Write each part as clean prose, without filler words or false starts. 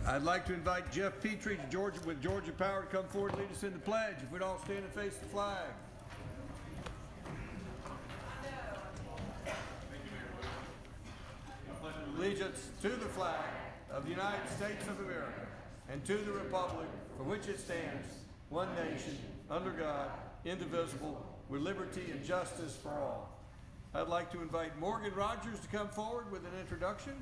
I'd like to invite Jeff Petrie with Georgia Power to come forward and lead us in the pledge. If we'd all stand and face the flag. Allegiance to the flag of the United States of America and to the republic for which it stands, one nation, under God, indivisible, with liberty and justice for all. I'd like to invite Morgan Rogers to come forward with an introduction.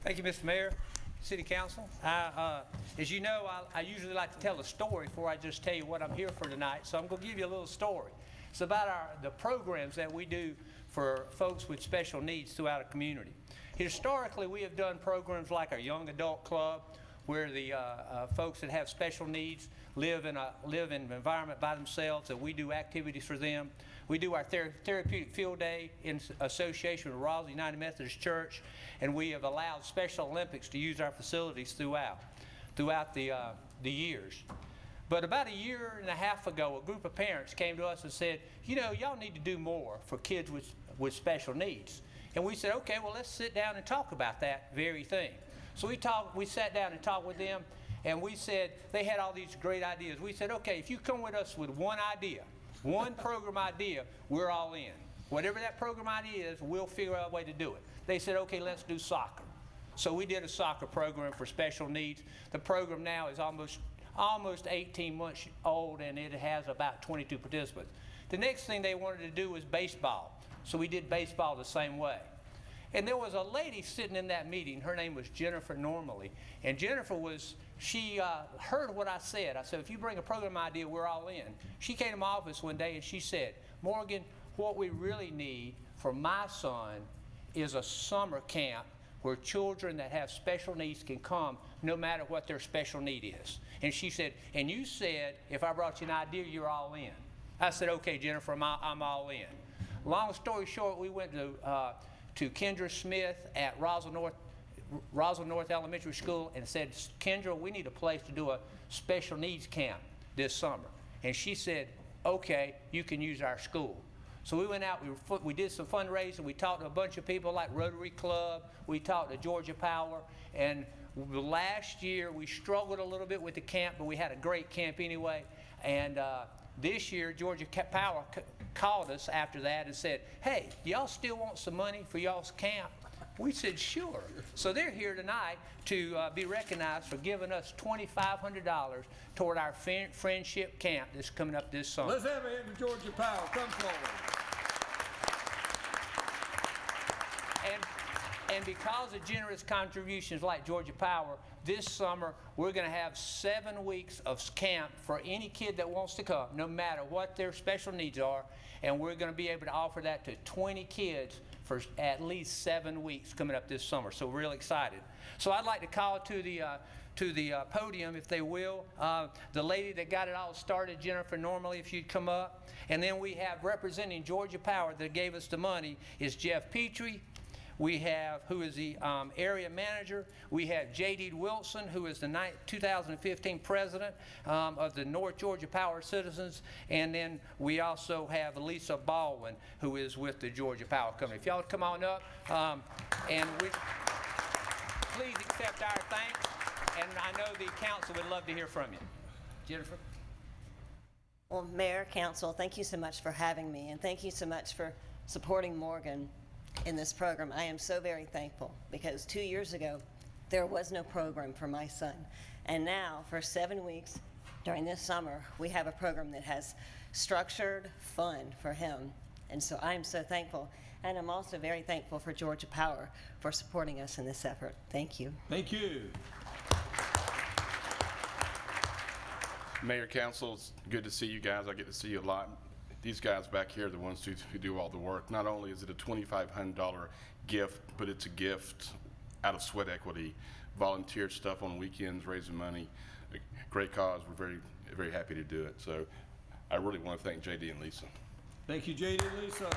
Thank you, Mr. Mayor, City Council. As you know, I usually like to tell a story before I just tell you what I'm here for tonight, so I'm going to give you a little story. It's about the programs that we do for folks with special needs throughout a community. Historically, we have done programs like our Young Adult Club, where the folks that have special needs live in an environment by themselves, and we do activities for them. We do our therapeutic field day in association with Roswell United Methodist Church, and we have allowed Special Olympics to use our facilities throughout the years. But about a year and a half ago, a group of parents came to us and said, you know, y'all need to do more for kids with special needs. And we said, okay, well, let's sit down and talk about that very thing. So we sat down and talked with them, and we said, they had all these great ideas. We said, okay, if you come with us with one idea, one program idea, we're all in. Whatever that program idea is, we'll figure out a way to do it. They said, okay, let's do soccer. So we did a soccer program for special needs. The program now is almost 18 months old, and it has about 22 participants. The next thing they wanted to do was baseball. So we did baseball the same way. And there was a lady sitting in that meeting. Her name was Jennifer Normally. And Jennifer she heard what I said. I said, if you bring a program idea, we're all in. She came to my office one day and she said, Morgan, what we really need for my son is a summer camp where children that have special needs can come no matter what their special need is. And she said, and you said, if I brought you an idea, you're all in. I said, okay, Jennifer, I'm all in. Long story short, we went to Kendra Smith at Roswell North Elementary School and said, Kendra, we need a place to do a special needs camp this summer. And she said, okay, you can use our school. So we went out, we did some fundraising, we talked to a bunch of people like Rotary Club, we talked to Georgia Power, and last year we struggled a little bit with the camp, but we had a great camp anyway. And this year, Georgia Power called us after that and said, hey, do y'all still want some money for y'all's camp? We said, sure. So they're here tonight to be recognized for giving us $2,500 toward our friendship camp that's coming up this summer. Let's have a hand for Georgia Power. Come forward. And because of generous contributions like Georgia Power, this summer we're going to have 7 weeks of camp for any kid that wants to come, no matter what their special needs are. And we're going to be able to offer that to 20 kids for at least 7 weeks coming up this summer. So we're real excited. So I'd like to call to the podium, if they will, the lady that got it all started, Jennifer Normally, if you'd come up. And then we have representing Georgia Power that gave us the money is Jeff Petrie. We have, who is the area manager. We have J.D. Wilson, who is the 2015 president of the North Georgia Power Citizens. And then we also have Lisa Baldwin, who is with the Georgia Power Company. If y'all would come on up, and please accept our thanks. And I know the council would love to hear from you. Jennifer? Well, Mayor, Council, thank you so much for having me, and thank you so much for supporting Morgan in this program. I am so very thankful because 2 years ago there was no program for my son, and now for 7 weeks during this summer we have a program that has structured fun for him, and so I am so thankful. And I'm also very thankful for Georgia Power for supporting us in this effort. Thank you. Thank you. Mayor, Council, it's good to see you guys. I get to see you a lot. These guys back here are the ones who do all the work. Not only is it a $2,500 gift, but it's a gift out of sweat equity, volunteer stuff on weekends, raising money. A great cause. We're very, very happy to do it. So I really want to thank JD and Lisa. Thank you, JD and Lisa.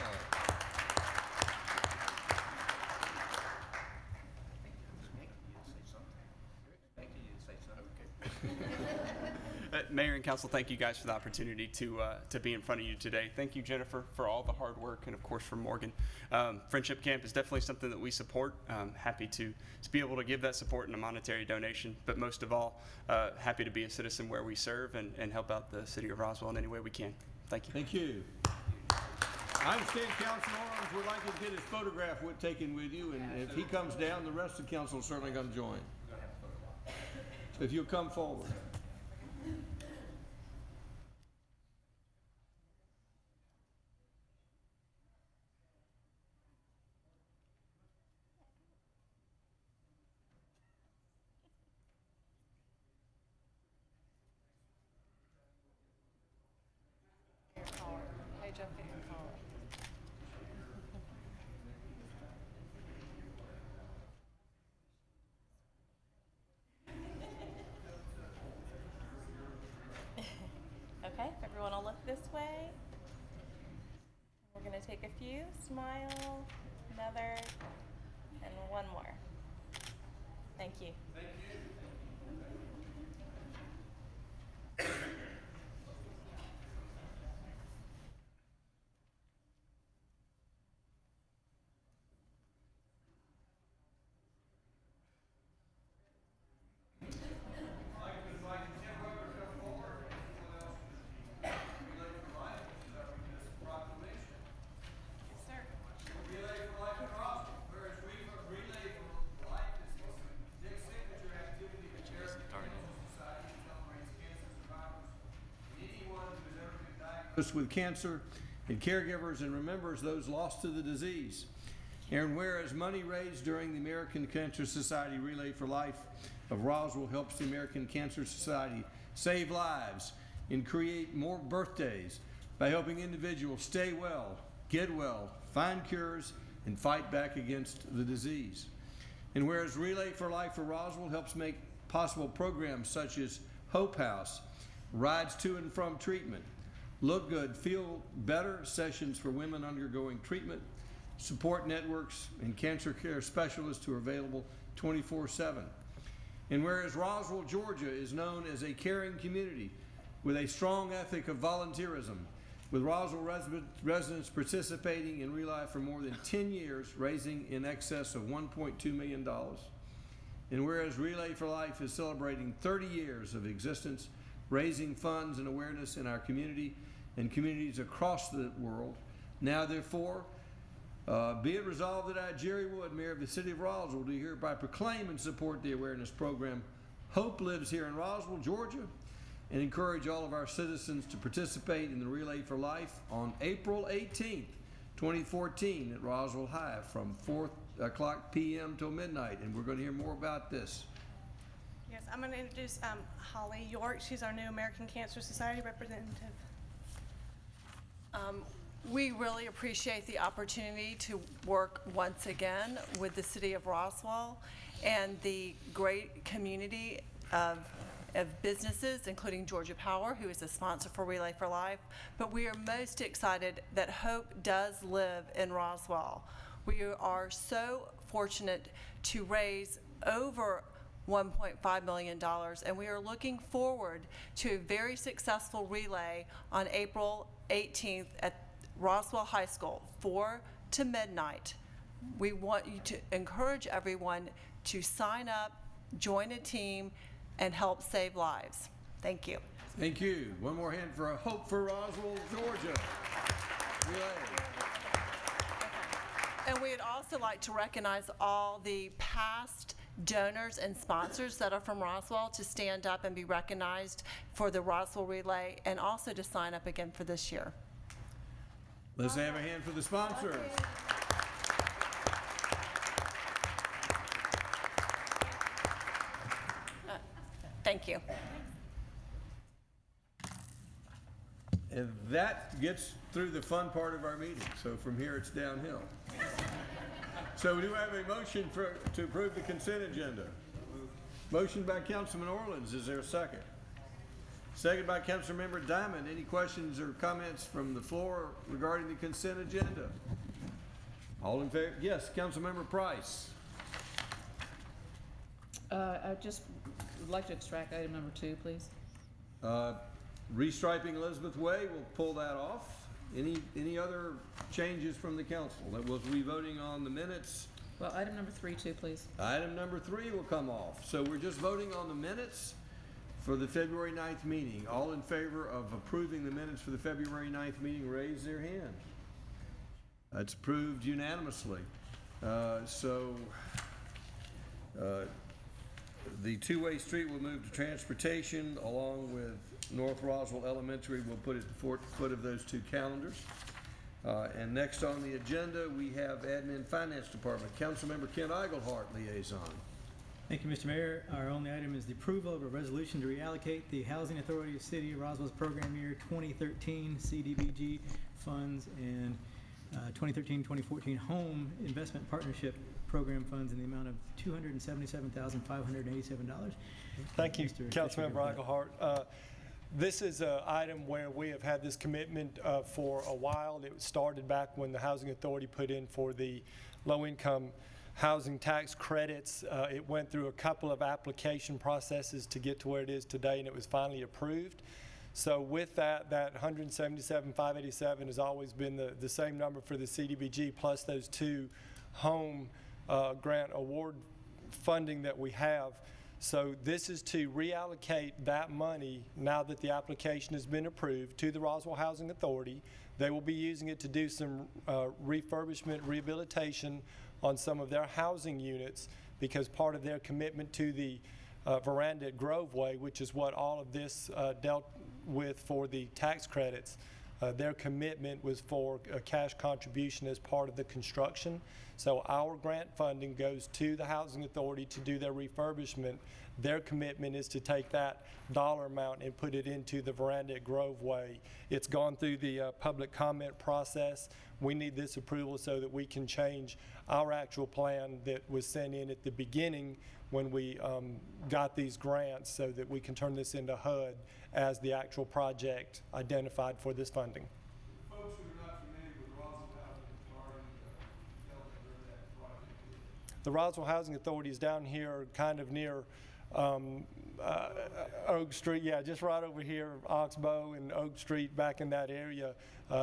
Mayor and Council, thank you guys for the opportunity to be in front of you today. Thank you, Jennifer, for all the hard work, and of course for Morgan. Friendship Camp is definitely something that we support. Happy to be able to give that support in a monetary donation, but most of all, happy to be a citizen where we serve and help out the city of Roswell in any way we can. Thank you. Thank you. I understand Councilman Orange would like to get his photograph taken with you, and if he comes down, the rest of the council is certainly going to join. So if you'll come forward. Hey, Jeff, get your collar. Okay, everyone will look this way. We're gonna take a few. Smile, another, and one more. Thank you. Sir. Relay for Life in Roswell, whereas Relay for Life is the next signature activity of the American Cancer Society celebrates cancer survivors and anyone who has ever been diagnosed with cancer and caregivers and remembers those lost to the disease. And whereas money raised during the American Cancer Society Relay for Life of Roswell helps the American Cancer Society save lives and create more birthdays by helping individuals stay well, get well, find cures, and fight back against the disease. And whereas Relay for Life for Roswell helps make possible programs such as Hope House, rides to and from treatment, Look Good, Feel Better sessions for women undergoing treatment, support networks, and cancer care specialists who are available 24/7. And whereas Roswell, Georgia is known as a caring community with a strong ethic of volunteerism, with Roswell residents participating in Relay for more than 10 years, raising in excess of $1.2 million. And whereas Relay for Life is celebrating 30 years of existence, raising funds and awareness in our community and communities across the world, now therefore, be it resolved that I, Jerry Wood, Mayor of the City of Roswell, do hereby proclaim and support the awareness program Hope Lives Here in Roswell, Georgia, and encourage all of our citizens to participate in the Relay for Life on April 18th, 2014 at Roswell High from 4:00 p.m. till midnight, and we're going to hear more about this. Yes, I'm going to introduce Holly York. She's our new American Cancer Society representative. We really appreciate the opportunity to work once again with the city of Roswell and the great community of businesses, including Georgia Power, who is a sponsor for Relay for Life. But we are most excited that hope does live in Roswell. We are so fortunate to raise over $1.5 million, and we are looking forward to a very successful relay on April 18th at Roswell High School, 4 to midnight. We want you to encourage everyone to sign up, join a team, and help save lives. Thank you. Thank you. One more hand for a Hope for Roswell, Georgia. Relay. And we'd also like to recognize all the past donors and sponsors that are from Roswell to stand up and be recognized for the Roswell Relay, and also to sign up again for this year. Let's have a hand for the sponsors. Thank you. And that gets through the fun part of our meeting. So from here, it's downhill. So we do have a motion to approve the consent agenda. Motion by Councilman Orleans. Is there a second? Second by Councilmember Diamond. Any questions or comments from the floor regarding the consent agenda? All in favor? Yes, Councilmember Price. I just would like to extract item number 2, please. Restriping Elizabeth Way, we'll pull that off. Any other changes from the council? That was we voting on the minutes. Well, item number 3 too, please. Item number 3 will come off. So we're just voting on the minutes for the February 9th meeting. All in favor of approving the minutes for the February 9th meeting, raise their hand. That's approved unanimously. The two-way street will move to transportation along with North Roswell Elementary. We'll put it at the foot of those two calendars. And next on the agenda, we have Admin Finance Department. Councilmember Kent Eigelhart, liaison. Thank you, Mr. Mayor. Our only item is the approval of a resolution to reallocate the Housing Authority of City of Roswell's program year 2013 CDBG funds and 2013-2014 Home Investment Partnership Program funds in the amount of $277,587. Thank you, Mr. Councilmember Fisher. Eigelhart. This is an item where we have had this commitment for a while. It started back when the Housing Authority put in for the low-income housing tax credits. It went through a couple of application processes to get to where it is today, and it was finally approved. So with that 177,587 has always been the same number for the CDBG plus those two home grant award funding that we have. So this is to reallocate that money now that the application has been approved to the Roswell Housing Authority. They will be using it to do some refurbishment, rehabilitation on some of their housing units because part of their commitment to the veranda at Groveway, which is what all of this dealt with for the tax credits, their commitment was for a cash contribution as part of the construction. So our grant funding goes to the Housing Authority to do their refurbishment. Their commitment is to take that dollar amount and put it into the veranda at Groveway. It's gone through the public comment process. We need this approval so that we can change our actual plan that was sent in at the beginning when we got these grants so that we can turn this into HUD as the actual project identified for this funding. Folks who are not familiar with Roswell Housing Authority, tell them where that project is. The Roswell Housing Authority is down here kind of near Oak Street, yeah, just right over here, Oxbow and Oak Street, back in that area.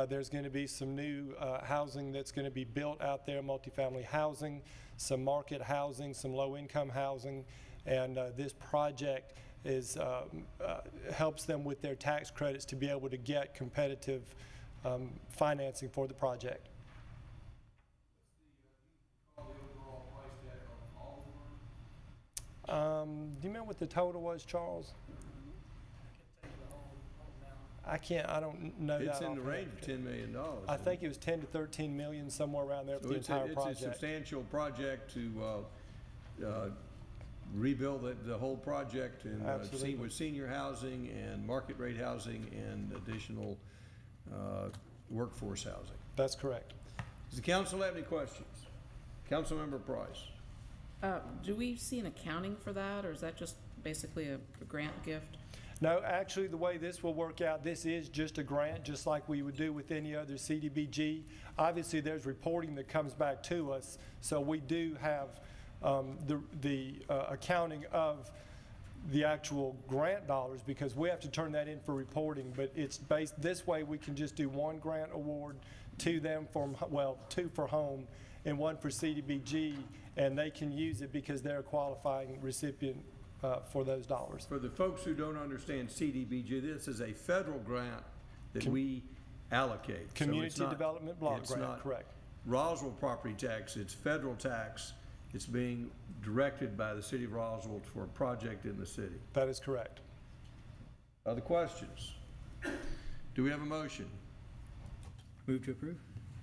There's going to be some new housing that's going to be built out there, multifamily housing, some market housing, some low-income housing, and this project is helps them with their tax credits to be able to get competitive financing for the project. Do you remember what the total was, Charles? I don't know that. It's in the offhand. range of $10 million. I think it was 10 to 13 million, somewhere around there for So the it's entire a project. substantial project to rebuild the whole project and Absolutely. with senior housing and market rate housing and additional workforce housing. That's correct. Does the council have any questions? Councilmember Price. Do we see an accounting for that, or is that just basically a grant gift? No, actually, the way this will work out, this is just a grant, just like we would do with any other CDBG. Obviously, there's reporting that comes back to us, so we do have the accounting of the actual grant dollars because we have to turn that in for reporting, but it's based, this way we can just do one grant award to them for, well, two for home and one for CDBG, and they can use it because they're a qualifying recipient for those dollars. For the folks who don't understand CDBG, this is a federal grant that we allocate. So Community it's not- Development Block it's Grant, not correct. Roswell property tax, it's federal tax. It's being directed by the city of Roswell for a project in the city. That is correct. Other questions? Do we have a motion? Move to approve.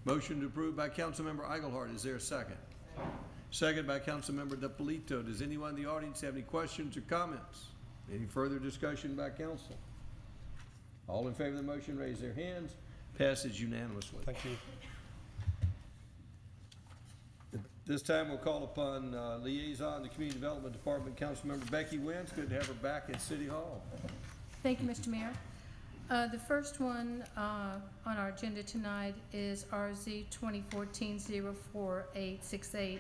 Motion to approve by Councilmember Eigelhart. Is there a second? Second by Councilmember DePolito. Does anyone in the audience have any questions or comments? Any further discussion by council? All in favor of the motion, raise their hands. Passes unanimously. Thank you. At this time, we'll call upon liaison, the Community Development Department, Councilmember Becky Wentz. Good to have her back at City Hall. Thank you, Mr. Mayor. The first one on our agenda tonight is RZ 2014-04868.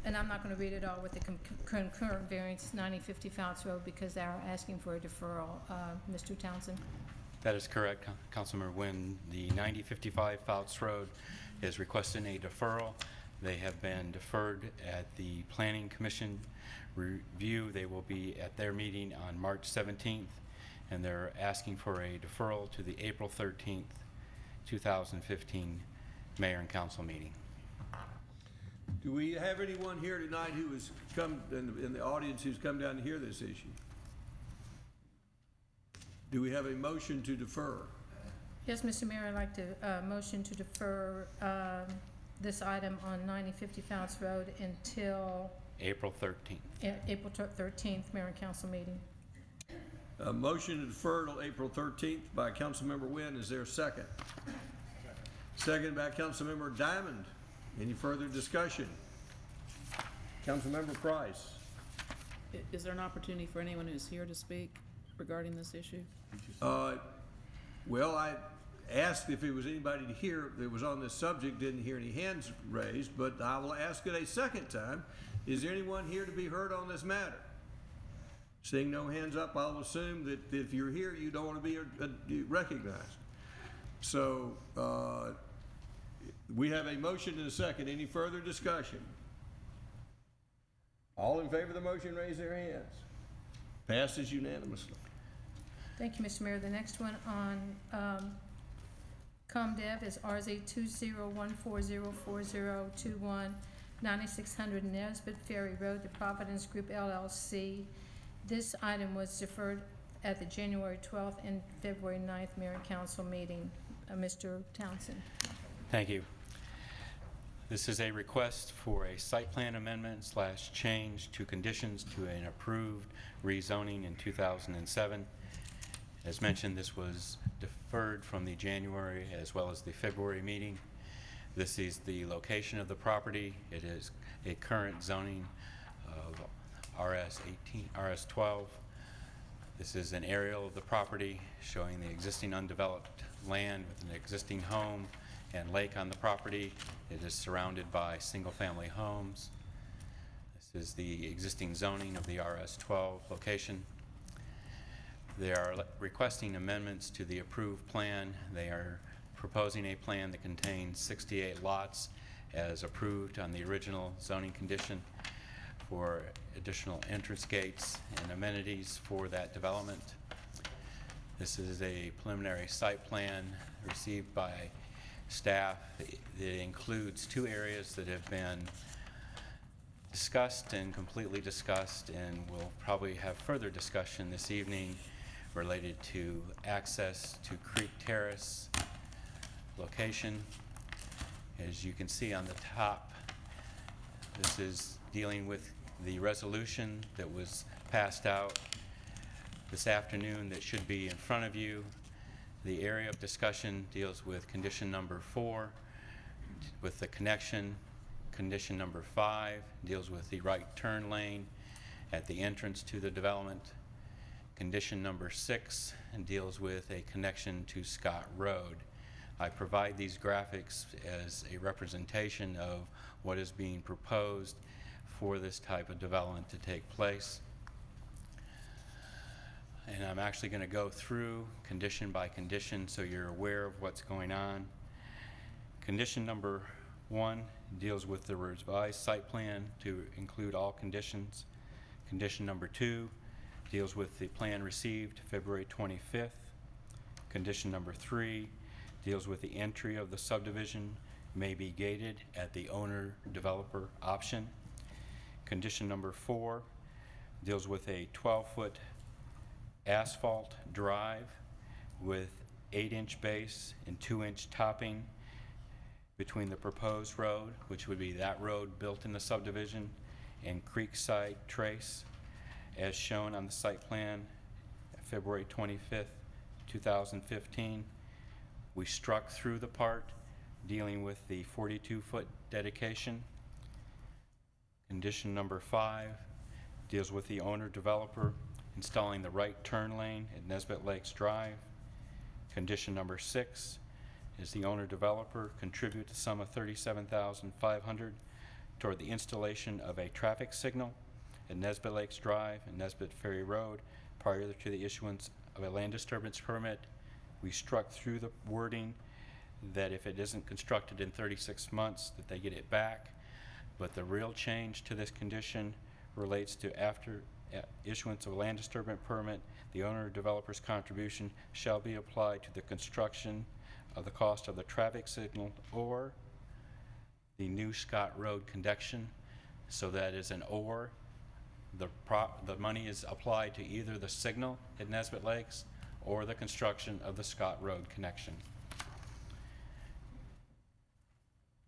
and I'm not going to read it all with the concurrent variance, 9050 Fouts Road, because they are asking for a deferral. Mr. Townsend? That is correct, Councilmember Wynn. The 9055 Fouts Road is requesting a deferral. They have been deferred at the Planning Commission review. They will be at their meeting on March 17th, and they're asking for a deferral to the April 13th, 2015 Mayor and Council meeting. Do we have anyone here tonight who has come in the audience who's come down to hear this issue? Do we have a motion to defer? Yes, Mr. Mayor, I'd like to motion to defer this item on 9050 Fouts Road until April 13th. April 13th, Mayor and Council meeting. A motion to defer till April 13th by Councilmember Wynn. Is there a second? Second by Councilmember Diamond. Any further discussion? Councilmember Price. Is there an opportunity for anyone who's here to speak regarding this issue? Well, I asked if it was anybody to hear that was on this subject, didn't hear any hands raised, but I will ask it a second time. Is there anyone here to be heard on this matter? Seeing no hands up, I'll assume that if you're here, you don't want to be recognized. So we have a motion and a second. Any further discussion? All in favor of the motion, raise their hands. Passes unanimously. Thank you, Mr. Mayor. The next one on ComDev is RZ 201404021, 9600 Nesbitt Ferry Road, the Providence Group LLC. This item was deferred at the January 12th and February 9th Mayor and Council meeting. Mr. Townsend. Thank you. This is a request for a site plan amendment / change to conditions to an approved rezoning in 2007. As mentioned, this was deferred from the January as well as the February meeting. This is the location of the property. It is a current zoning of RS12. This is an aerial of the property showing the existing undeveloped land with an existing home and lake on the property. It is surrounded by single-family homes. This is the existing zoning of the RS12 location. They are requesting amendments to the approved plan. They are proposing a plan that contains 68 lots as approved on the original zoning condition for additional entrance gates and amenities for that development. This is a preliminary site plan received by staff. It includes 2 areas that have been discussed and completely discussed, and we'll probably have further discussion this evening related to access to Creek Terrace location. As you can see on the top, this is dealing with the resolution that was passed out this afternoon that should be in front of you. The area of discussion deals with condition number 4 with the connection. Condition number 5 deals with the right turn lane at the entrance to the development. Condition number 6 deals with a connection to Scott Road. I provide these graphics as a representation of what is being proposed for this type of development to take place. And I'm actually going to go through condition by condition so you're aware of what's going on. Condition number 1 deals with the revised site plan to include all conditions. Condition number 2 deals with the plan received February 25th. Condition number 3 deals with the entry of the subdivision may be gated at the owner-developer option. Condition number 4 deals with a 12-foot asphalt drive with 8-inch base and 2-inch topping between the proposed road, which would be that road built in the subdivision, and Creekside Trace, as shown on the site plan February 25th, 2015. We struck through the part dealing with the 42-foot dedication. Condition number 5 deals with the owner-developer installing the right turn lane at Nesbitt Lakes Drive. Condition number 6 is the owner-developer contribute the sum of $37,500 toward the installation of a traffic signal at Nesbit Lakes Drive and Nesbit Ferry Road prior to the issuance of a land disturbance permit. We struck through the wording that if it isn't constructed in 36 months, that they get it back. But the real change to this condition relates to after issuance of a land disturbance permit, the owner or developer's contribution shall be applied to the construction of the cost of the traffic signal or the new Scott Road connection. So that is an or. The money is applied to either the signal at Nesbit Lakes or the construction of the Scott Road connection.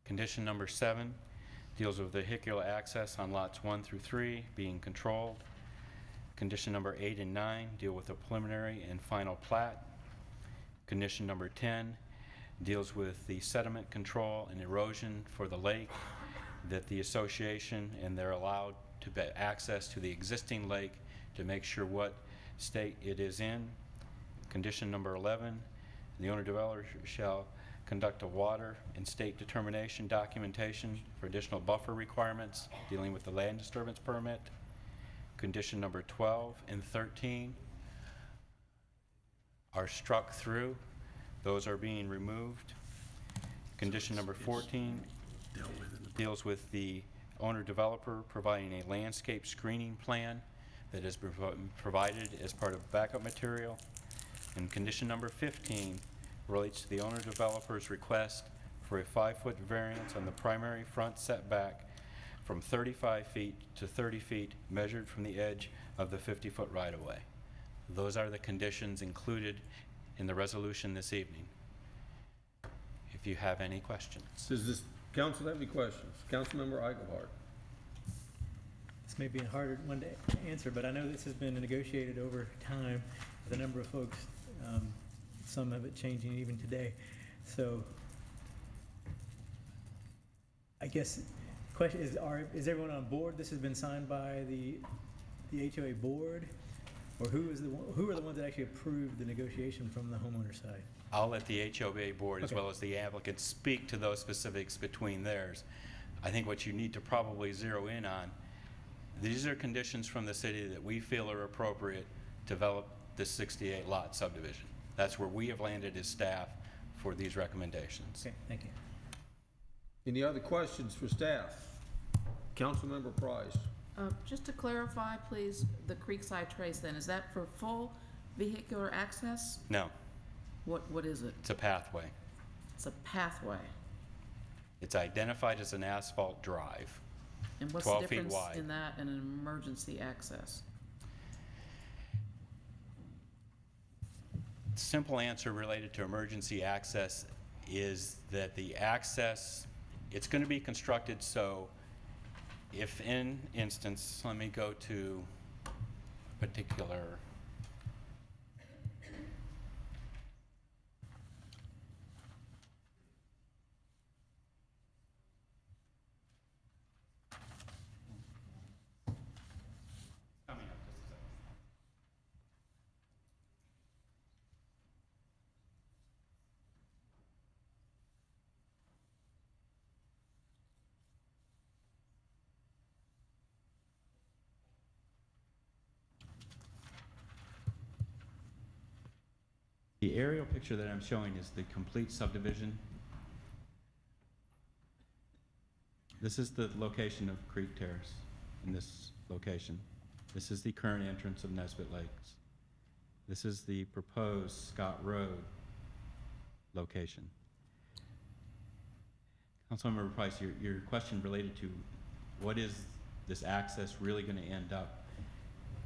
Condition number 7 deals with vehicular access on lots 1 through 3 being controlled. Condition number 8 and 9 deal with the preliminary and final plat. Condition number 10 deals with the sediment control and erosion for the lake, that the association and they're allowed to get access to the existing lake to make sure what state it is in. Condition number 11, the owner developer shall conduct a water and state determination documentation for additional buffer requirements dealing with the land disturbance permit. Condition number 12 and 13 are struck through. Those are being removed. Condition number 14 deals with the owner developer providing a landscape screening plan that is provided as part of backup material. And condition number 15 relates to the owner developer's request for a 5-foot variance on the primary front setback from 35 feet to 30 feet measured from the edge of the 50-foot right-of-way. Those are the conditions included in the resolution this evening. If you have any questions. Does this council have any questions? Councilmember Eichelhardt. This may be a harder one to answer, but I know this has been negotiated over time with a number of folks, some of it changing even today. So I guess the question is everyone on board? This has been signed by the HOA board, or who are the ones that actually approved the negotiation from the homeowner side? I'll let the HOA board as Okay. well as the applicant speak to those specifics between theirs. I think what you need to probably zero in on, these are conditions from the city that we feel are appropriate to develop this 68 lot subdivision. That's where we have landed as staff for these recommendations. Okay, thank you. Any other questions for staff? Councilmember Price. Just to clarify, please, the Creekside Trace then, is that for full vehicular access? No, What is it? it's a pathway. It's a pathway. It's identified as an asphalt drive. And what's the 12 feet difference wide. in that and an emergency access? Simple answer related to emergency access is that the access, it's going to be constructed so if in instance, let me go to a particular The aerial picture that I'm showing is the complete subdivision. This is the location of Creek Terrace in this location. This is the current entrance of Nesbit Lakes. This is the proposed Scott Road location. Councilmember Price, your question related to what is this access really going to end up?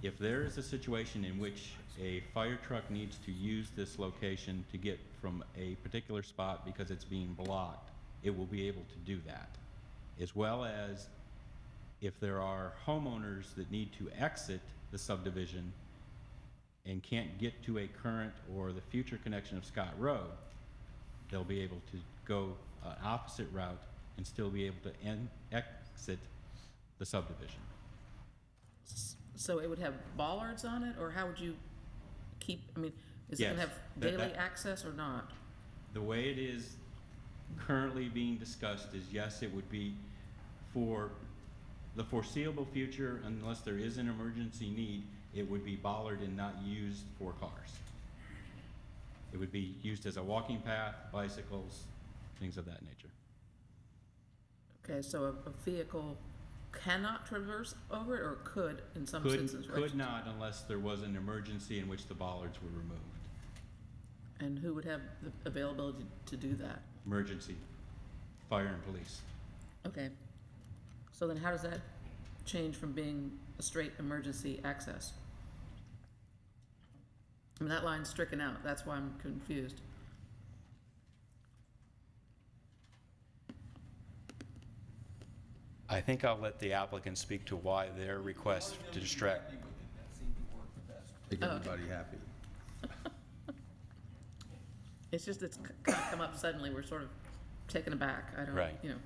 If there is a situation in which a fire truck needs to use this location to get from a particular spot because it's being blocked, it will be able to do that. As well as if there are homeowners that need to exit the subdivision and can't get to a current or the future connection of Scott Road, they'll be able to go an opposite route and still be able to exit the subdivision. So it would have bollards on it, or how would you keep, I mean, is it Yes, gonna have daily access or not? The way it is currently being discussed is, yes, it would be For the foreseeable future, unless there is an emergency need, it would be bollard and not used for cars. It would be used as a walking path, bicycles, things of that nature. Okay, so a vehicle cannot traverse over it, or could in some citizens' Could not unless there was an emergency in which the bollards were removed. And who would have the availability to do that? Emergency, fire and police. Okay. So then how does that change from being a straight emergency access? I mean, that line's stricken out, that's why I'm confused. I think I'll let the applicant speak to why their request to distract. Make everybody happy. It's just, it's kind of come up suddenly, we're sort of taken aback, I don't, Right. you know.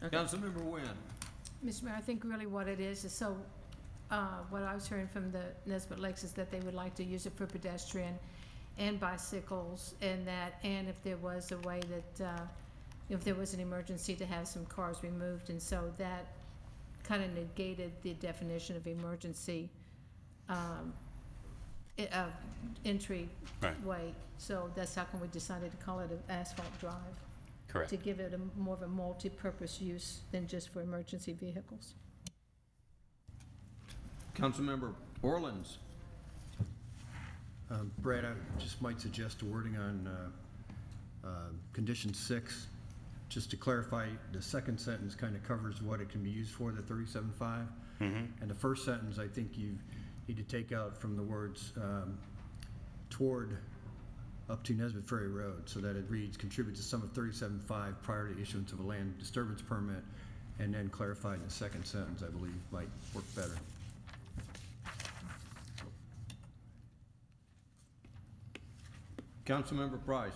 Okay. Councilmember Wynn. Mr. Mayor, I think really what it is so, what I was hearing from the Nesbit Lakes is that they would like to use it for pedestrian and bicycles, and if there was a way that, if there was an emergency, to have some cars removed, and so that kind of negated the definition of emergency entry way. So that's how come we decided to call it an asphalt drive. Correct. To give it more of a multi-purpose use than just for emergency vehicles. Councilmember Orleans. Brad, I just might suggest a wording on condition 6. Just to clarify, the second sentence kind of covers what it can be used for, the 37.5. And the first sentence, I think you need to take out from the words toward up to Nesbit Ferry Road, so that it reads, contribute to sum of 37.5 prior to issuance of a land disturbance permit, and then clarify in the second sentence, I believe, might work better. Councilmember Price.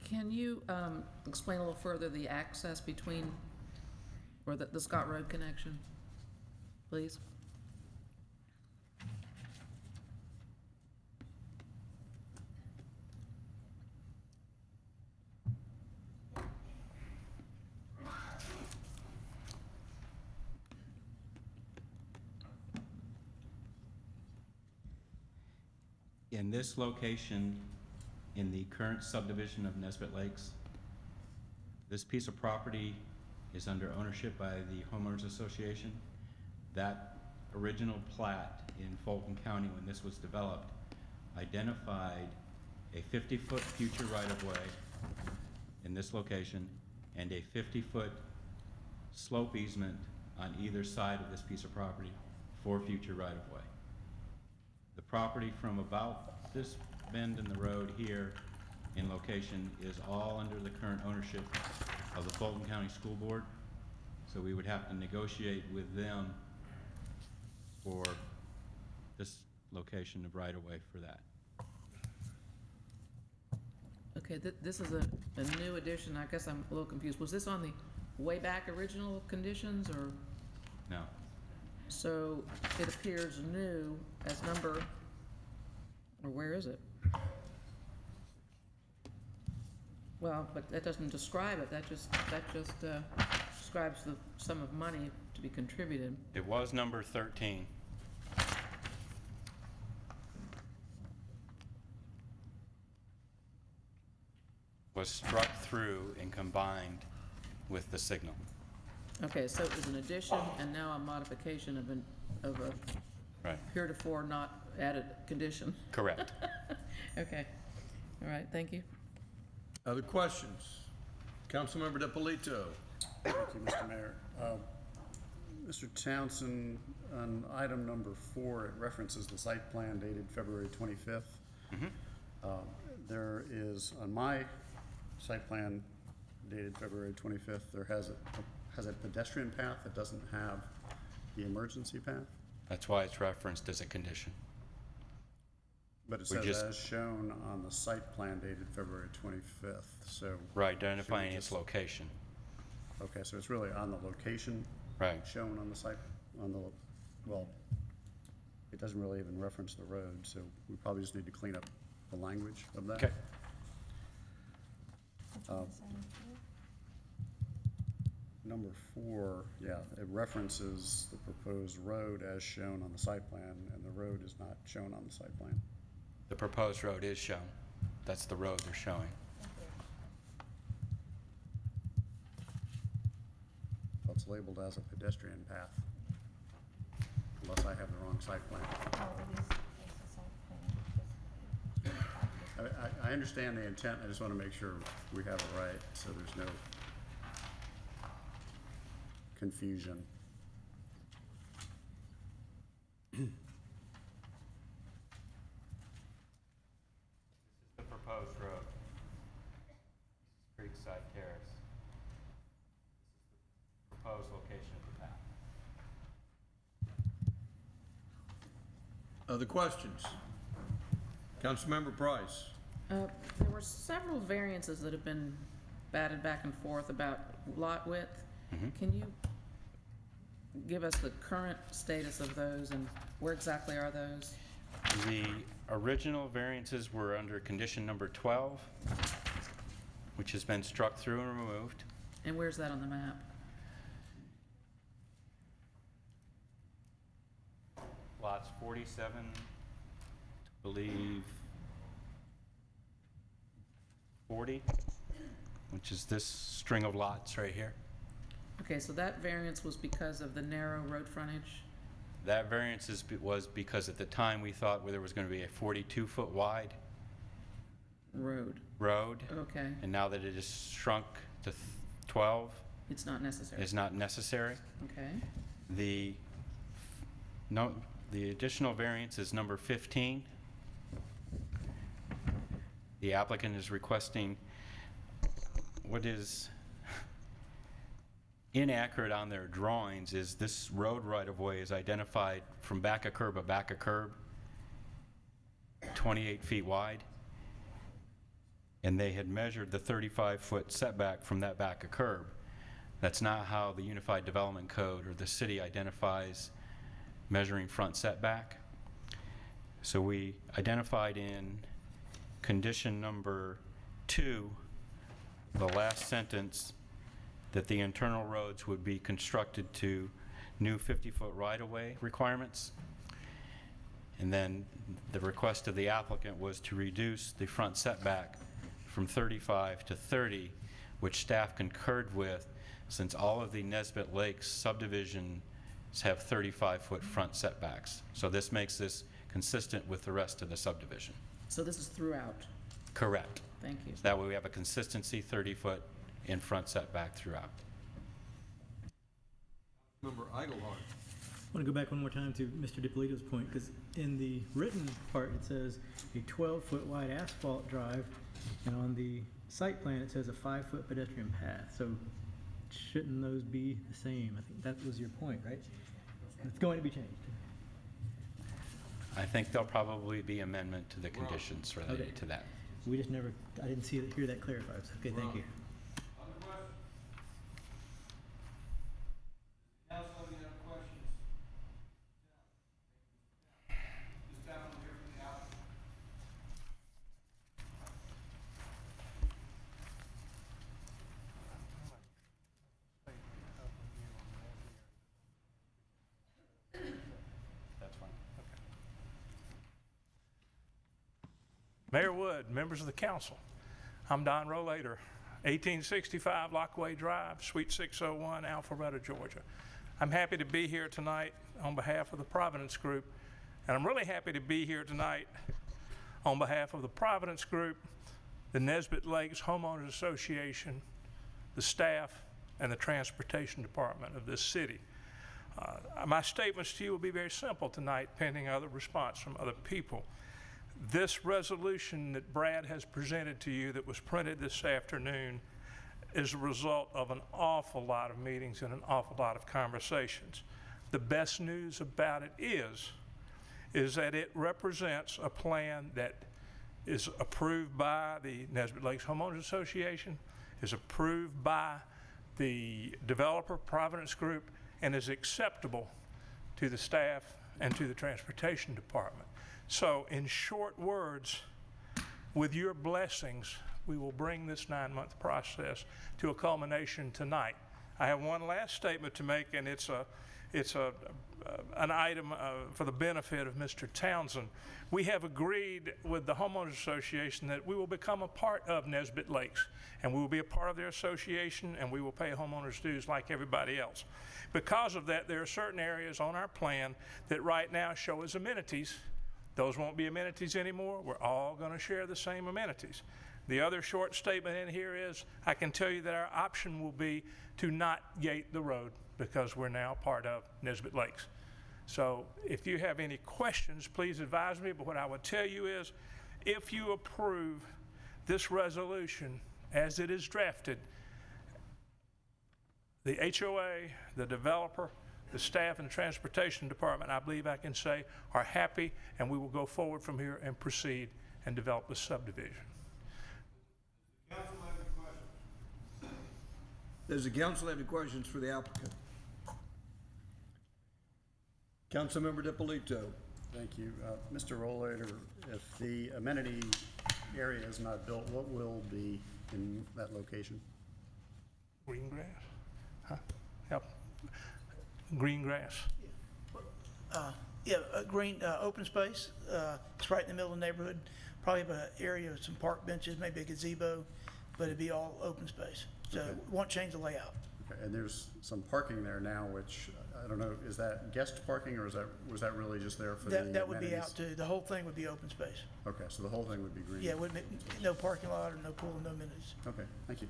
Can you explain a little further the access between, or the Scott Road connection, please? In this location, in the current subdivision of Nesbit Lakes, this piece of property is under ownership by the Homeowners Association. That original plat in Fulton County, when this was developed, identified a 50-foot future right-of-way in this location and a 50-foot slope easement on either side of this piece of property for future right-of-way. The property from about this bend in the road here in location is all under the current ownership of the Fulton County School Board. So we would have to negotiate with them for this location of right-of-way for that. Okay, this is a new addition, I guess I'm a little confused. Was this on the way back original conditions, or? No. So it appears new as number, or where is it? Well, but that doesn't describe it, that just describes the sum of money to be contributed. It was number 13. Was struck through and combined with the signal. Okay, so it was an addition and now a modification of a Right. heretofore not added condition. Correct. Okay, all right, thank you. Other questions? Councilmember DiPolito. Thank you, Mr. Mayor. Mr. Townsend, on item number 4, it references the site plan dated February 25th. There is, on my site plan dated February 25th, there has a pedestrian path that doesn't have the emergency path. That's why it's referenced as a condition. But it says as shown on the site plan dated February 25th, so. Right, identifying its location. Okay, so it's really on the location. Right. Shown on the site, well, it doesn't really even reference the road, so we probably just need to clean up the language of that. Okay. number 4, yeah, it references the proposed road as shown on the site plan, and the road is not shown on the site plan. The proposed road is shown. That's the road they're showing. So it's labeled as a pedestrian path, unless I have the wrong site plan. I understand the intent, I just want to make sure we have it right, so there's no confusion. The proposed road. Creekside Terrace. Proposed location of the path. Other questions? Councilmember Price. There were several variances that have been batted back and forth about lot width. Can you give us the current status of those and where exactly are those? The original variances were under condition number 12, which has been struck through and removed. And where's that on the map? Lots 47, I believe 40, which is this string of lots right here. Okay, so that variance was because of the narrow road frontage? That variance was because at the time we thought there was going to be a 42-foot wide Road. Okay. And now that it is shrunk to 12, It's not necessary? it's not necessary. Okay. The additional variance is number 15. The applicant is requesting what is inaccurate on their drawings is this road right-of-way is identified from back of curb to back of curb, 28 feet wide. And they had measured the 35-foot setback from that back of curb. That's not how the Unified Development Code or the city identifies measuring front setback. So we identified in condition number 2, the last sentence, that the internal roads would be constructed to new 50-foot right-of-way requirements. And then the request of the applicant was to reduce the front setback from 35 to 30, which staff concurred with, since all of the Nesbitt Lakes subdivisions have 35-foot front setbacks. So this makes this consistent with the rest of the subdivision. So this is throughout? Correct. Thank you. So that way we have a consistency 30-foot in front setback throughout. Member Eichelhardt. I want to go back one more time to Mr. DiPolito's point, because in the written part, it says a 12-foot wide asphalt drive, and on the site plan, it says a 5-foot pedestrian path. So shouldn't those be the same? I think that was your point, right? It's going to be changed. I think there'll probably be amendment to the conditions related Okay. to that. We just never, I didn't hear that clarified. So, okay, thank you. Council, any other questions? This time we'll hear from the applicant. That's fine. Mayor Wood, members of the council, I'm Don Rollator, 1865 Lockaway Drive, Suite 601, Alpharetta, Georgia. I'm happy to be here tonight on behalf of the Providence Group, and I'm really happy to be here tonight on behalf of the Providence Group, the Nesbitt Lakes Homeowners Association, the staff, and the Transportation Department of this city. My statements to you will be very simple tonight, pending other response from other people. This resolution that Brad has presented to you that was printed this afternoon is a result of an awful lot of meetings and an awful lot of conversations. The best news about it is that it represents a plan that is approved by the Nesbitt Lakes Homeowners Association, is approved by the developer, Providence Group, and is acceptable to the staff and to the Transportation Department. So in short words, with your blessings, we will bring this 9-month process to a culmination tonight. I have one last statement to make, and it's an item for the benefit of Mr. Townsend. We have agreed with the Homeowners Association that we will become a part of Nesbit Lakes, and we will be a part of their association, and we will pay homeowners' dues like everybody else. Because of that, there are certain areas on our plan that right now show as amenities. Those won't be amenities anymore. We're all going to share the same amenities. The other short statement in here is, I can tell you that our option will be to not gate the road because we're now part of Nesbit Lakes. So if you have any questions, please advise me, but what I would tell you is, if you approve this resolution as it is drafted, the HOA, the developer, the staff, and the transportation department, I believe I can say, are happy, and we will go forward from here and proceed and develop the subdivision. Does the council have any questions for the applicant? Councilmember DiPolito. Thank you. Mr. Rollator, if the amenity area is not built, what will be in that location? Green grass? Huh? Yep. Green grass. Green, open space. It's right in the middle of the neighborhood. Probably have an area with some park benches, maybe a gazebo, but it'd be all open space. So it won't change the layout. Okay, and there's some parking there now, which, I don't know, is that guest parking, or was that really just there for the amenities? That would be out too. The whole thing would be open space. Okay, so the whole thing would be green? Yeah, no parking lot or no pool, no amenities. Okay, thank you.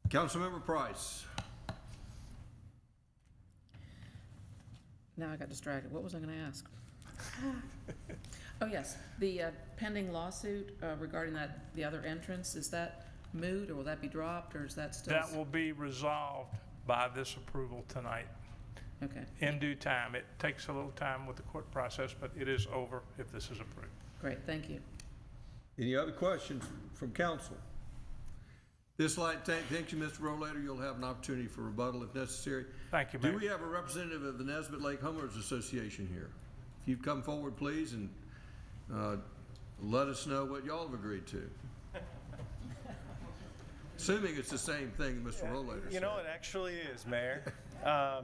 Councilmember Price. Now I got distracted. What was I going to ask? Oh, yes. The pending lawsuit regarding the other entrance, is that moot, or will that be dropped, or is that still? That will be resolved by this approval tonight. Okay. In due time. It takes a little time with the court process, but it is over if this is approved. Great, thank you. Any other questions from council? This light, thank you, Mr. Rollator. You'll have an opportunity for rebuttal if necessary. Thank you, Mayor. Do we have a representative of the Nesbit Lake Homeowners Association here? If you'd come forward, please, and let us know what y'all have agreed to. Assuming it's the same thing that Mr. Rollator said. You know, it actually is, Mayor.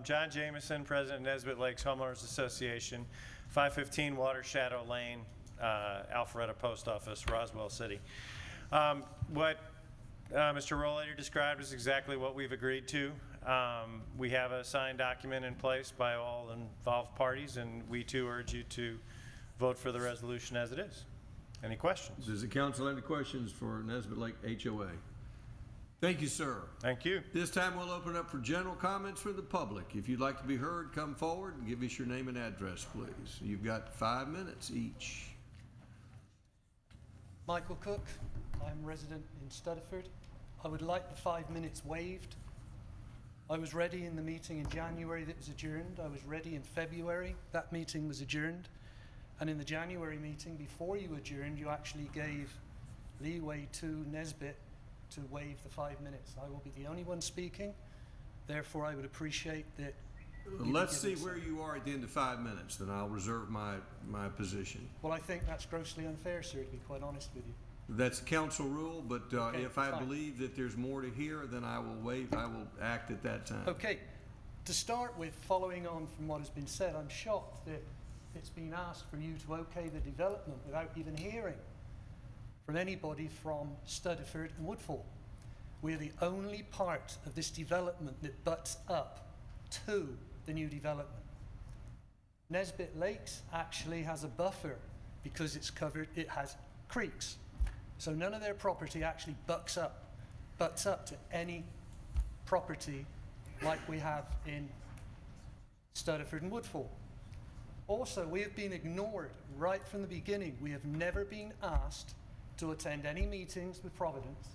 John Jameson, President of Nesbit Lakes Homeowners Association, 515 Water Shadow Lane, Alpharetta Post Office, Roswell City. What Mr. Rollator described is exactly what we've agreed to. We have a signed document in place by all involved parties, and we too urge you to vote for the resolution as it is. Any questions? Does the council have any questions for Nesbit Lake HOA? Thank you, sir. Thank you. This time we'll open up for general comments from the public. If you'd like to be heard, come forward and give us your name and address, please. You've got 5 minutes each. Michael Cook. I'm resident in Studderford. I would like the 5 minutes waived. I was ready in the meeting in January that was adjourned. I was ready in February. That meeting was adjourned. And in the January meeting, before you adjourned, you actually gave leeway to Nesbit to waive the 5 minutes. I will be the only one speaking. Therefore, I would appreciate that. Let's see where you are at the end of 5 minutes, then I'll reserve my position. Well, I think that's grossly unfair, sir, to be quite honest with you. That's council rule, but Okay, if I fine. believe that there's more to hear, then I will waive, I will act at that time. Okay, to start with, following on from what has been said, I'm shocked that it's been asked for you to okay the development without even hearing from anybody from Studderford and Woodfall. We're the only part of this development that butts up to the new development. Nesbit Lakes actually has a buffer because it's covered, it has creeks. So none of their property actually butts up to any property like we have in Studderford and Woodfall. Also, we have been ignored right from the beginning. We have never been asked to attend any meetings with Providence.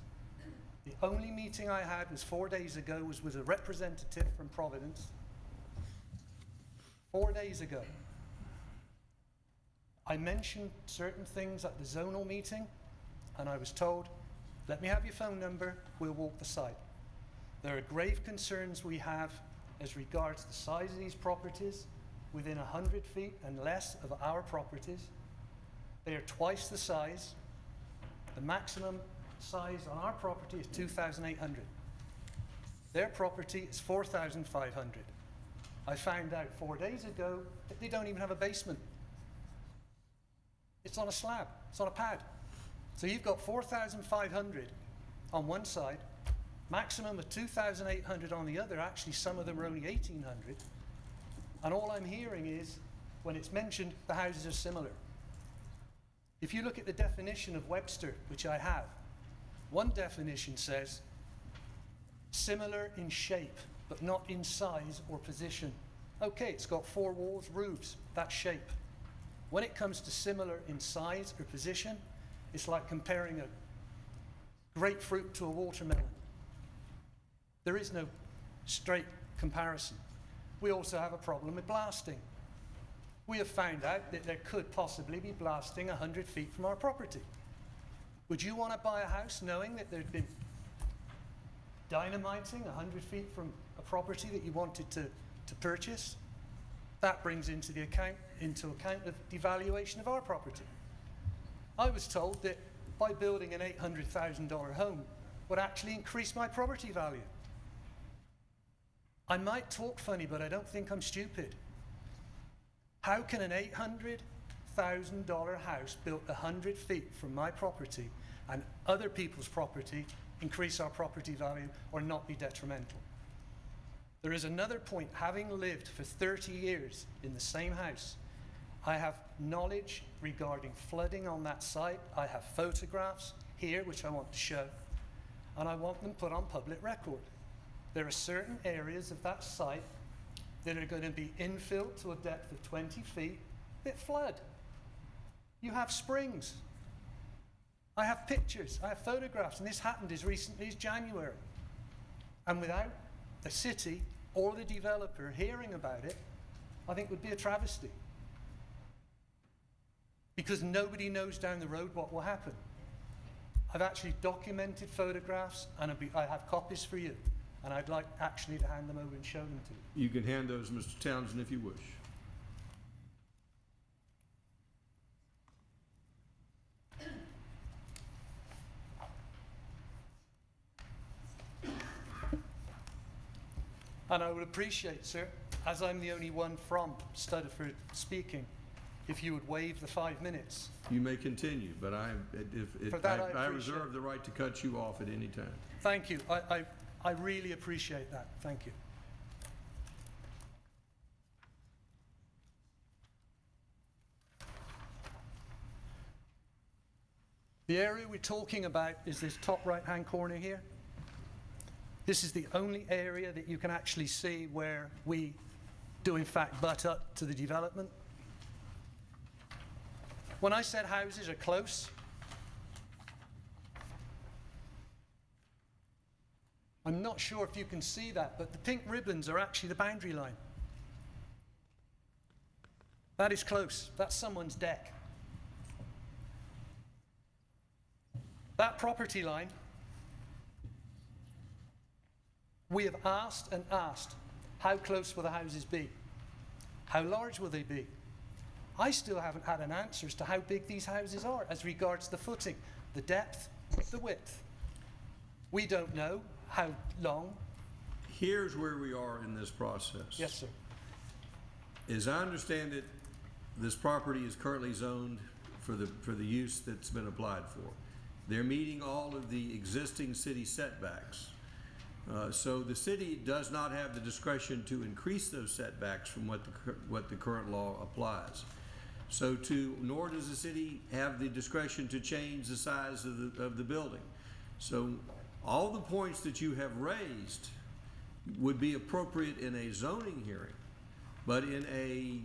The only meeting I had was 4 days ago, was with a representative from Providence. 4 days ago. I mentioned certain things at the zonal meeting, and I was told, let me have your phone number, we'll walk the site. There are grave concerns we have as regards the size of these properties within 100 feet and less of our properties. They are twice the size. The maximum size on our property is 2,800. Their property is 4,500. I found out 4 days ago that they don't even have a basement. It's on a slab, it's on a pad. So you've got 4,500 on one side, maximum of 2,800 on the other. Actually, some of them are only 1,800. And all I'm hearing is, when it's mentioned, the houses are similar. If you look at the definition of Webster, which I have, one definition says, similar in shape, but not in size or position. Okay, it's got 4 walls, roofs, that's shape. When it comes to similar in size or position, it's like comparing a grapefruit to a watermelon. There is no straight comparison. We also have a problem with blasting. We have found out that there could possibly be blasting 100 feet from our property. Would you want to buy a house knowing that there'd been dynamiting 100 feet from a property that you wanted to purchase? That brings into account of devaluation of our property. I was told that by building an $800,000 home would actually increase my property value. I might talk funny, but I don't think I'm stupid. How can an $800,000 house built 100 feet from my property and other people's property increase our property value or not be detrimental? There is another point. Having lived for 30 years in the same house, I have knowledge regarding flooding on that site. I have photographs here which I want to show, and I want them put on public record. There are certain areas of that site that are going to be infilled to a depth of 20 feet that flood. You have springs. I have pictures, I have photographs, and this happened as recently as January. And without the city or the developer hearing about it, I think would be a travesty. Because nobody knows down the road what will happen. I've actually documented photographs, and I have copies for you. And I'd like actually to hand them over and show them to you. You can hand those, Mr. Townsend, if you wish. And I would appreciate, sir, as I'm the only one from Studford speaking, if you would waive the 5 minutes. You may continue, but I appreciate reserve the right to cut you off at any time. Thank you. I really appreciate that. Thank you. The area we're talking about is this top right-hand corner here. This is the only area that you can actually see where we do in fact butt up to the development. When I said houses are close, I'm not sure if you can see that, but the pink ribbons are actually the boundary line. That is close. That's someone's deck. That property line, we have asked and asked, how close will the houses be? How large will they be? I still haven't had an answer as to how big these houses are as regards the footing, the depth, the width. We don't know how long. Here's where we are in this process. Yes, sir. As I understand it, this property is currently zoned for the use that's been applied for. They're meeting all of the existing city setbacks. So the city does not have the discretion to increase those setbacks from what the current law applies. So nor does the city have the discretion to change the size of the building. So all the points that you have raised would be appropriate in a zoning hearing, but in a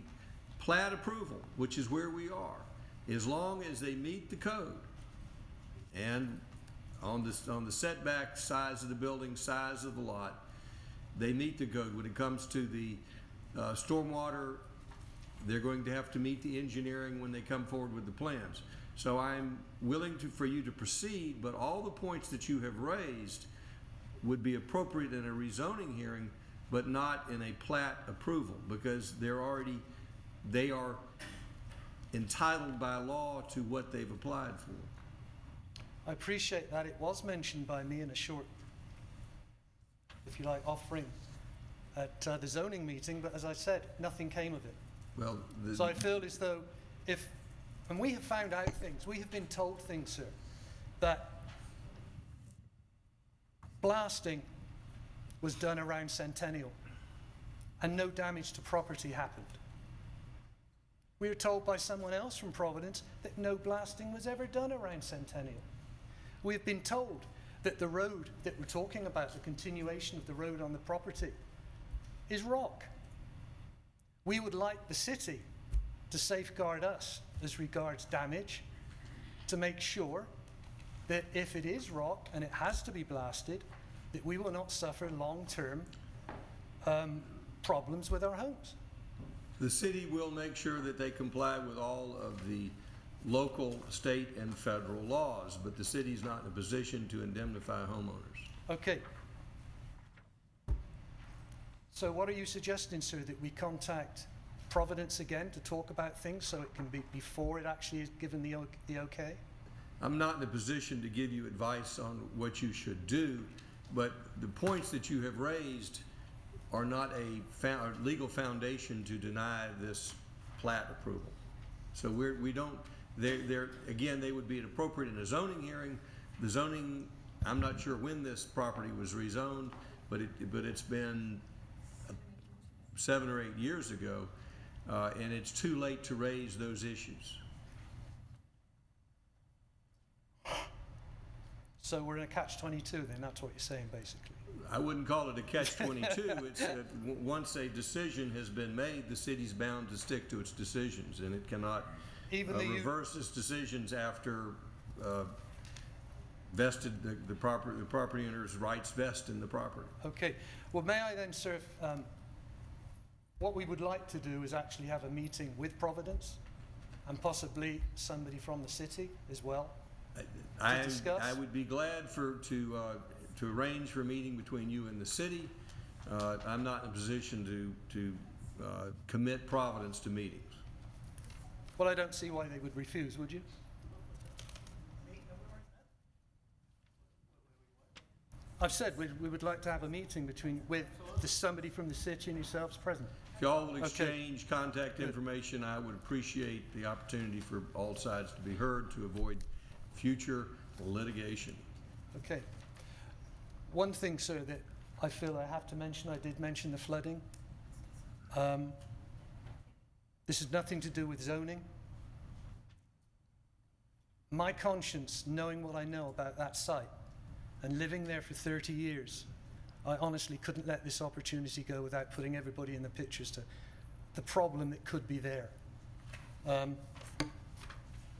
plat approval, which is where we are, as long as they meet the code and on the setback size of the building, size of the lot, they meet the code. When it comes to the stormwater, they're going to have to meet the engineering when they come forward with the plans. So I'm willing for you to proceed, but all the points that you have raised would be appropriate in a rezoning hearing, but not in a plat approval, because they are entitled by law to what they've applied for. I appreciate that. It was mentioned by me in a short if you like, offering at the zoning meeting, but as I said, nothing came of it. Well, So I feel as though and we have found out things, we have been told things, sir, that blasting was done around Centennial and no damage to property happened. We were told by someone else from Providence that no blasting was ever done around Centennial. We have been told that the road that we're talking about, the continuation of the road on the property, is rock. We would like the city to safeguard us as regards damage, to make sure that if it is rock and it has to be blasted, that we will not suffer long-term problems with our homes. the city will make sure that they comply with all of the local, state, and federal laws, but the city's not in a position to indemnify homeowners. Okay. So what are you suggesting, sir, that we contact Providence again to talk about things so it can be before it actually is given the okay? I'm not in a position to give you advice on what you should do, but the points that you have raised are not a legal foundation to deny this plat approval. So we don't, again, they would be appropriate in a zoning hearing. The zoning, I'm not sure when this property was rezoned, but it's been 7 or 8 years ago, and it's too late to raise those issues. So we're in a catch-22 then, that's what you're saying basically? I wouldn't call it a catch-22. It's once a decision has been made, the city's bound to stick to its decisions, and it cannot reverse its decisions after vested the property owner's rights vest in the property. Okay. Well, may I then, sir, what we would like to do is actually have a meeting with Providence and possibly somebody from the city as well to discuss. I would be glad to arrange for a meeting between you and the city. I'm not in a position to commit Providence to meetings. Well, I don't see why they would refuse, would you? I've said we would like to have a meeting with somebody from the city and yourselves present. If y'all will exchange contact information, I would appreciate the opportunity for all sides to be heard to avoid future litigation. Okay. One thing, sir, that I feel I have to mention, I did mention the flooding. This has nothing to do with zoning. My conscience, knowing what I know about that site and living there for 30 years, I honestly couldn't let this opportunity go without putting everybody in the pictures to the problem that could be there. The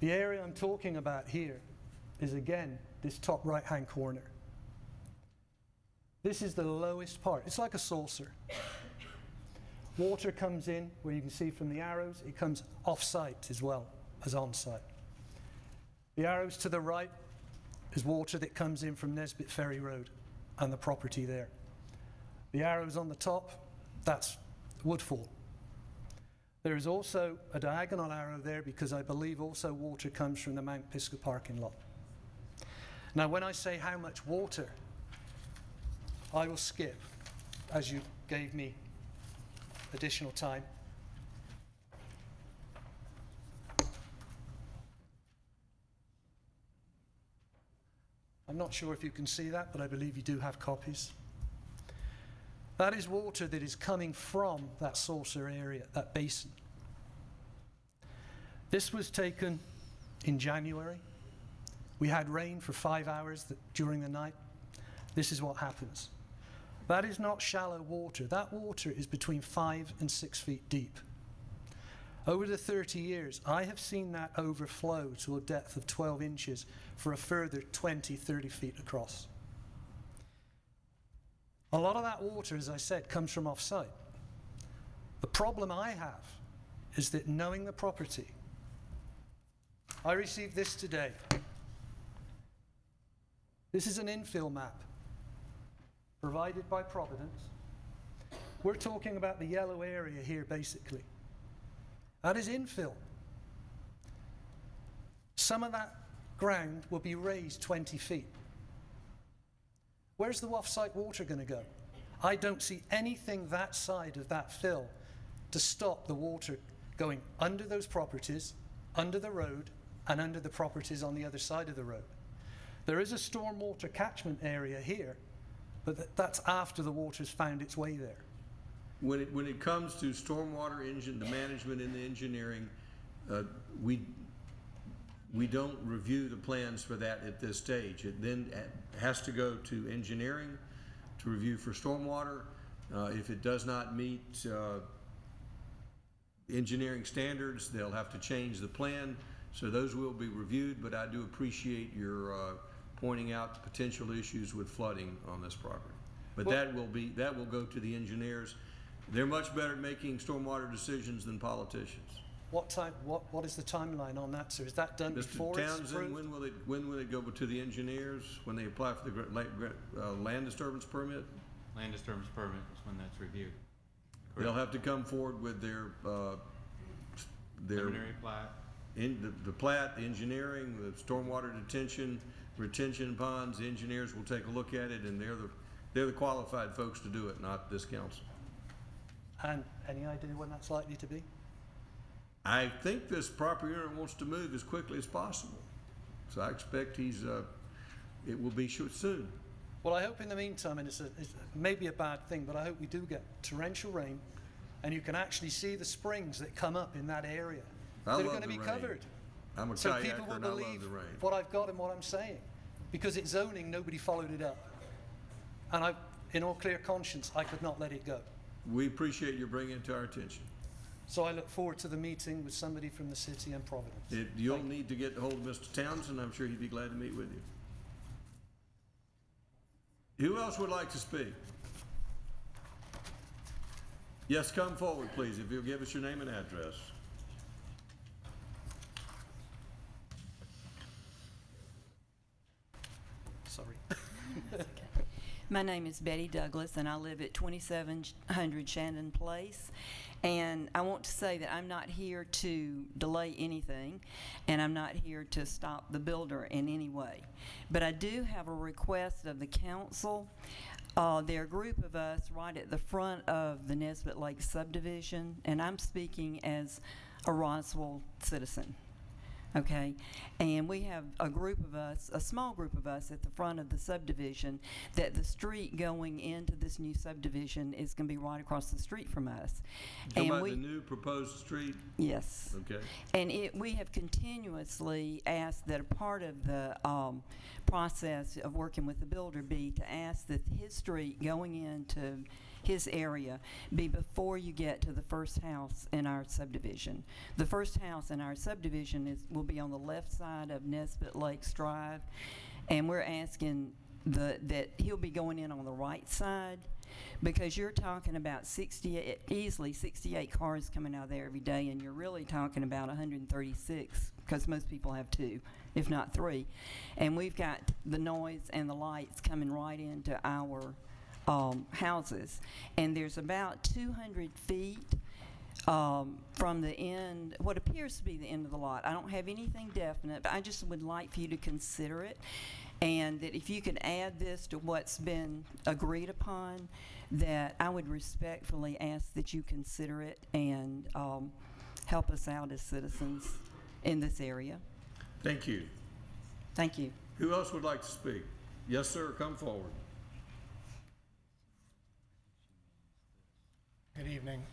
area I'm talking about here is, again, this top right-hand corner. This is the lowest part. It's like a saucer. Water comes in, where you can see from the arrows, it comes off-site as well as on-site. The arrows to the right is water that comes in from Nesbitt Ferry Road and the property there. The arrows on the top, that's Woodfall. There is also a diagonal arrow there because I believe also water comes from the Mount Pisgah parking lot. Now, when I say how much water, I will skip, as you gave me additional time. I'm not sure if you can see that, but I believe you do have copies. That is water that is coming from that saucer area, that basin. This was taken in January. We had rain for 5 hours during the night. This is what happens. That is not shallow water. That water is between 5 and 6 feet deep. Over the 30 years, I have seen that overflow to a depth of 12 inches for a further 20, 30 feet across. A lot of that water, as I said, comes from off-site. The problem I have is that knowing the property, I received this today. This is an infill map provided by Providence. We're talking about the yellow area here, basically. That is infill. Some of that ground will be raised 20 feet. Where's the off-site water going to go? I don't see anything that side of that fill to stop the water going under those properties, under the road, and under the properties on the other side of the road. There is a stormwater catchment area here, but that's after the water's found its way there. When it comes to stormwater the management and the engineering, we don't review the plans for that at this stage. It then has to go to engineering to review for stormwater. If it does not meet engineering standards, they'll have to change the plan. So those will be reviewed, but I do appreciate your pointing out potential issues with flooding on this property. But that will go to the engineers. They're much better at making stormwater decisions than politicians. What is the timeline on that, sir? Is that done before Mr. it's Townsend, approved? when will it go to the engineers when they apply for the land disturbance permit? Land disturbance permit is when that's reviewed. They'll have to come forward with their Preliminary plat. the plat, the engineering, the stormwater detention, retention ponds. The engineers will take a look at it, and they're the qualified folks to do it, not this council. And any idea when that's likely to be? I think this property owner wants to move as quickly as possible, so I expect it will be soon. Well, I hope in the meantime, and it's maybe a bad thing, but I hope we do get torrential rain, and you can actually see the springs that come up in that area that are going to be covered. I'm a So kayaker people will and I love believe the rain. what I've got and what I'm saying. Because it's zoning, nobody followed it up. And in all clear conscience, I could not let it go. We appreciate you bringing it to our attention. So I look forward to the meeting with somebody from the city and Providence. You'll need to get hold of Mr. Townsend. I'm sure he'd be glad to meet with you. Who else would like to speak? Yes, come forward, please, if you'll give us your name and address. Sorry. My name is Betty Douglas, and I live at 2700 Shandon Place. And I want to say that I'm not here to delay anything, and I'm not here to stop the builder in any way. But I do have a request of the council. There are a group of us right at the front of the Nesbitt Lake subdivision, and I'm speaking as a Roswell citizen. Okay, and we have a group of us, a small group of us at the front of the subdivision, that the street going into this new subdivision is going to be right across the street from us. Talking about the new proposed street? Yes. Okay. And we have continuously asked that a part of the process of working with the builder be to ask that his street going into his area be before you get to the first house in our subdivision. The first house in our subdivision will be on the left side of Nesbitt Lakes Drive, and we're asking that he'll be going in on the right side, because you're talking about easily 68 cars coming out of there every day, and you're really talking about 136, because most people have 2, if not 3. And we've got the noise and the lights coming right into our houses, and there's about 200 feet from the end, what appears to be the end of the lot. I don't have anything definite, but I just would like for you to consider it, and that if you could add this to what's been agreed upon, that I would respectfully ask that you consider it and help us out as citizens in this area. Thank you. Thank you. Who else would like to speak? Yes, sir, come forward. Good evening.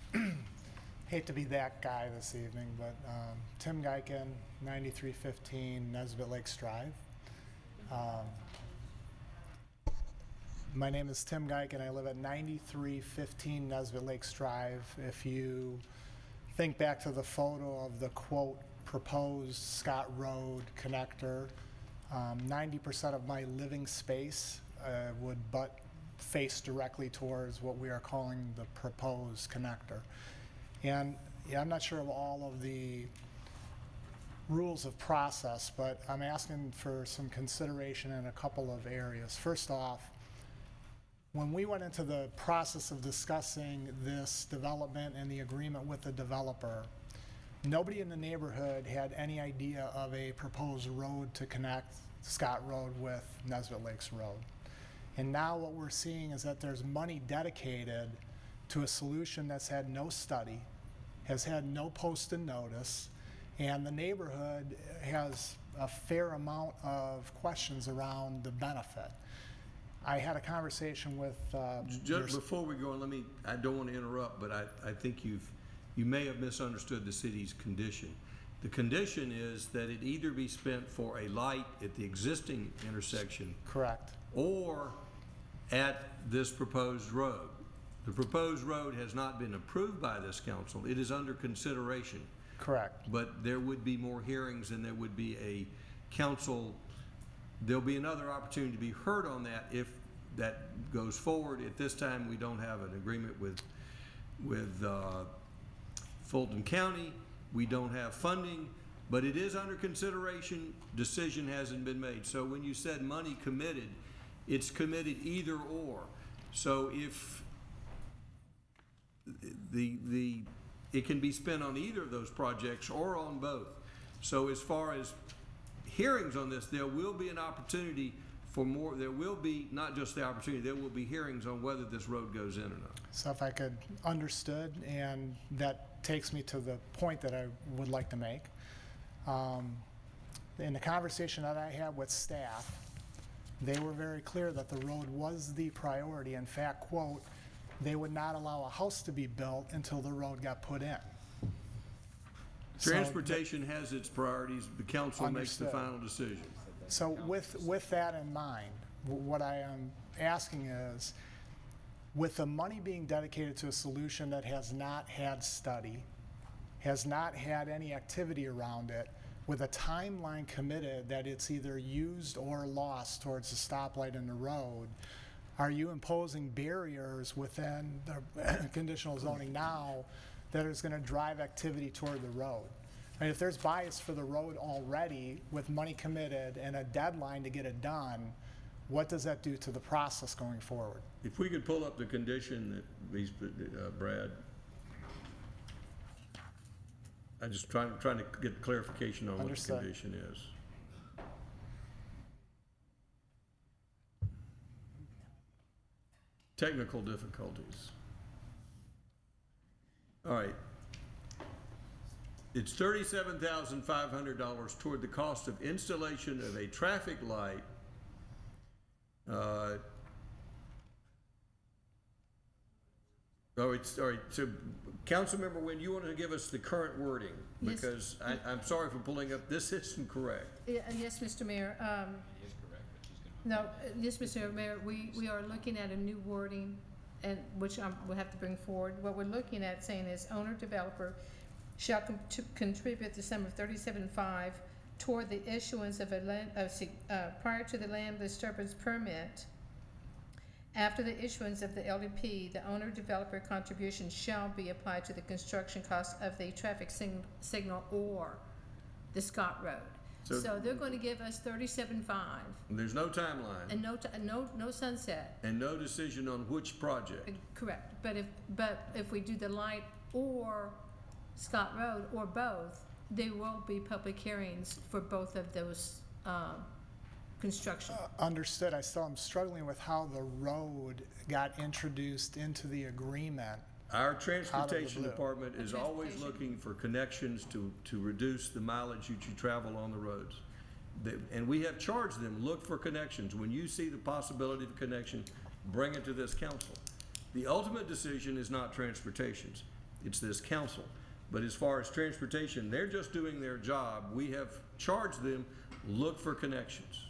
Hate to be that guy this evening, but Tim Geiken, 9315 Nesbitt Lakes Drive. My name is Tim Geiken. I live at 9315 Nesbitt Lakes Drive. If you think back to the photo of the quote proposed Scott Road connector, 90% of my living space would face directly towards what we are calling the proposed connector. And yeah, I'm not sure of all of the rules of process, but I'm asking for some consideration in a couple of areas. First off, when we went into the process of discussing this development and the agreement with the developer, nobody in the neighborhood had any idea of a proposed road to connect Scott Road with Nesbitt Lakes Road. And now what we're seeing is that there's money dedicated to a solution that's had no study, has had no posted notice, and the neighborhood has a fair amount of questions around the benefit. I had a conversation with Just before we go on, I don't want to interrupt, but I think you may have misunderstood the city's condition. The condition is that it either be spent for a light at the existing intersection. Correct. Or at this proposed road. The proposed road has not been approved by this council. It is under consideration. Correct. But there would be more hearings and there would be a council, there'll be another opportunity to be heard on that if that goes forward. At this time, we don't have an agreement with Fulton County. We don't have funding, but it is under consideration. Decision hasn't been made. So when you said money committed, it's committed either or. So if it can be spent on either of those projects or on both. So as far as hearings on this, there will be an opportunity for more. There will be not just the opportunity, there will be hearings on whether this road goes in or not. So if I could understood, and that takes me to the point that I would like to make. In the conversation that I had with staff, they were very clear that the road was the priority. In fact, quote, they would not allow a house to be built until the road got put in. Transportation has its priorities. The council makes the Understood. final decision. So with that in mind, what I am asking is, with the money being dedicated to a solution that has not had study, has not had any activity around it, with a timeline committed that it's either used or lost towards the stoplight in the road, are you imposing barriers within the conditional zoning now that is going to drive activity toward the road? And if there's bias for the road already with money committed and a deadline to get it done, what does that do to the process going forward? If we could pull up the condition that he's, Brad. I'm just trying to get clarification on Understood. what the condition is. Technical difficulties. All right. It's $37,500 toward the cost of installation of a traffic light. All right, so Councilmember Wynn, you want to give us the current wording? Yes. Because I'm sorry for pulling up, this isn't correct. Yes, Mr. Mayor. No, yes, Mr. Mayor, we are looking at a new wording, and which we'll have to bring forward. What we're looking at saying is owner developer shall contribute the sum of $37,500 toward the issuance of prior to the land disturbance permit. After the issuance of the LDP, the owner developer contribution shall be applied to the construction cost of the traffic signal or the Scott Road. So they're going to give us $37,500 There's no timeline and no sunset. and no decision on which project. Correct. But if we do the light or Scott Road or both, there will be public hearings for both of those construction. Understood. I still am struggling with how the road got introduced into the agreement. Our transportation blue. department is always looking for connections to reduce the mileage that you travel on the roads. And we have charged them, look for connections. When you see the possibility of a connection, bring it to this council. The ultimate decision is not transportation's, it's this council. But as far as transportation, they're just doing their job. We have charged them, look for connections.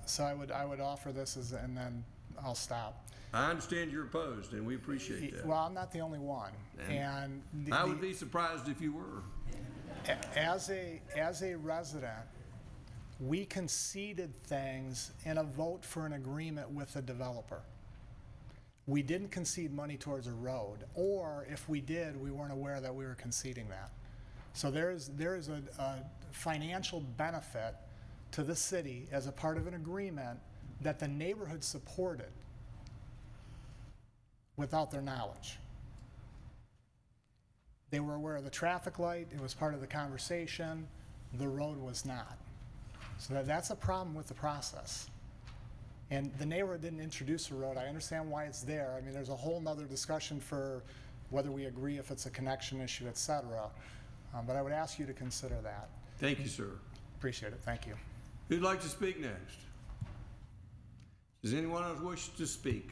So I would offer this as, and then I'll stop. I understand you're opposed, and we appreciate that. Well, I'm not the only one. And I would be surprised if you were. As a resident, we conceded things in a vote for an agreement with the developer. We didn't concede money towards a road, or if we did, we weren't aware that we were conceding that. So there is a financial benefit to the city as a part of an agreement that the neighborhood supported without their knowledge. They were aware of the traffic light, it was part of the conversation, the road was not. So that's a problem with the process. And the neighborhood didn't introduce the road. I understand why it's there. I mean, there's a whole nother discussion for whether we agree if it's a connection issue, et cetera. But I would ask you to consider that. Thank you, sir. Appreciate it. Thank you. Who'd like to speak next? Does anyone else wish to speak?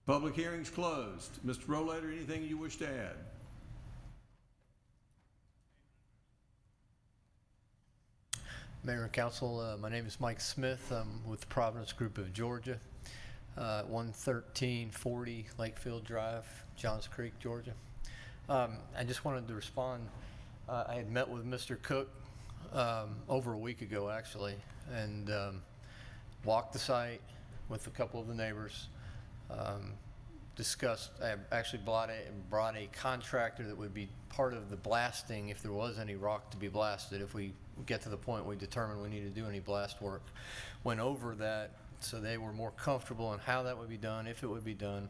Public hearing's closed. Mr. Rollator, anything you wish to add? Mayor and Council, my name is Mike Smith. I'm with the Providence Group of Georgia, 11340 Lakefield Drive, Johns Creek, Georgia. I just wanted to respond. I had met with Mr. Cook over a week ago, actually, and walked the site with a couple of the neighbors. Discussed, I actually brought a contractor that would be part of the blasting if there was any rock to be blasted. If we get to the point we determine we need to do any blast work. Went over that so they were more comfortable on how that would be done, if it would be done.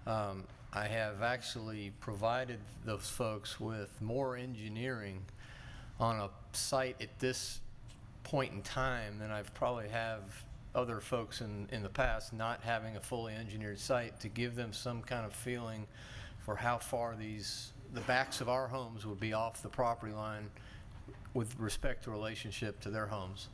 I have actually provided those folks with more engineering on a site at this point in time than I've probably have other folks in the past, not having a fully engineered site, to give them some kind of feeling for how far the backs of our homes would be off the property line with respect to relationship to their homes.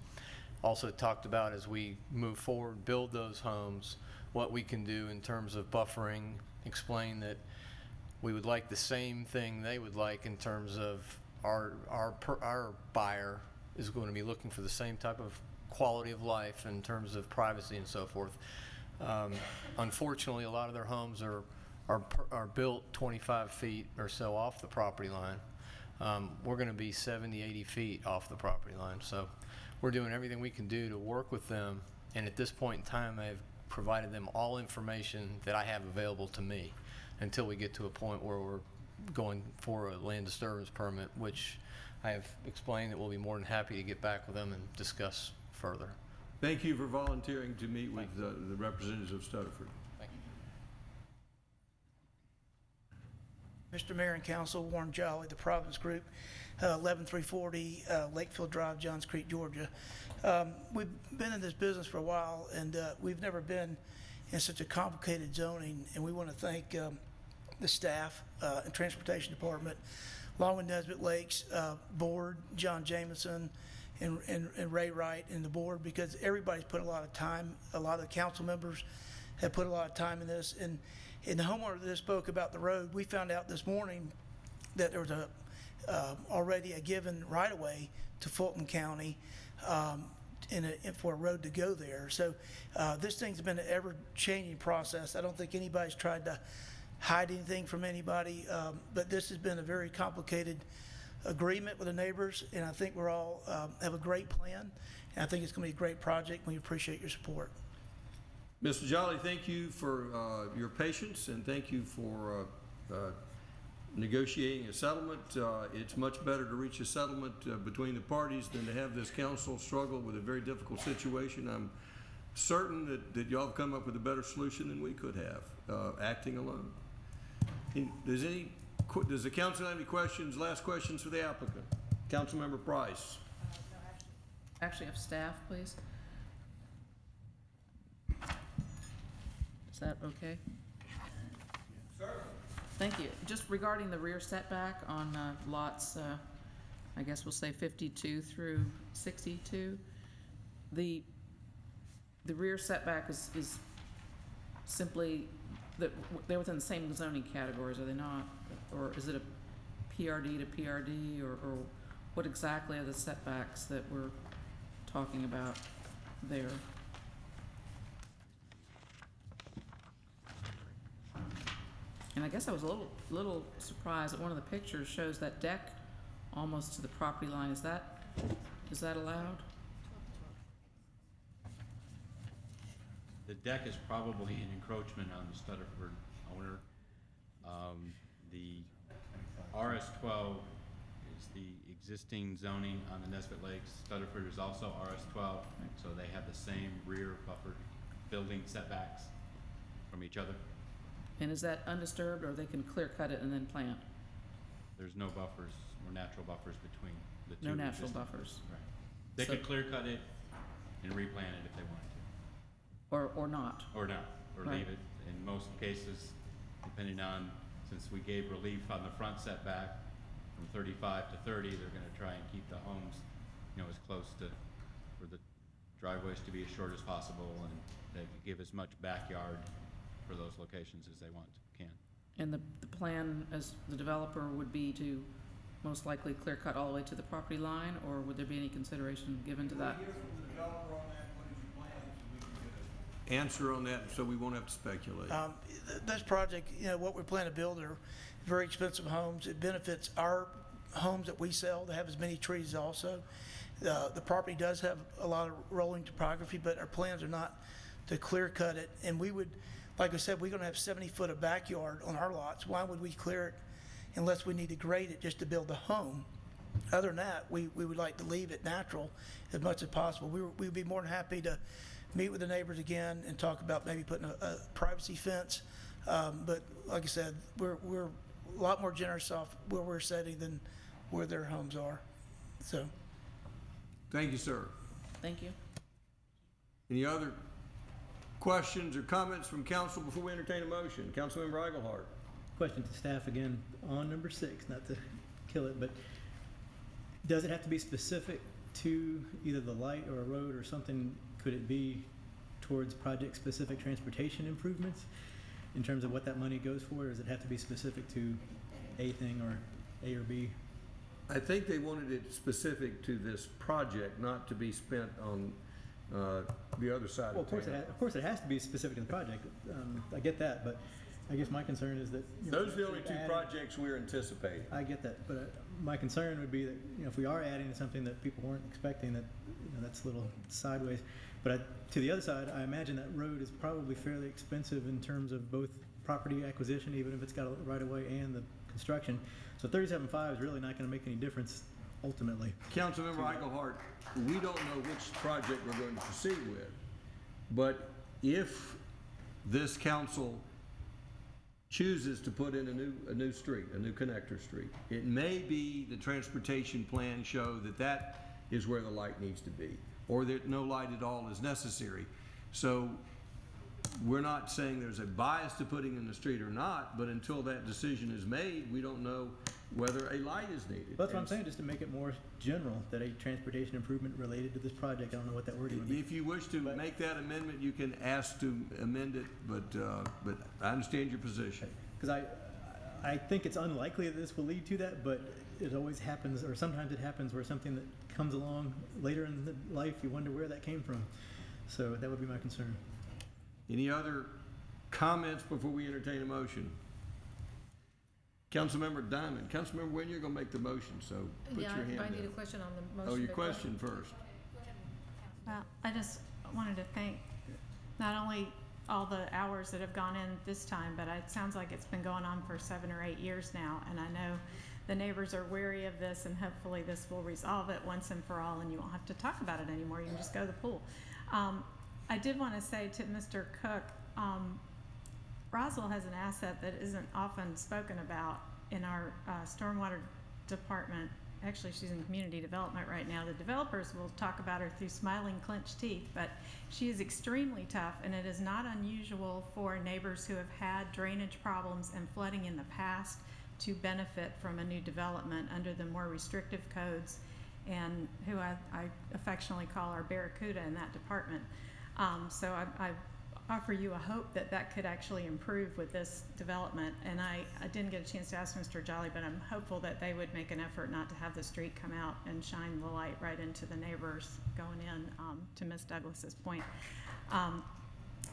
Also talked about, as we move forward, build those homes, what we can do in terms of buffering, explain that we would like the same thing they would like in terms of our buyer is going to be looking for the same type of quality of life in terms of privacy and so forth. Unfortunately, a lot of their homes are built 25 feet or so off the property line. We're going to be 70, 80 feet off the property line. So we're doing everything we can do to work with them. And at this point in time, I've provided them all information that I have available to me until we get to a point where we're going for a land disturbance permit, which I have explained that we'll be more than happy to get back with them and discuss further. Thank you for volunteering to meet with the representatives of Stutterford. Thank you. Mr. Mayor and Council, Warren Jolly, the Providence Group, 11340 Lakefield Drive, Johns Creek, Georgia. We've been in this business for a while, and we've never been in such a complicated zoning, and we want to thank the staff and Transportation Department, along with Nesbitt Lakes Board, John Jameson, and Ray Wright and the board, because everybody's put a lot of time. A lot of the council members have put a lot of time in this. And the homeowner that spoke about the road, we found out this morning that there was already a given right-of-way to Fulton County for a road to go there. So this thing's been an ever-changing process. I don't think anybody's tried to hide anything from anybody, but this has been a very complicated agreement with the neighbors, and I think we're all have a great plan, and I think it's going to be a great project, and we appreciate your support. Mr. Jolly, thank you for your patience, and thank you for negotiating a settlement. It's much better to reach a settlement between the parties than to have this council struggle with a very difficult situation. I'm certain that y'all have come up with a better solution than we could have, acting alone. Does the council have any questions, last questions for the applicant? Councilmember Price. Actually, have staff, please. Is that okay? Sir. Thank you. Just regarding the rear setback on lots, I guess we'll say 52 through 62, the rear setback is simply that they're within the same zoning categories, are they not? Or is it a PRD to PRD, or what exactly are the setbacks that we're talking about there? And I guess I was a little surprised that one of the pictures shows that deck almost to the property line. Is that allowed? The deck is probably an encroachment on the Stutterford owner. The RS-12 is the existing zoning on the Nesbitt Lakes. Stutterford is also RS-12, so they have the same rear buffer building setbacks from each other. And is that undisturbed, or they can clear cut it and then plant? There's no buffers or natural buffers between the two. No natural existing. buffers. Right. They could clear cut it and replant it if they wanted to. Or not. Or not, or Right. leave it. In most cases, depending on, since we gave relief on the front setback from 35 to 30, they're gonna try and keep the homes, you know, as close to, for the driveways to be as short as possible, and they can give as much backyard for those locations as they can. And the plan as the developer would be to most likely clear cut all the way to the property line, or would there be any consideration given to that? Answer on that, so we won't have to speculate. This project, you know, what we're planning to build are very expensive homes. It benefits our homes that we sell to have as many trees also. The property does have a lot of rolling topography, but our plans are not to clear cut it. And we would, like I said, we're gonna have 70 foot of backyard on our lots. Why would we clear it unless we need to grade it just to build a home? Other than that, we would like to leave it natural as much as possible. We'd be more than happy to meet with the neighbors again and talk about maybe putting a privacy fence. But like I said, we're a lot more generous off where we're setting than where their homes are. So. Thank you, sir. Thank you. Any other questions or comments from council before we entertain a motion? Councilmember Eichelhardt. Question to staff again on number 6, not to kill it, but does it have to be specific to either the light or a road or something? Could it be towards project-specific transportation improvements in terms of what that money goes for, or does it have to be specific to a thing or A or B? I think they wanted it specific to this project, not to be spent on the other side Well, of town. of course it has to be specific to the project. I get that, but I guess my concern is that, you know, Those are the only two projects we're anticipating. I get that, but my concern would be that, you know, if we are adding something that people weren't expecting, that, you know, that's a little sideways. But to the other side, I imagine that road is probably fairly expensive in terms of both property acquisition, even if it's got a right of way, and the construction. So 37.5 is really not going to make any difference ultimately. Councilmember Eichelhardt, we don't know which project we're going to proceed with, but if this council chooses to put in a new street, a new connector street, it may be the transportation plan show that that is where the light needs to be, or that no light at all is necessary. So we're not saying there's a bias to putting in the street or not, but until that decision is made, we don't know whether a light is needed. That's what I'm saying, just to make it more general, that a transportation improvement related to this project. I don't know what that wording would be. If you wish to make that amendment, you can ask to amend it, but I understand your position. Because I think it's unlikely that this will lead to that, but it always happens, or sometimes it happens where something that comes along later in the life, you wonder where that came from. So that would be my concern. Any other comments before we entertain a motion? Councilmember Diamond. Councilmember Wynn, you're going to make the motion, so put your hand Yeah, I need a down. question on the motion. Oh, your but go ahead. question first. Well, I just wanted to thank not only all the hours that have gone in this time, but it sounds like it's been going on for 7 or 8 years now, and I know the neighbors are wary of this, and hopefully this will resolve it once and for all, and you won't have to talk about it anymore. You can just go to the pool. I did want to say to Mr. Cook, Roswell has an asset that isn't often spoken about in our stormwater department. Actually, she's in community development right now. The developers will talk about her through smiling clenched teeth, but she is extremely tough, and it is not unusual for neighbors who have had drainage problems and flooding in the past to benefit from a new development under the more restrictive codes, and who I affectionately call our barracuda in that department. So I offer you a hope that that could actually improve with this development. And I didn't get a chance to ask Mr. Jolly, but I'm hopeful that they would make an effort not to have the street come out and shine the light right into the neighbors going in, to Ms. Douglas's point.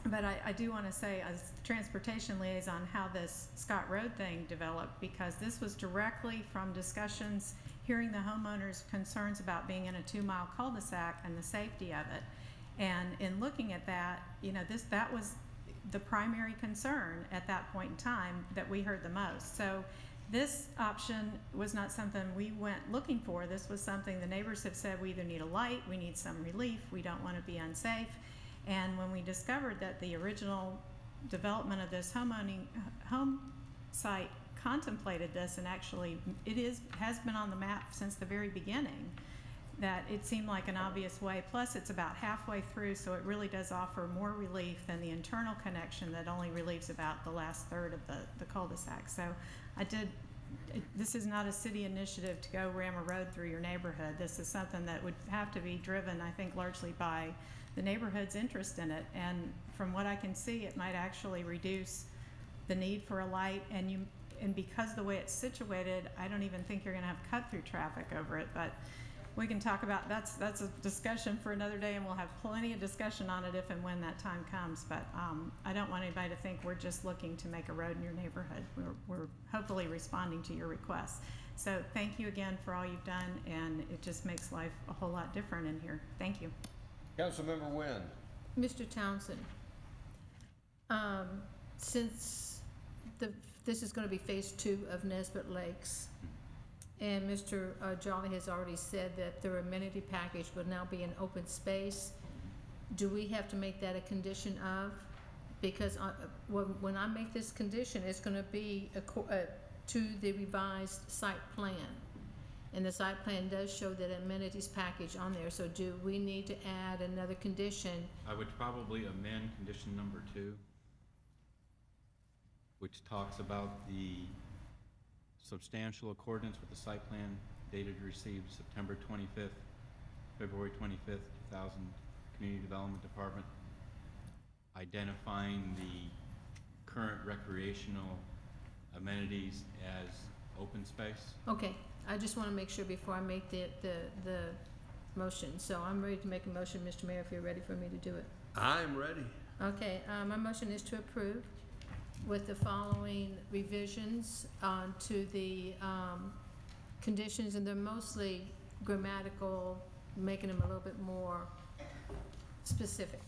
But I do want to say, as transportation liaison, how this Scott Road thing developed, because this was directly from discussions, hearing the homeowners' concerns about being in a 2-mile cul-de-sac and the safety of it. And in looking at that, you know, that was the primary concern at that point in time that we heard the most. So this option was not something we went looking for. This was something the neighbors have said, we either need a light, we need some relief, we don't want to be unsafe. And when we discovered that the original development of this home site contemplated this, and actually has been on the map since the very beginning, that it seemed like an obvious way. Plus, it's about halfway through, so it really does offer more relief than the internal connection that only relieves about the last third of the cul-de-sac. So this is not a city initiative to go ram a road through your neighborhood. This is something that would have to be driven, I think, largely by the neighborhood's interest in it. And from what I can see, it might actually reduce the need for a light. And because the way it's situated, I don't even think you're going to have cut-through traffic over it. But we can talk about that's a discussion for another day, and we'll have plenty of discussion on it if and when that time comes. But I don't want anybody to think we're just looking to make a road in your neighborhood. We're hopefully responding to your requests. So thank you again for all you've done, and it just makes life a whole lot different in here. Thank you. Councilmember Wynn. Mr. Townsend, since this is going to be phase 2 of Nesbit Lakes, and Mr. Jolly has already said that their amenity package will now be an open space, do we have to make that a condition of? Because when I make this condition, it's going to be to the revised site plan. And the site plan does show that amenities package on there, so do we need to add another condition? I would probably amend condition number 2, which talks about the substantial accordance with the site plan dated received September 25th, February 25th, 2000, Community Development Department, identifying the current recreational amenities as open space. Okay, I just want to make sure before I make the motion. So I'm ready to make a motion, Mr. Mayor, if you're ready for me to do it. I am ready. Okay, my motion is to approve with the following revisions to the conditions, and they're mostly grammatical, making them a little bit more specific.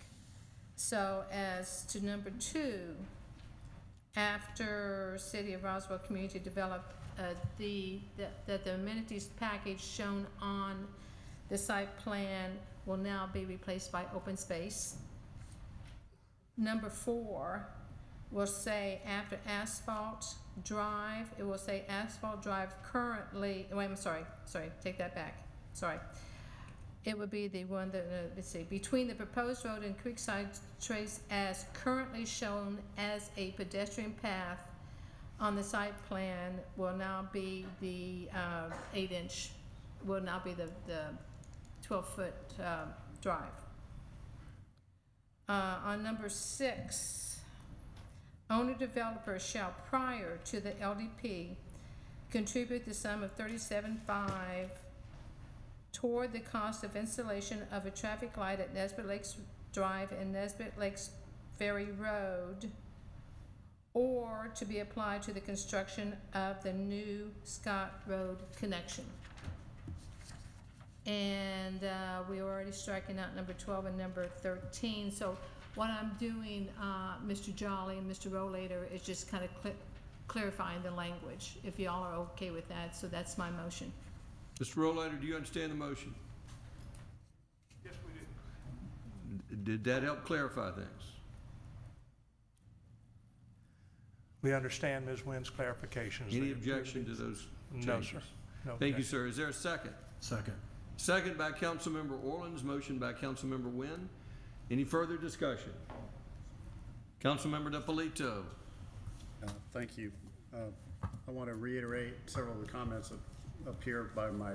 So as to number 2, after City of Roswell Community Development, that the amenities package shown on the site plan will now be replaced by open space. Number 4 will say after Asphalt Drive, it will say Asphalt Drive currently, wait, I'm sorry, take that back, sorry. It would be the one that, let's see, between the proposed road and Creekside Trace as currently shown as a pedestrian path on the site plan will now be the 8-inch, will now be the 12-foot drive. On number 6, owner developer shall, prior to the LDP, contribute the sum of $37,500 toward the cost of installation of a traffic light at Nesbit Lakes Drive and Nesbit Lakes Ferry Road, or to be applied to the construction of the new Scott Road connection. And we are already striking out number 12 and number 13. So what I'm doing, Mr. Jolly and Mr. Rollator, is just kind of clarifying the language, if y'all are okay with that. So that's my motion. Mr. Rollator, do you understand the motion? Yes, we do. Did that help clarify things? We understand Ms. Wynn's clarifications. Any objection to those changes? No, sir. No Thank you, objection. sir. Is there a second? Second. Second by Councilmember Orleans, motion by Councilmember Wynn. Any further discussion? Councilmember DePolito. Thank you. I want to reiterate several of the comments up here by my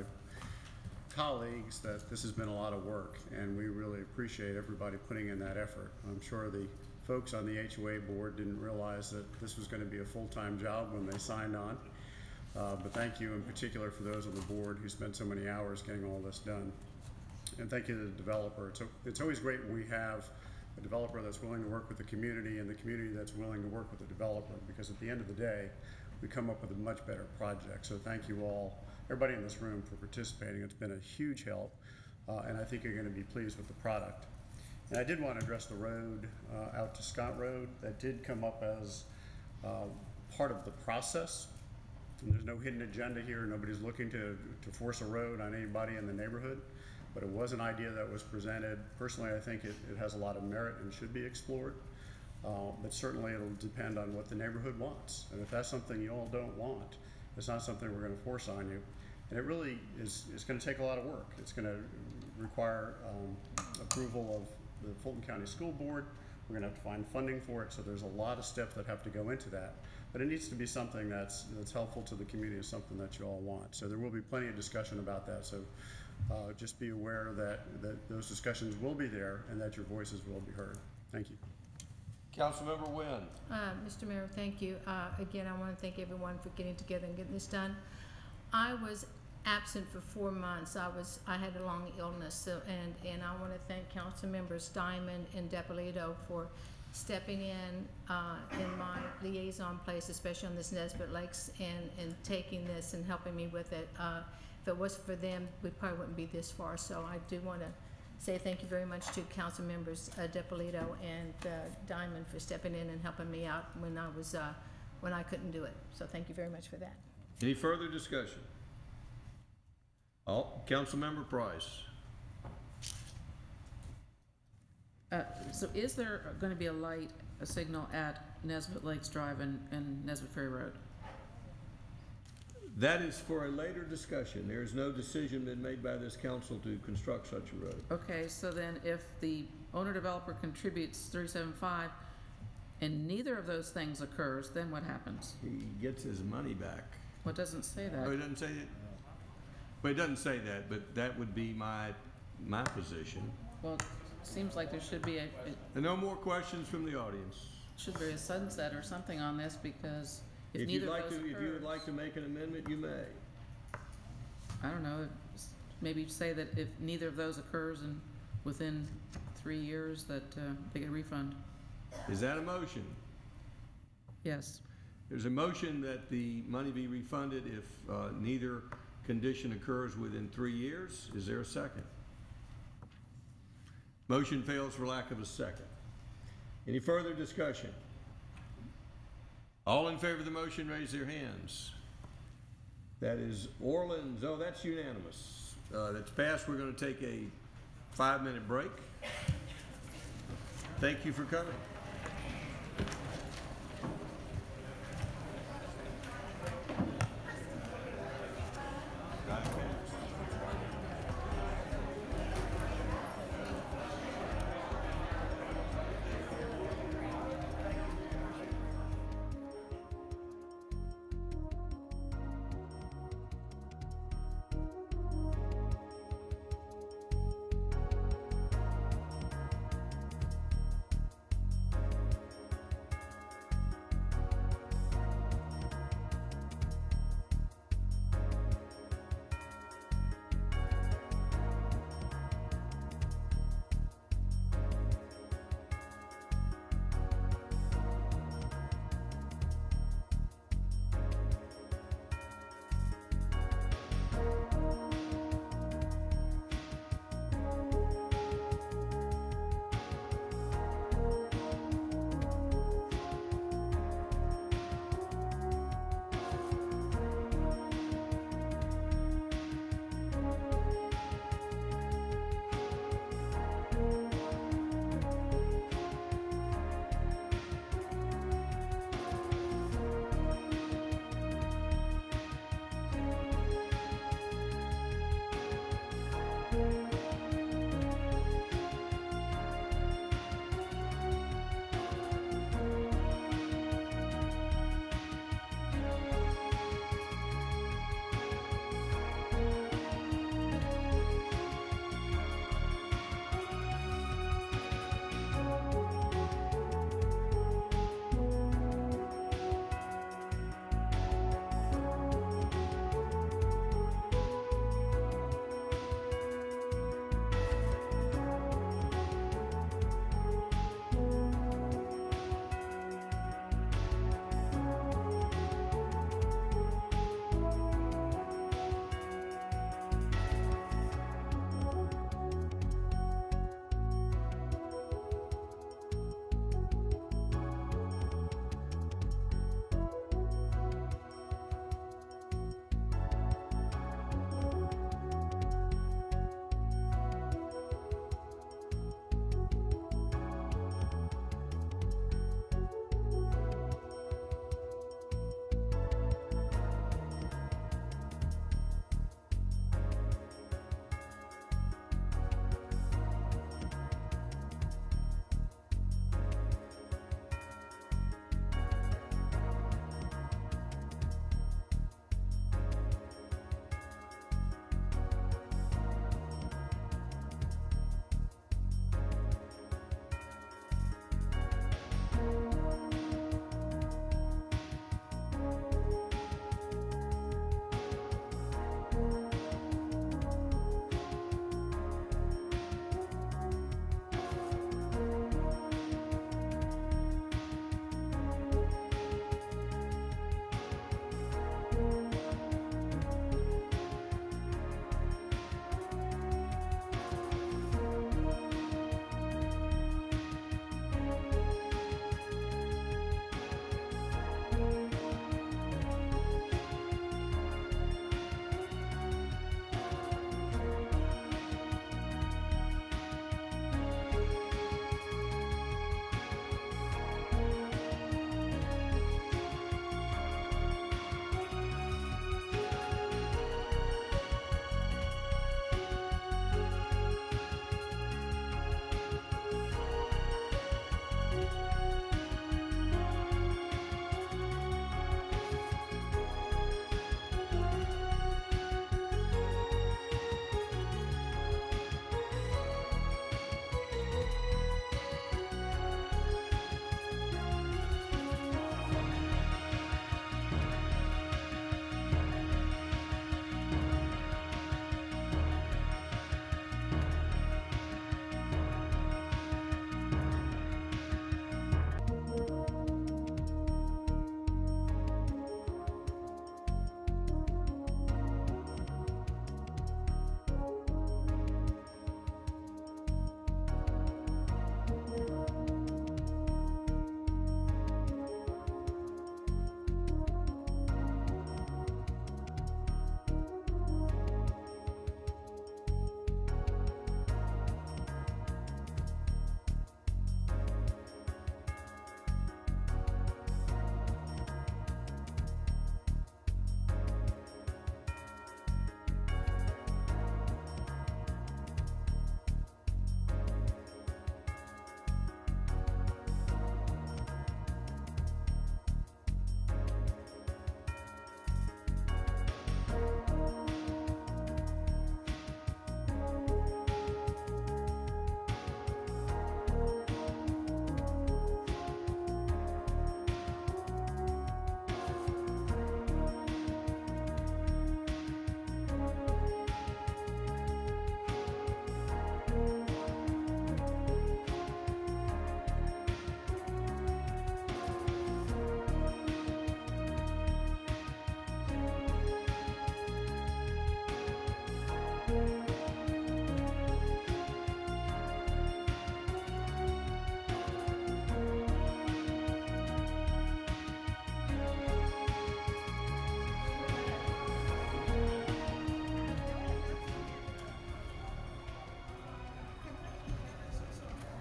colleagues that this has been a lot of work, and we really appreciate everybody putting in that effort. I'm sure the folks on the HOA board didn't realize that this was going to be a full-time job when they signed on. But thank you in particular for those on the board who spent so many hours getting all this done. And thank you to the developer. It's always great when we have a developer that's willing to work with the community and the community that's willing to work with the developer, because at the end of the day, we come up with a much better project. So thank you all, everybody in this room, for participating. It's been a huge help, and I think you're going to be pleased with the product. And I did want to address the road out to Scott Road. That did come up as part of the process. And there's no hidden agenda here. Nobody's looking to force a road on anybody in the neighborhood, but it was an idea that was presented. Personally, I think it has a lot of merit and should be explored, but certainly it'll depend on what the neighborhood wants. And if that's something you all don't want, it's not something we're going to force on you. And it really is going to take a lot of work. It's going to require approval of the Fulton County School Board. We're going to have to find funding for it, so there's a lot of steps that have to go into that. But it needs to be something that's helpful to the community, and something that you all want. So there will be plenty of discussion about that. So just be aware that those discussions will be there and that your voices will be heard. Thank you. Councilmember Wynn. Mr. Mayor, thank you. Again, I want to thank everyone for getting together and getting this done. I was absent for 4 months. I had a long illness, so, and I want to thank Council Members Diamond and Depolito for stepping in my liaison place, especially on this Nesbitt Lakes, and taking this and helping me with it. If it wasn't for them, we probably wouldn't be this far. So I do want to say thank you very much to Council Members Depolito and Diamond for stepping in and helping me out when I couldn't do it. So thank you very much for that. Any further discussion? Councilmember Price. So is there going to be a signal at Nesbitt Lakes Drive and Nesbitt Ferry Road? That is for a later discussion. There is no decision been made by this council to construct such a road. Okay, so then if the owner-developer contributes $375 and neither of those things occurs, then what happens? He gets his money back. Well, it doesn't say that. Oh, it doesn't say that? Well, it doesn't say that, but that would be my position. Well, it seems like there should be And no more questions from the audience. should be a sunset or something on this, because if If neither you'd of like those to, if you would like to make an amendment, you may. I don't know, maybe say that if neither of those occurs and within 3 years, that they get a refund. Is that a motion? Yes. There's a motion that the money be refunded if neither condition occurs within 3 years. Is there a second? Motion fails for lack of a second. Any further discussion? All in favor of the motion, raise their hands. That is Orleans. Oh, that's unanimous. That's passed. We're going to take a 5-minute break. Thank you for coming.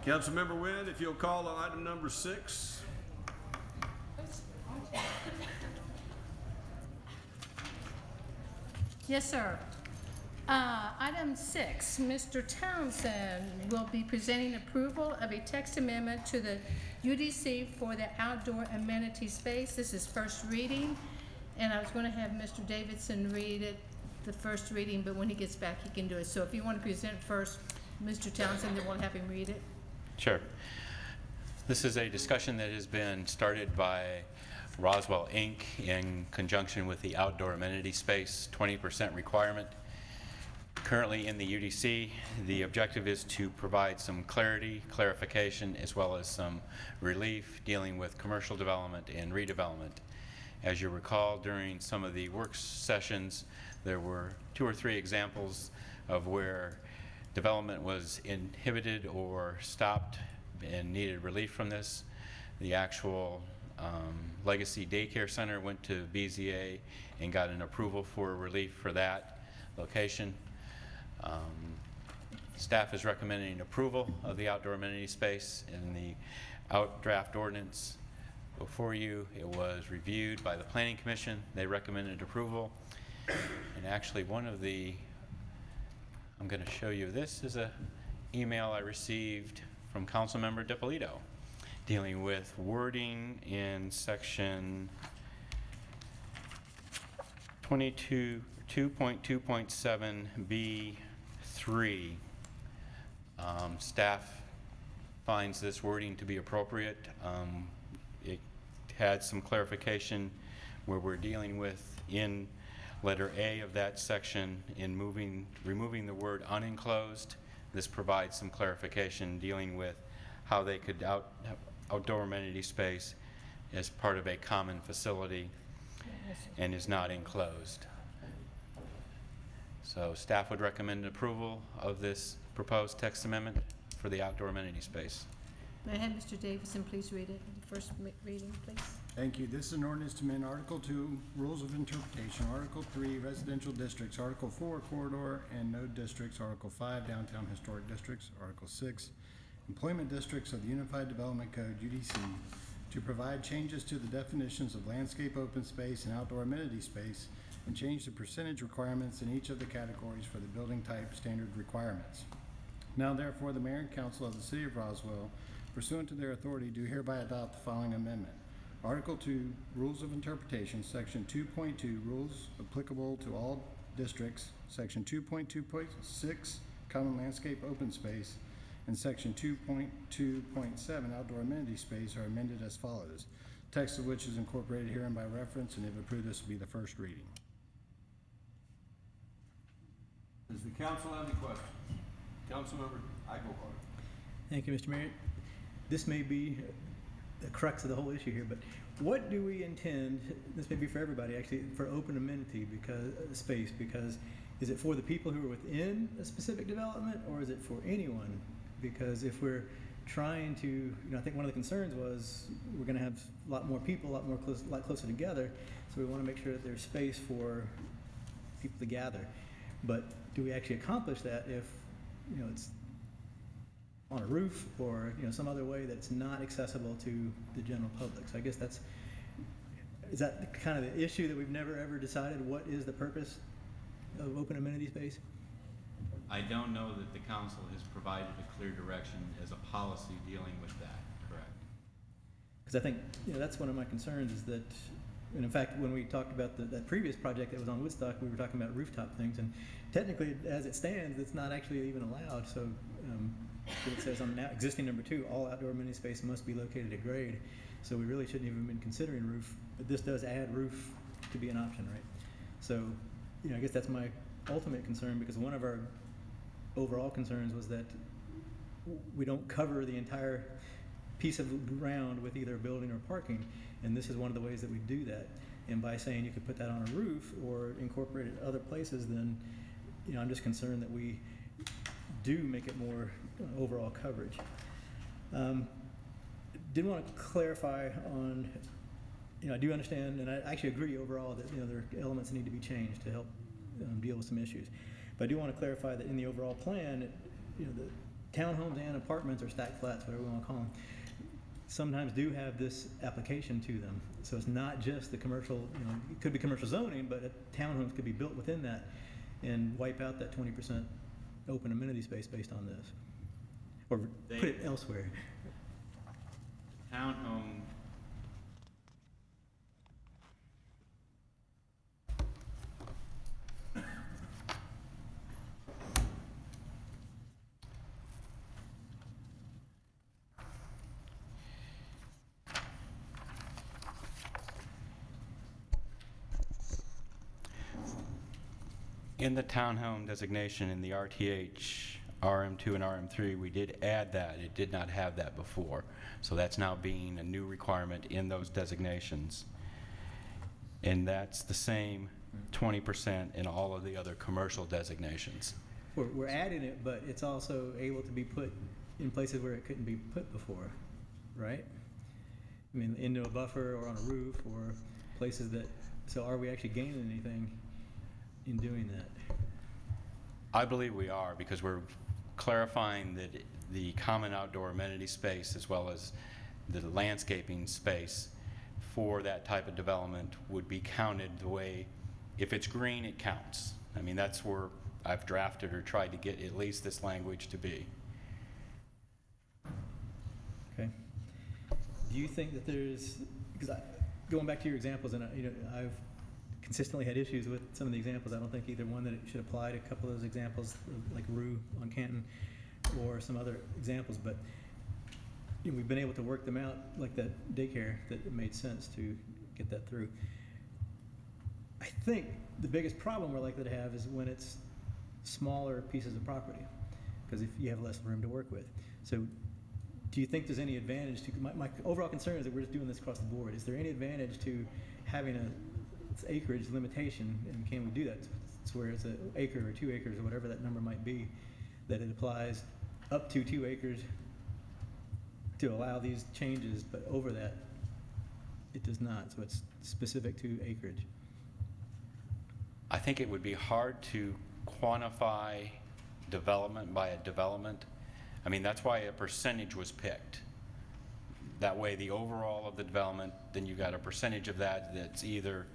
Councilmember Wynn, if you'll call on item number 6. Yes, sir. Item 6, Mr. Townsend will be presenting approval of a text amendment to the UDC for the outdoor amenity space. This is first reading, and I was going to have Mr. Davidson read it, the first reading, but when he gets back, he can do it. So if you want to present first, Mr. Townsend, then we'll have him read it. Sure. This is a discussion that has been started by Roswell Inc. in conjunction with the outdoor amenity space 20% requirement. Currently in the UDC, the objective is to provide some clarification, as well as some relief dealing with commercial development and redevelopment. As you recall, during some of the work sessions, there were 2 or 3 examples of where development was inhibited or stopped and needed relief from this. The actual Legacy Daycare Center went to BZA and got an approval for relief for that location. Staff is recommending approval of the outdoor amenity space in the draft ordinance before you. It was reviewed by the Planning Commission. They recommended approval. And actually one of the, I'm going to show you, this is an email I received from Councilmember DiPolito dealing with wording in section 2.2.7B3. Staff finds this wording to be appropriate. It had some clarification where we're dealing with in letter A of that section in removing the word unenclosed. This provides some clarification dealing with how they could outdoor amenity space as part of a common facility and is not enclosed. So staff would recommend approval of this proposed text amendment for the outdoor amenity space. May I have Mr. Davidson please read it, the first reading, please? Thank you. This is an ordinance to amend Article 2, Rules of Interpretation, Article 3, Residential Districts, Article 4, Corridor and Node Districts, Article 5, Downtown Historic Districts, Article 6, Employment Districts of the Unified Development Code, UDC, to provide changes to the definitions of landscape open space and outdoor amenity space, and change the percentage requirements in each of the categories for the building type standard requirements. Now therefore, the Mayor and Council of the City of Roswell, pursuant to their authority, do hereby adopt the following amendment. Article 2, Rules of Interpretation, Section 2.2, Rules applicable to all districts, Section 2.2.6, Common Landscape Open Space, and Section 2.2.7, Outdoor Amenity Space, are amended as follows. Text of which is incorporated herein by reference, and if approved, this will be the first reading. Does the council have any questions? Councilmember Eichelbarger. Thank you, Mr. Mayor. This may be the crux of the whole issue here, but what do we intend, this may be for everybody actually, for open amenity space, because is it for the people who are within a specific development, or is it for anyone? Because if we're trying to, I think one of the concerns was we're going to have a lot more people, a lot closer together, so we want to make sure that there's space for people to gather. But do we actually accomplish that if, it's on a roof or, some other way that's not accessible to the general public? So I guess is that kind of the issue that we've never ever decided what is the purpose of open amenity space? I don't know that the council has provided a clear direction as a policy dealing with that, correct? Because I think, that's one of my concerns is that, and in fact, when we talked about that previous project that was on Woodstock, we were talking about rooftop things, and technically, as it stands, it's not actually even allowed. So it says on now existing number 2, all outdoor amenity space must be located at grade. So we really shouldn't even been considering roof, but this does add roof to be an option, right? So, I guess that's my ultimate concern, because one of our overall concerns was that we don't cover the entire piece of ground with either a building or parking, and this is one of the ways that we do that. And by saying you could put that on a roof or incorporate it other places, then I'm just concerned that we do make it more overall coverage. Did want to clarify on, I do understand, and I actually agree overall that there are elements that need to be changed to help deal with some issues. But I do want to clarify that in the overall plan, townhomes and apartments or stacked flats, whatever we want to call them, sometimes do have this application to them. So it's not just the commercial, it could be commercial zoning, but townhomes could be built within that and wipe out that 20% open amenity space based on this. Or put it elsewhere. Townhome. In the townhome designation in the RTH, RM2 and RM3, we did add that. It did not have that before. So that's now being a new requirement in those designations. And that's the same 20% in all of the other commercial designations. We're adding it, but it's also able to be put in places where it couldn't be put before, right? I mean, into a buffer or on a roof or places that, so are we actually gaining anything in doing that? I believe we are, because we're clarifying that the common outdoor amenity space as well as the landscaping space for that type of development would be counted the way, if it's green, it counts. I mean, that's where I've drafted or tried to get at least this language to be. Okay. Do you think that there's, because going back to your examples, and I've consistently had issues with some of the examples. I don't think either one that it should apply to a couple of those examples, like Rue on Canton, or some other examples, but we've been able to work them out, like that daycare, that it made sense to get that through. I think the biggest problem we're likely to have is when it's smaller pieces of property, because if you have less room to work with. So do you think there's any advantage to, my overall concern is that we're just doing this across the board. Is there any advantage to having a acreage limitation, and can we do that? It's where it's an acre or 2 acres or whatever that number might be, that it applies up to 2 acres to allow these changes, but over that it does not. So it's specific to acreage. I think it would be hard to quantify development by a development. I mean, that's why a percentage was picked. That way the overall of the development, then you got a percentage of that that's either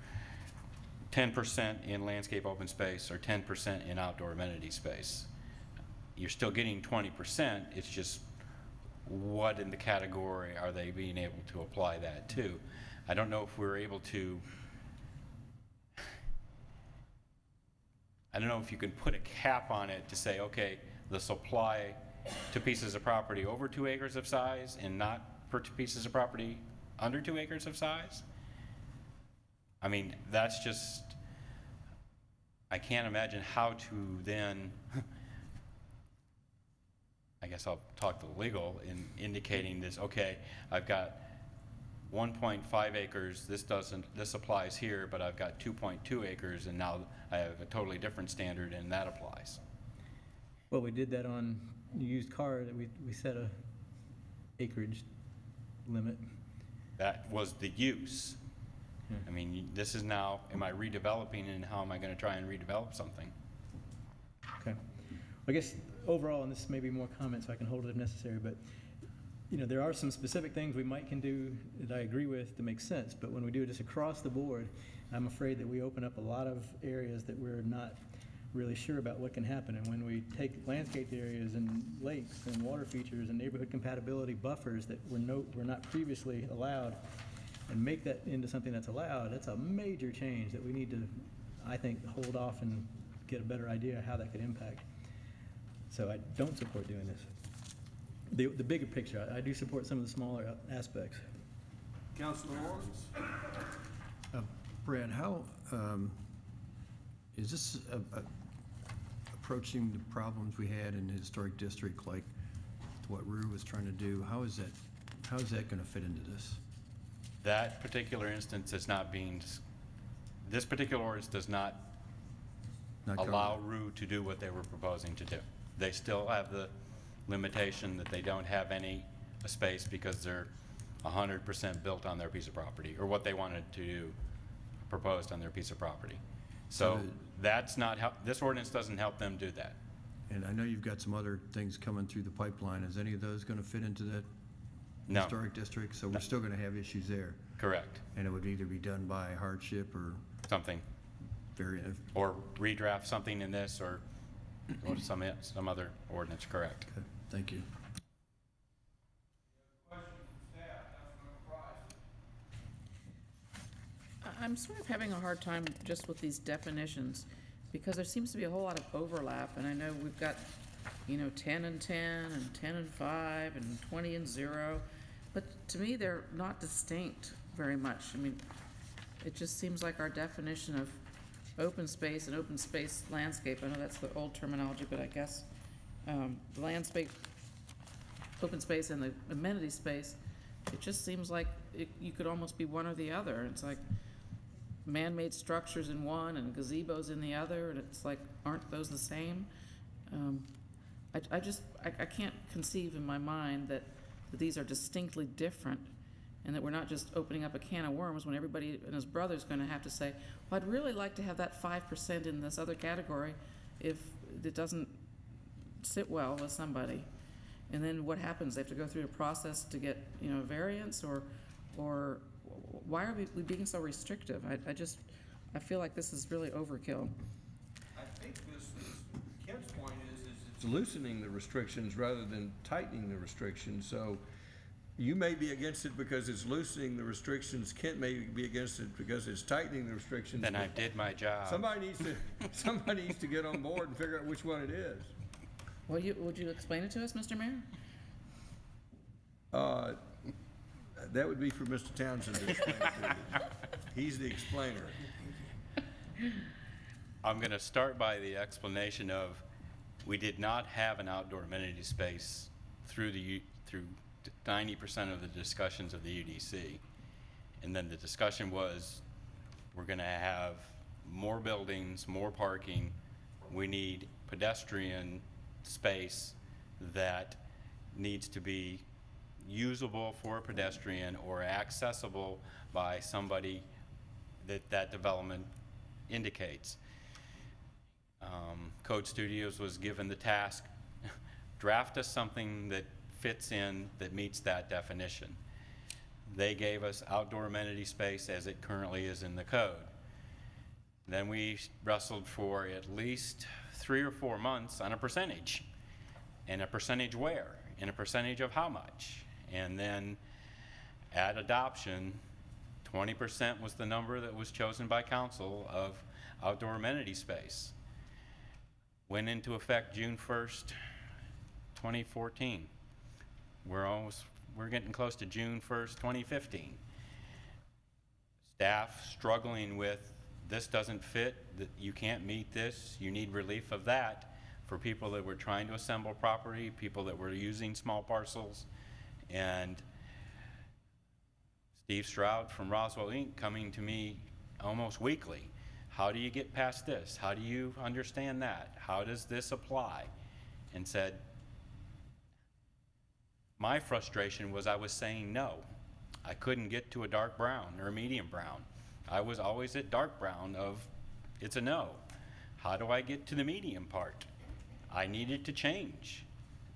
10% in landscape open space or 10% in outdoor amenity space. You're still getting 20%, it's just what in the category are they being able to apply that to? I don't know if we're able to, I don't know if you can put a cap on it to say, okay, this will apply to pieces of property over 2 acres of size and not for pieces of property under 2 acres of size. I mean, that's just, I can't imagine how to then, I guess I'll talk to legal in indicating this, okay, I've got 1.5 acres, this applies here, but I've got 2.2 acres and now I have a totally different standard and that applies. Well, we did that on used car, that we set a acreage limit. That was the use. I mean, this is now, am I redeveloping and how am I going to try and redevelop something? Okay. I guess overall, and this may be more comments, so I can hold it if necessary, but there are some specific things we can do that I agree with to make sense, but when we do this across the board, I'm afraid that we open up a lot of areas that we're not really sure about what can happen. And when we take landscaped areas and lakes and water features and neighborhood compatibility buffers that were not previously allowed and make that into something that's allowed, that's a major change that we need to, I think, hold off and get a better idea of how that could impact. So I don't support doing this. The bigger picture, I do support some of the smaller aspects. Councilor Lawrence? Brad, how is this approaching the problems we had in the historic district, like what Rue was trying to do? How is that going to fit into this? That particular instance is not being, this particular ordinance does not allow Rue to do what they were proposing to do. They still have the limitation that they don't have any space because they're 100% built on their piece of property, or what they wanted to do proposed on their piece of property. So that's not how, this ordinance doesn't help them do that. And I know you've got some other things coming through the pipeline. Is any of those going to fit into that No. historic district? So we're still going to have issues there. Correct. And it would either be done by hardship or Something. Or redraft something in this or go to some other ordinance, correct. Okay, thank you. I'm sort of having a hard time just with these definitions, because there seems to be a whole lot of overlap, and I know we've got, 10 and 10, and 10 and 5, and 20 and 0, but to me, they're not distinct very much. I mean, it just seems like our definition of open space and open space landscape, I know that's the old terminology, but I guess the landscape, open space and the amenity space, it just seems like you could almost be one or the other. It's like man-made structures in one and gazebos in the other, and it's like, aren't those the same? I can't conceive in my mind that these are distinctly different, and that we're not just opening up a can of worms when everybody and his brother's going to have to say, well, I'd really like to have that 5% in this other category if it doesn't sit well with somebody. And then what happens? They have to go through a process to get, a variance, or why are we being so restrictive? I feel like this is really overkill. I think Kent's point is it's loosening the restrictions rather than tightening the restrictions. So you may be against it because it's loosening the restrictions. Kent may be against it because it's tightening the restrictions. Then I did my job. Somebody needs to get on board and figure out which one it is. Well, would you explain it to us, Mr. Mayor? That would be for Mr. Townsend to explain it to you. He's the explainer. I'm going to start by the explanation of we did not have an outdoor amenity space through 90% of the discussions of the UDC. And then the discussion was we're going to have more buildings, more parking. We need pedestrian space that needs to be usable for a pedestrian or accessible by somebody that development indicates. Code Studios was given the task, draft us something that fits in, that meets that definition. They gave us outdoor amenity space as it currently is in the code. Then we wrestled for at least 3 or 4 months on a percentage, and a percentage where, and a percentage of how much. And then at adoption, 20% was the number that was chosen by council of outdoor amenity space. Went into effect June 1st, 2014. We're getting close to June 1st, 2015. Staff struggling with, this doesn't fit, that you can't meet this, you need relief of that, for people that were trying to assemble property, people that were using small parcels. And Steve Stroud from Roswell Inc. coming to me almost weekly. How do you get past this? How do you understand that? How does this apply? And said, my frustration was I was saying no. I couldn't get to a dark brown or a medium brown. I was always at dark brown of, it's a no. How do I get to the medium part? I needed to change.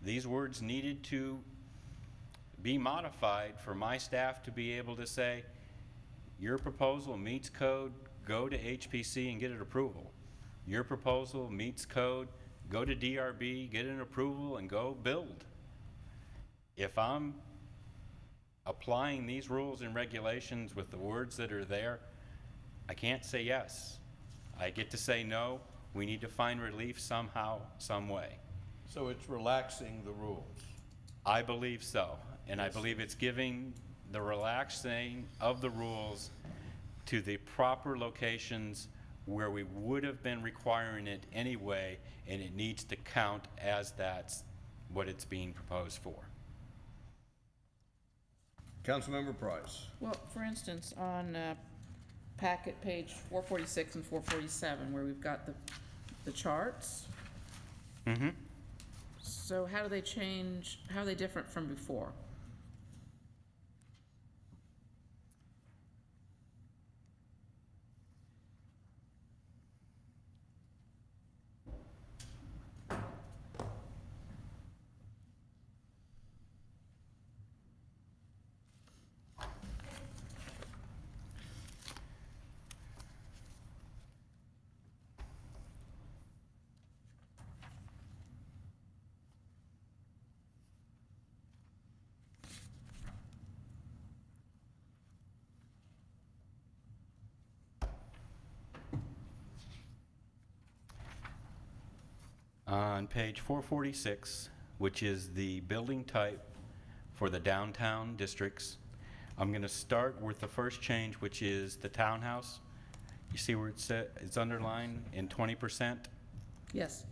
These words needed to be modified for my staff to be able to say, your proposal meets code, go to HPC and get an approval. Your proposal meets code, go to DRB, get an approval, and go build. If I'm applying these rules and regulations with the words that are there, I can't say yes. I get to say no. We need to find relief somehow, some way. So it's relaxing the rules. I believe so. And I believe it's giving the relaxing of the rules to the proper locations where we would have been requiring it anyway, and it needs to count as that's what it's being proposed for. Councilmember Price. Well, for instance, on packet page 446 and 447, where we've got the charts. Mm-hmm. So how do they change, how are they different from before? On page 446, which is the building type for the downtown districts, I'm going to start with the first change, which is the townhouse. You see where it's underlined in 20%? Yes.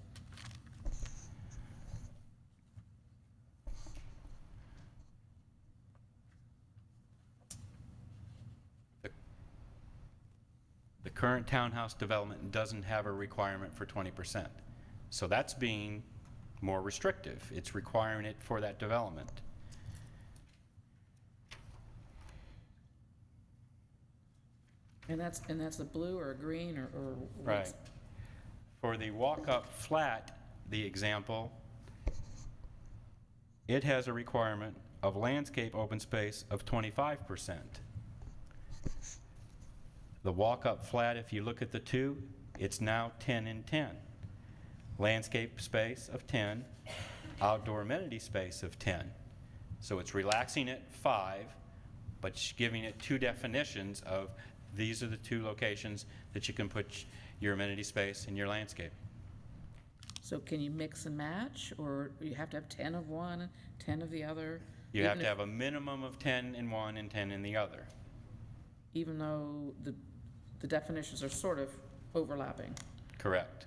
The current townhouse development doesn't have a requirement for 20%. So that's being more restrictive. It's requiring it for that development. And that's a blue or a green or Right. what's- For the walk-up flat, the example, it has a requirement of landscape open space of 25%. The walk-up flat, if you look at the two, it's now 10 and 10. Landscape space of 10, outdoor amenity space of 10. So it's relaxing it 5, but giving it 2 definitions of these are the 2 locations that you can put your amenity space and your landscape. So can you mix and match, or you have to have 10 of one, 10 of the other? You have even to if- have a minimum of 10 in one and 10 in the other. Even though the definitions are sort of overlapping. Correct.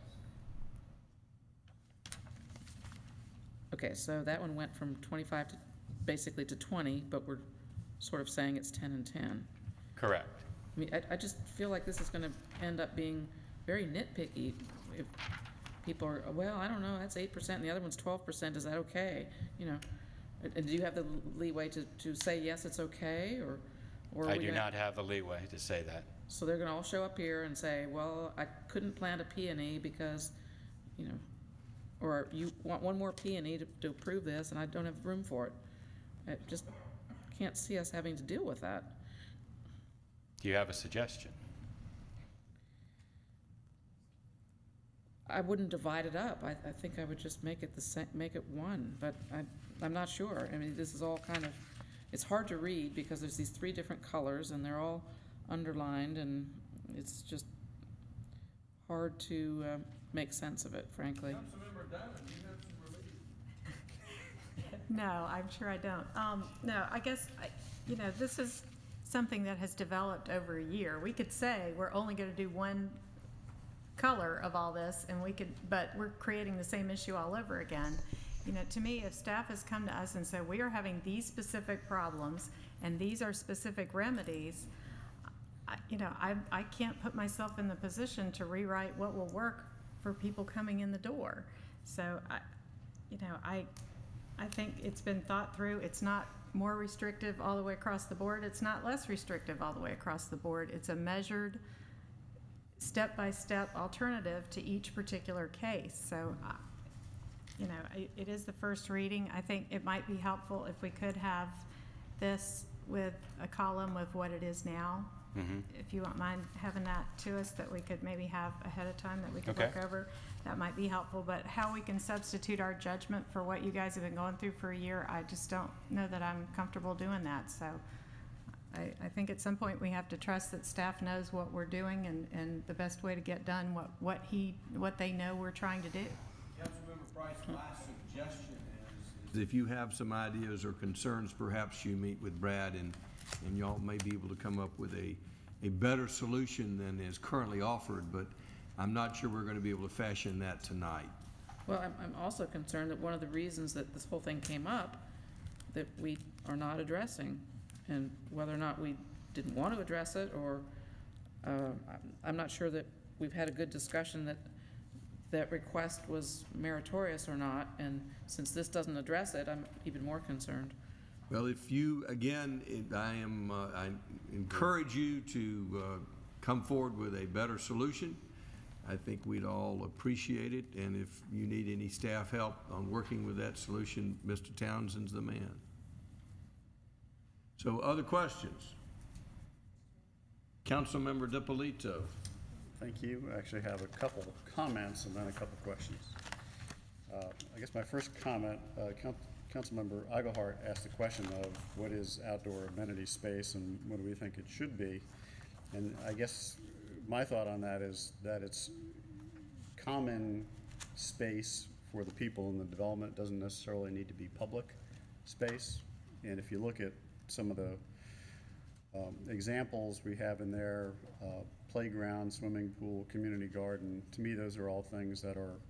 Okay, so that one went from 25 to basically to 20, but we're sort of saying it's 10 and 10. Correct. I mean, I just feel like this is going to end up being very nitpicky. If people are, well, I don't know, that's 8% and the other one's 12%, is that okay? You know, and do you have the leeway to say, yes, it's okay, or are I we do gonna- not have the leeway to say that. So they're gonna all show up here and say, well, I couldn't plant a peony because, you know, or you want one more peony to approve this and I don't have room for it. I just can't see us having to deal with that. Do you have a suggestion? I wouldn't divide it up. I think I would just make it the same, make it one, but I'm not sure. I mean, this is all kind of, it's hard to read because there's these 3 different colors and they're all underlined and it's just hard to make sense of it, frankly. Councilmember Diamond, do you have some relief? No, I'm sure I don't. No, I guess, you know, this is something that has developed over a year. We could say we're only going to do one color of all this, and but we're creating the same issue all over again. You know, to me, if staff has come to us and said, we are having these specific problems, and these are specific remedies, I can't put myself in the position to rewrite what will work for people coming in the door. So, I think it's been thought through. It's not more restrictive all the way across the board. It's not less restrictive all the way across the board. It's a measured, step-by-step alternative to each particular case. So, it is the first reading. I think it might be helpful if we could have this with a column of what it is now. Mm-hmm. If you won't mind having that to us, that we could maybe have ahead of time that we could Okay. look over, that might be helpful. But how we can substitute our judgment for what you guys have been going through for a year, I just don't know that I'm comfortable doing that. So I think at some point we have to trust that staff knows what we're doing and the best way to get done what they know we're trying to do. Councilmember Price, my suggestion is if you have some ideas or concerns, perhaps you meet with Brad and y'all may be able to come up with a better solution than is currently offered, but I'm not sure we're going to be able to fashion that tonight. Well, I'm also concerned that one of the reasons that this whole thing came up, that we are not addressing, and whether or not we didn't want to address it, or I'm not sure that we've had a good discussion that request was meritorious or not, and since this doesn't address it, I'm even more concerned. Well, if you, again, I encourage you to come forward with a better solution. I think we'd all appreciate it, and if you need any staff help on working with that solution, Mr. Townsend's the man. So, other questions? Councilmember DiPolito. Thank you. I actually have a couple comments and then a couple questions. I guess my first comment, Councilmember Eaglehart asked the question of what is outdoor amenity space and what do we think it should be? And I guess my thought on that is that it's common space for the people in the development. It doesn't necessarily need to be public space. And if you look at some of the examples we have in there, playground, swimming pool, community garden, to me, those are all things that are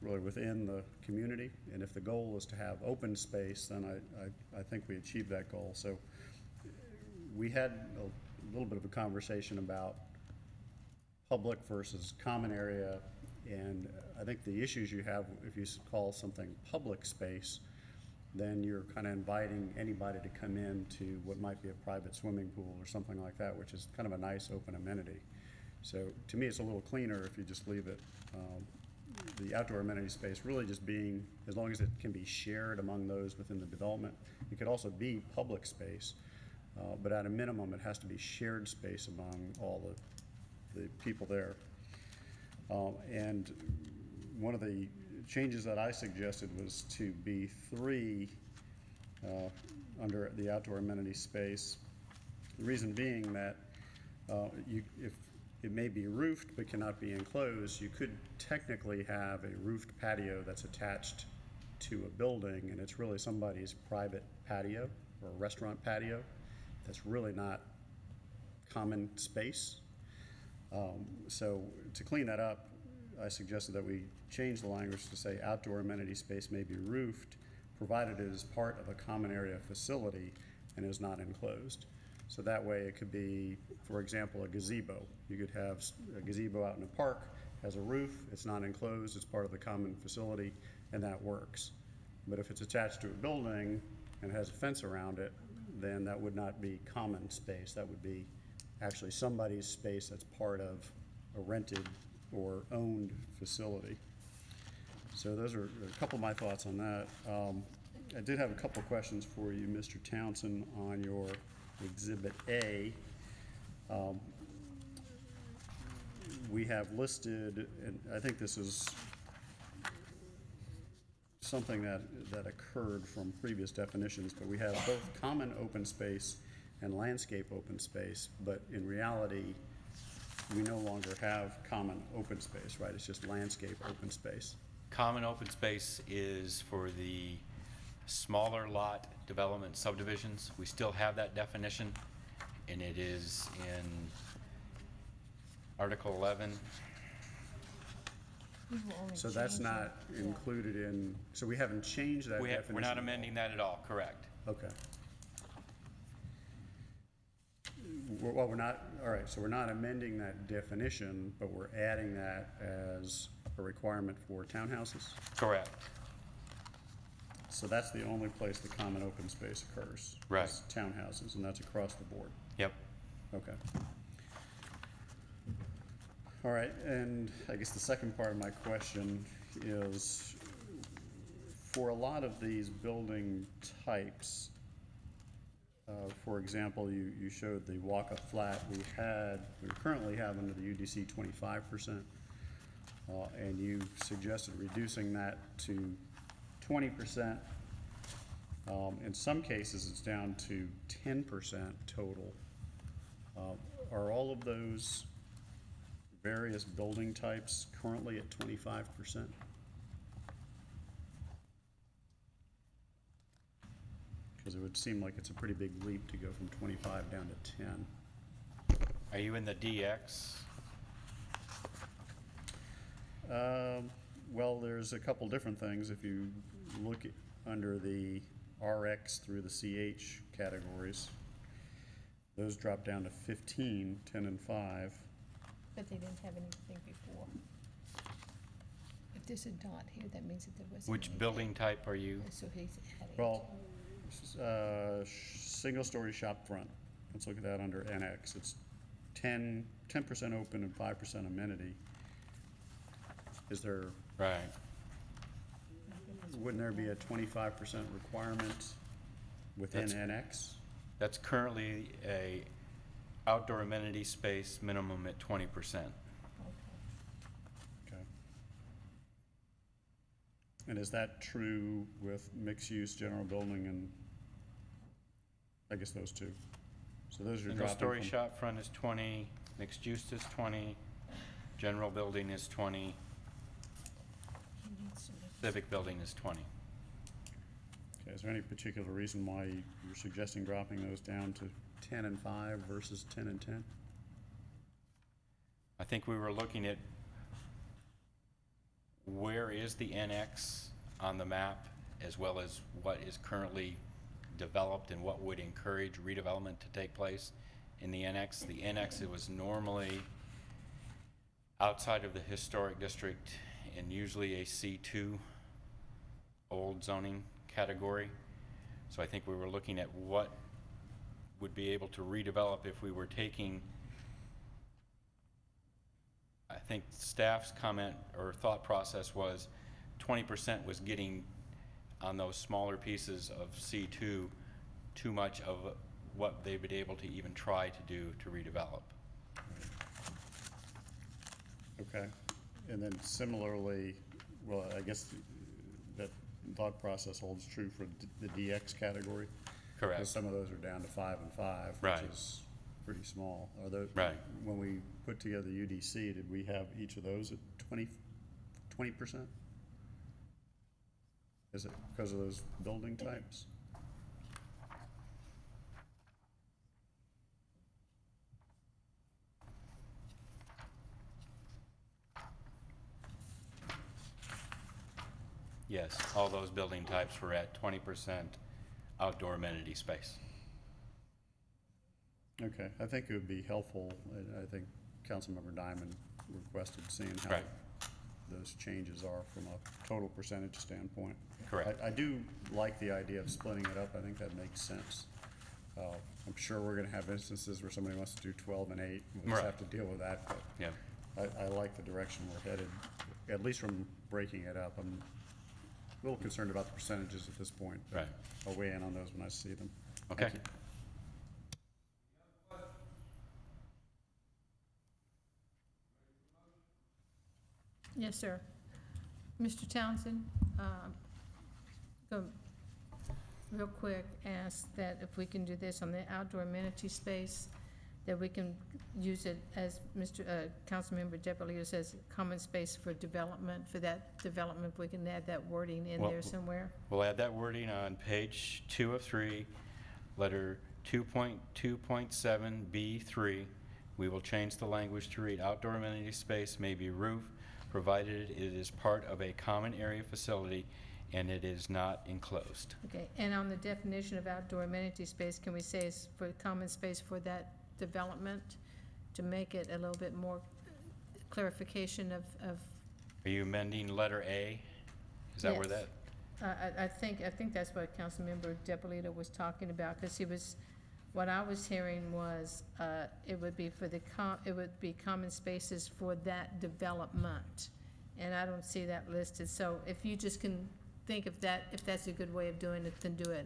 really within the community. And if the goal is to have open space, then I think we achieve that goal. So we had a little bit of a conversation about public versus common area, and I think the issues you have if you call something public space, then you're kind of inviting anybody to come into what might be a private swimming pool or something like that, which is kind of a nice open amenity. So to me, it's a little cleaner if you just leave it, the outdoor amenity space really just being, as long as it can be shared among those within the development. It could also be public space, but at a minimum, it has to be shared space among all the people there. And one of the changes that I suggested was to be 3 under the outdoor amenity space. The reason being that if it may be roofed but cannot be enclosed, you could technically have a roofed patio that's attached to a building, and it's really somebody's private patio or a restaurant patio. That's really not common space. So to clean that up, I suggested that we change the language to say outdoor amenity space may be roofed, provided it is part of a common area facility and is not enclosed. So that way it could be, for example, a gazebo. You could have a gazebo out in a park, has a roof, it's not enclosed, it's part of the common facility, and that works. But if it's attached to a building and has a fence around it, then that would not be common space. That would be actually somebody's space that's part of a rented or owned facility. So those are a couple of my thoughts on that. I did have a couple of questions for you, Mr. Townsend, on your Exhibit A. We have listed, and I think this is something that occurred from previous definitions, but we have both common open space and landscape open space, but in reality, we no longer have common open space, right? It's just landscape open space. Common open space is for the smaller lot development subdivisions. We still have that definition, and it is in Article 11. So that's not included in, so we haven't changed that definition? We're not amending that at all, correct. Okay. Well, we're not, all right, so we're not amending that definition, but we're adding that as a requirement for townhouses? Correct. So that's the only place the common open space occurs? Right. Is townhouses, and that's across the board? Yep. Okay. All right, and I guess the second part of my question is, for a lot of these building types, for example, you showed the walk-up flat we currently have under the UDC 25%, and you suggested reducing that to 20%. In some cases, it's down to 10% total. Are all of those various building types currently at 25%? Because it would seem like it's a pretty big leap to go from 25 down to 10. Are you in the DX? Well, there's a couple different things. If you look under the RX through the CH categories, those drop down to 15, 10, and 5. But they didn't have anything before. If there's a dot here, that means that there wasn't Which anything. building type are you? So he's adding. Well, single-story shop front. Let's look at that under NX. It's 10% open and 5% amenity. Is there? Right. Wouldn't there be a 25% requirement within NX? That's currently a outdoor amenity space minimum at 20%. Okay. And is that true with mixed-use, general building, and I guess those two? So those are dropping Single-story from- shop front is 20, mixed use is 20, general building is 20. Civic building is 20. Okay, is there any particular reason why you're suggesting dropping those down to 10 and 5 versus 10 and 10? I think we were looking at where is the NX on the map, as well as what is currently developed and what would encourage redevelopment to take place in the NX. The NX, it was normally outside of the historic district and usually a C2 old zoning category. So I think we were looking at what would be able to redevelop if we were taking, I think staff's comment or thought process was 20% was getting on those smaller pieces of C2 too much of what they would be able to even try to do to redevelop. Okay. And then similarly, well, I guess that thought process holds true for the DX category? Correct. Because some of those are down to 5 and 5, Right. which is pretty small. Are those, Right. When we put together UDC, did we have each of those at 20%? Is it because of those building types? Yes, all those building types were at 20% outdoor amenity space. Okay, I think it would be helpful, and I think Councilmember Diamond requested seeing how Right. those changes are from a total percentage standpoint. Correct. I do like the idea of splitting it up. I think that makes sense. I'm sure we're gonna have instances where somebody wants to do 12 and 8. We'll just Right. have to deal with that, but Yeah. I like the direction we're headed, at least from breaking it up. I'm a little concerned about the percentages at this point. but Right. I'll weigh in on those when I see them. Okay. Thank you. Yes, sir. Mr. Townsend, go real quick, ask that if we can do this on the outdoor amenity space, that we can use it as Mr. Councilmember Depolito says, common space for development, for that development, if we can add that wording in Well, there somewhere. We'll add that wording on page 2 of 3, letter 2.2.7B3. We will change the language to read outdoor amenity space may be roof, provided it is part of a common area facility and it is not enclosed. Okay, and on the definition of outdoor amenity space, can we say it's for common space for that development, to make it a little bit more clarification of Are you amending letter A? Is that where Yes. that? I think that's what Councilmember Depolito was talking about, because he was, what I was hearing was, it would be for it would be common spaces for that development. And I don't see that listed, so if you just can think of that, if that's a good way of doing it, then do it.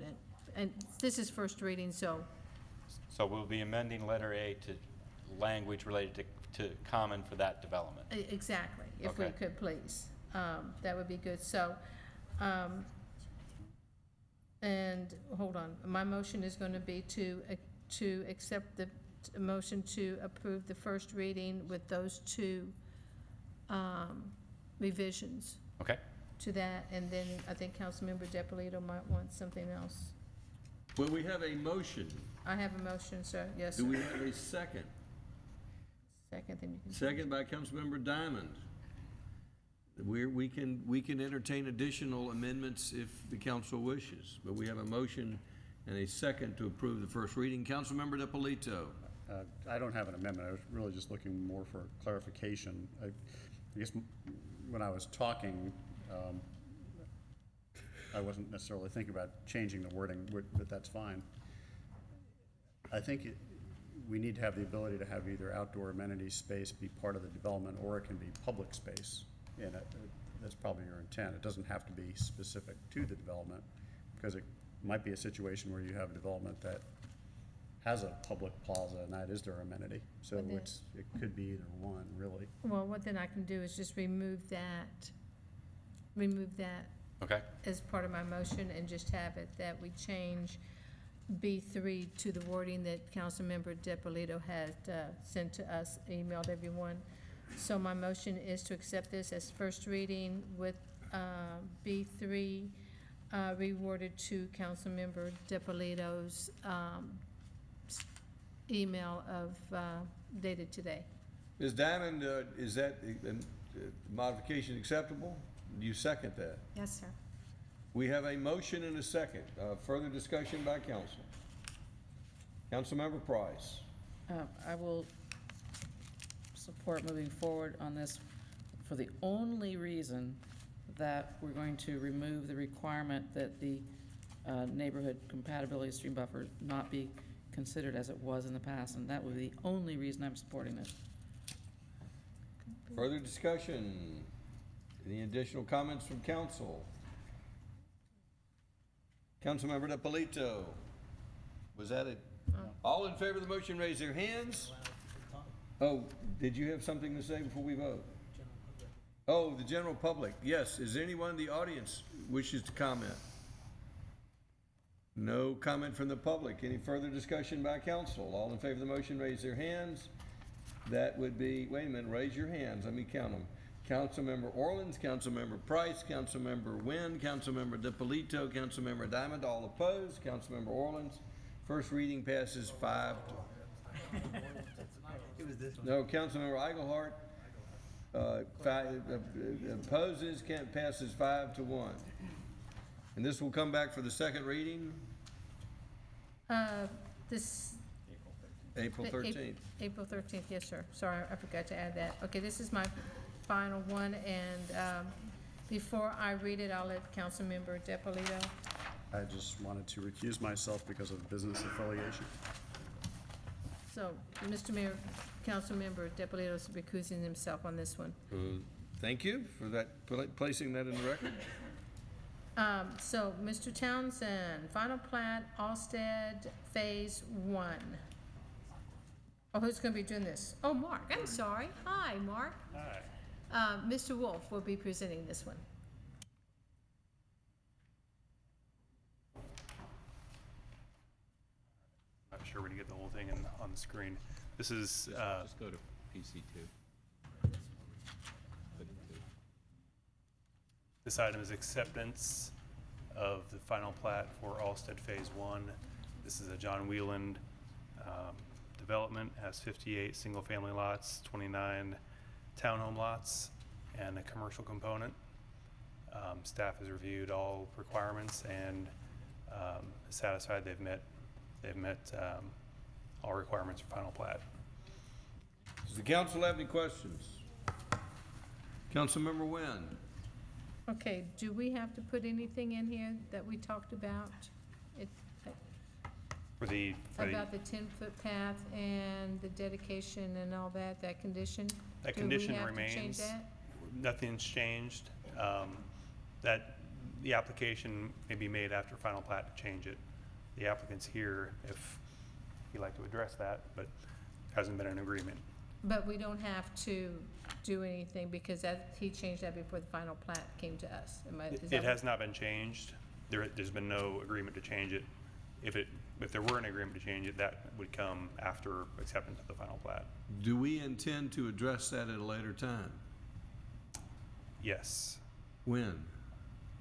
And this is first reading, so, So we'll be amending letter A to language related to common for that development. exactly, if we Okay. could please. That would be good, so, and, hold on, my motion is gonna be to accept the motion to approve the first reading with those two, revisions Okay? to that, and then I think Councilmember Depolito might want something else. Well, we have a motion. I have a motion, sir, yes, sir. Do we have a second? Second, then you can. Second by Councilmember Diamond. We can entertain additional amendments if the council wishes, but we have a motion and a second to approve the first reading. Councilmember Depolito. I don't have an amendment. I was really just looking more for clarification. I guess when I was talking, I wasn't necessarily thinking about changing the wording, but that's fine. I think we need to have the ability to have either outdoor amenity space be part of the development, or it can be public space. And that's probably your intent. It doesn't have to be specific to the development, because it might be a situation where you have a development that has a public plaza and that is their amenity. So But then- it could be either one, really. Well, what then I can do is just remove that Okay? as part of my motion, and just have it that we change B3 to the wording that Councilmember Depolito had sent to us, emailed everyone. So my motion is to accept this as first reading with B3, rewarded to Councilmember DiPolito's email of dated today. Ms. Diamond, is that modification acceptable? Do you second that? Yes, sir. We have a motion and a second. Further discussion by council. Councilmember Price. I will support moving forward on this for the only reason that we're going to remove the requirement that the neighborhood compatibility stream buffer not be considered as it was in the past, and that would be the only reason I'm supporting this. Further discussion? Any additional comments from council? Councilmember DiPolito, was that it? All in favor of the motion, raise their hands. Oh, did you have something to say before we vote? Oh, the general public. Yes. Is there anyone in the audience wishes to comment? No comment from the public. Any further discussion by council? All in favor of the motion, raise their hands. That would be, wait a minute, raise your hands. Let me count them. Councilmember Orleans, Councilmember Price, Councilmember Wynn, Councilmember DiPolito, Councilmember Diamond, all opposed. Councilmember Orleans. First reading passes 5 to... No, Councilmember Eichelhart opposes, passes 5-1. And this will come back for the second reading? This. April 13th. April 13th, yes, sir. Sorry, I forgot to add that. Okay, this is my final one, and before I read it, I'll let Councilmember DiPolito. I just wanted to recuse myself because of business affiliation. So, Mr. Mayor, Councilmember DiPolito is recusing himself on this one. Thank you for that, placing that in the record. So, Mr. Townsend, final plat, Alstead, Phase 1. Oh, who's going to be doing this? Oh, Mark, I'm sorry. Hi, Mark. Hi. Mr. Wolf will be presenting this one. Not sure where to get the whole thing on the screen. This is, Just go to PC2. this item is acceptance of the final plat for Alstead Phase 1. This is a John Wheeland development, has 58 single-family lots, 29 townhome lots, and a commercial component. Staff has reviewed all requirements and is satisfied they've met all requirements for final plat. Does the council have any questions? Councilmember Wynn. Okay, do we have to put anything in here that we talked about? About the 10-foot path and the dedication and all that, that condition? That condition Do we have to change remains. that? Nothing's changed. That the application may be made after final plat to change it. The applicant's here if you'd like to address that, but hasn't been an agreement. But we don't have to do anything because he changed that before the final plat came to us. It has not been changed. There's been no agreement to change it. If there were an agreement to change it, that would come after acceptance of the final plat. Do we intend to address that at a later time? Yes. When?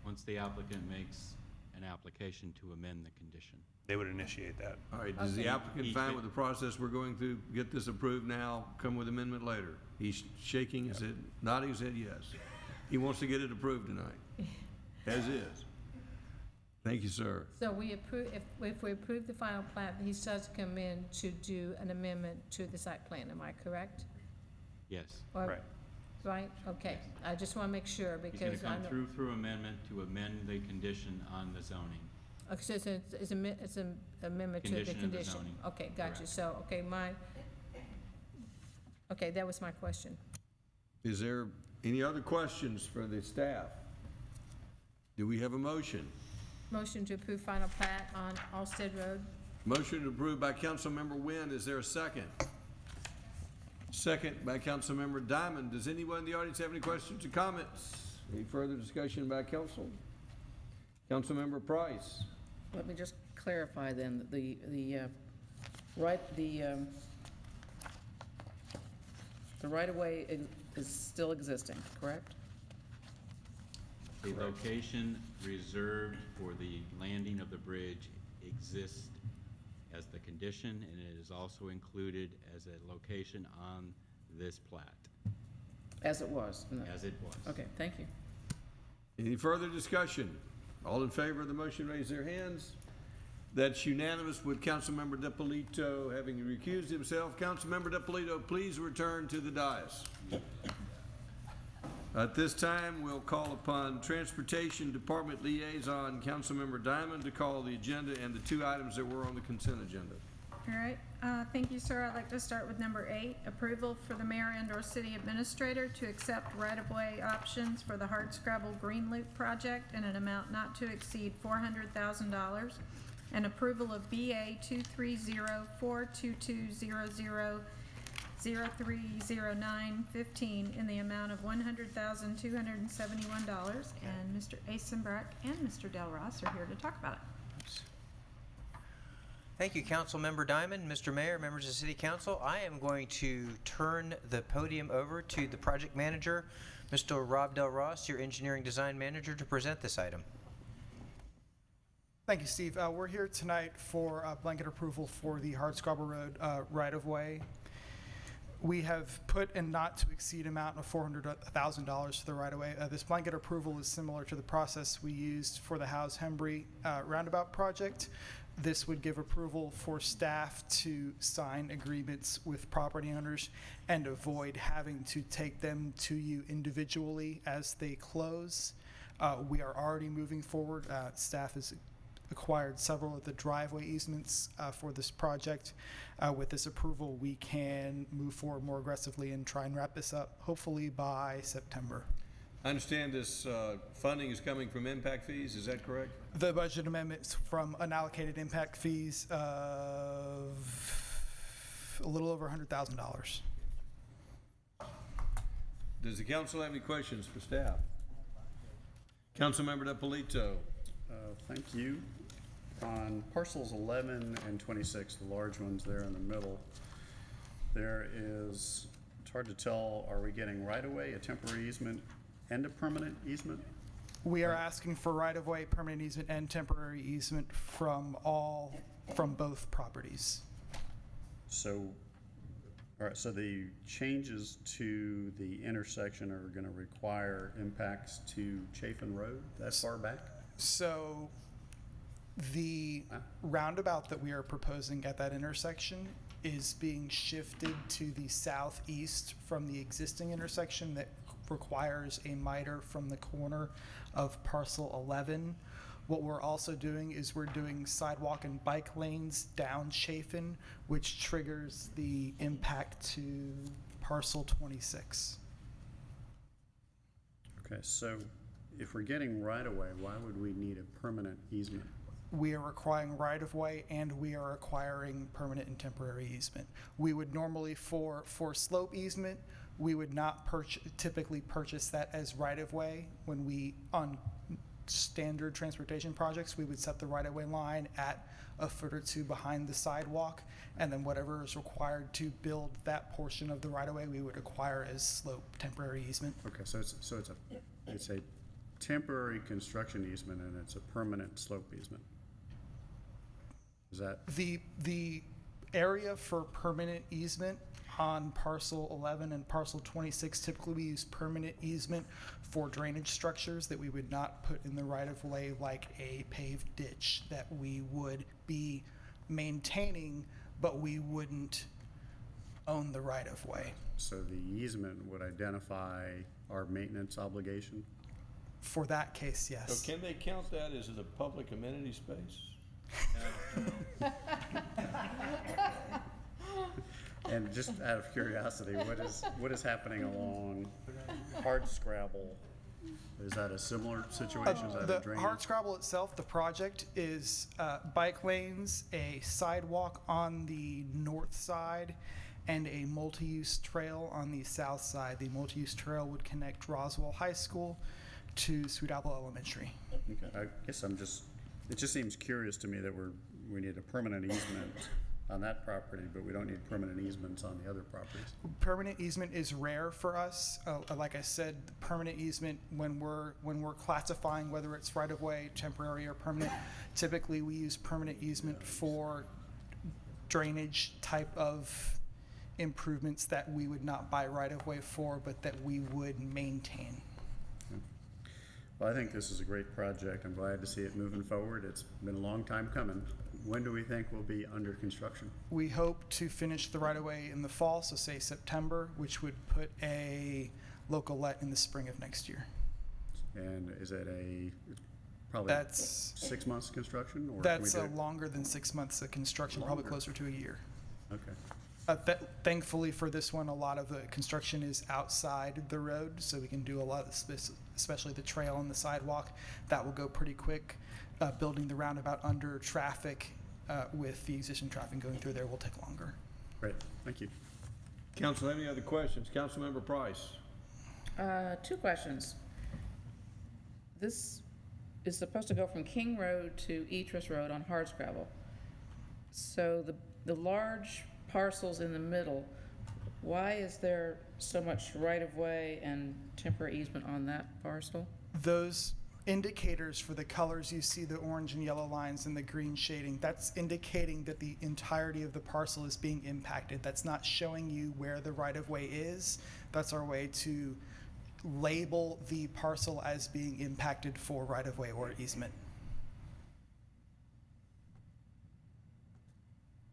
Once the applicant makes an application to amend the condition. They would initiate that. All right, does the applicant find with the process we're going through, get this approved now, come with amendment later? He's shaking his head, nodding his head yes. He wants to get it approved tonight, as is. Thank you, sir. So we approve, if we approve the final plat, he starts to come in to do an amendment to the site plan, am I correct? Yes. Or- Right, okay. I just want to make sure He's because gonna I come know. through amendment to amend the condition on the zoning. Okay, so it's an amendment to the Condition of the condition. zoning. Okay, got you. Correct. So, okay, that was my question. Is there any other questions for the staff? Do we have a motion? Motion to approve final plat on Alstead Road. Motion approved by Councilmember Wynn. Is there a second? Second by Councilmember Diamond. Does anyone in the audience have any questions or comments? Any further discussion by council? Councilmember Price. Let me just clarify then, that the right-of-way is still existing, correct? The location reserved for the landing of the bridge exists as the condition, and it is also included as a location on this plat. As it was? As it was. Okay, thank you. Any further discussion? All in favor of the motion, raise their hands. That's unanimous with Councilmember DiPolito having recused himself. Councilmember DiPolito, please return to the dais. At this time, we'll call upon Transportation Department Liaison, Councilmember Diamond, to call the agenda and the 2 items that were on the consent agenda. All right, thank you, sir. I'd like to start with number 8, approval for the mayor and/or city administrator to accept right-of-way options for the Hardscrabble Green Loop project in an amount not to exceed $400,000, and approval of BA 230-42200-030915 in the amount of $100,271. And Mr. Asenbrook and Mr. Del Ross are here to talk about it. Thank you, Councilmember Diamond, Mr. Mayor, members of the City Council. I am going to turn the podium over to the project manager, Mr. Rob Del Ross, your engineering design manager, to present this item. Thank you, Steve. We're here tonight for blanket approval for the Hardscrabble Road right-of-way. We have put a not to exceed amount of $400,000 for the right-of-way. This blanket approval is similar to the process we used for the Howes-Hembry roundabout project. This would give approval for staff to sign agreements with property owners and avoid having to take them to you individually as they close. We are already moving forward. Staff has acquired several of the driveway easements for this project. With this approval, we can move forward more aggressively and try and wrap this up, hopefully by September. I understand this funding is coming from impact fees, is that correct? The budget amendments from unallocated impact fees of a little over $100,000. Does the council have any questions for staff? Councilmember DiPolito. Thank you. On parcels 11 and 26, the large ones there in the middle, there is, it's hard to tell, are we getting right-of-way, a temporary easement, and a permanent easement? We are asking for right-of-way, permanent easement, and temporary easement from both properties. So, all right, so the changes to the intersection are going to require impacts to Chafin Road that far back? So the roundabout that we are proposing at that intersection is being shifted to the southeast from the existing intersection that requires a miter from the corner of parcel 11. What we're also doing is we're doing sidewalk and bike lanes down Chafin, which triggers the impact to parcel 26. Okay, so if we're getting right-of-way, why would we need a permanent easement? We are requiring right-of-way and we are acquiring permanent and temporary easement. We would normally, for slope easement, we would not typically purchase that as right-of-way. When we, on standard transportation projects, we would set the right-of-way line at a foot or two behind the sidewalk, and then whatever is required to build that portion of the right-of-way, we would acquire as slope temporary easement. Okay, so it's a temporary construction easement and it's a permanent slope easement. Is that? The area for permanent easement on parcel 11 and parcel 26, typically we use permanent easement for drainage structures that we would not put in the right-of-way, like a paved ditch that we would be maintaining, but we wouldn't own the right-of-way. So the easement would identify our maintenance obligation? For that case, yes. So can they count that as a public amenity space? And just out of curiosity, what is happening along Hardscrabble? Is that a similar situation? Is that The a drainage? Hardscrabble itself, the project is bike lanes, a sidewalk on the north side, and a multi-use trail on the south side. The multi-use trail would connect Roswell High School to Sweet Apple Elementary. Okay, I guess it just seems curious to me that we need a permanent easement on that property, but we don't need permanent easements on the other properties. Permanent easement is rare for us. Like I said, permanent easement, when we're classifying whether it's right-of-way, temporary, or permanent, typically we use permanent easement for drainage type of improvements that we would not buy right-of-way for, but that we would maintain. Well, I think this is a great project. I'm glad to see it moving forward. It's been a long time coming. When do we think we'll be under construction? We hope to finish the right-of-way in the fall, so say September, which would put a local let in the spring of next year. And is it probably That's 6 months construction? Or That's can we do longer than 6 months of construction, probably Longer. closer to a year. Okay. Thankfully for this one, a lot of the construction is outside the road, so we can do a lot of, especially the trail and the sidewalk. That will go pretty quick. Building the roundabout under traffic with the existing traffic going through there will take longer. Great, thank you. Council, any other questions? Councilmember Price. 2 questions. This is supposed to go from King Road to Etris Road on hardscrabble. So the large parcels in the middle, why is there so much right-of-way and temporary easement on that parcel? Those indicators for the colors you see, the orange and yellow lines and the green shading, that's indicating that the entirety of the parcel is being impacted. That's not showing you where the right-of-way is. That's our way to label the parcel as being impacted for right-of-way or easement.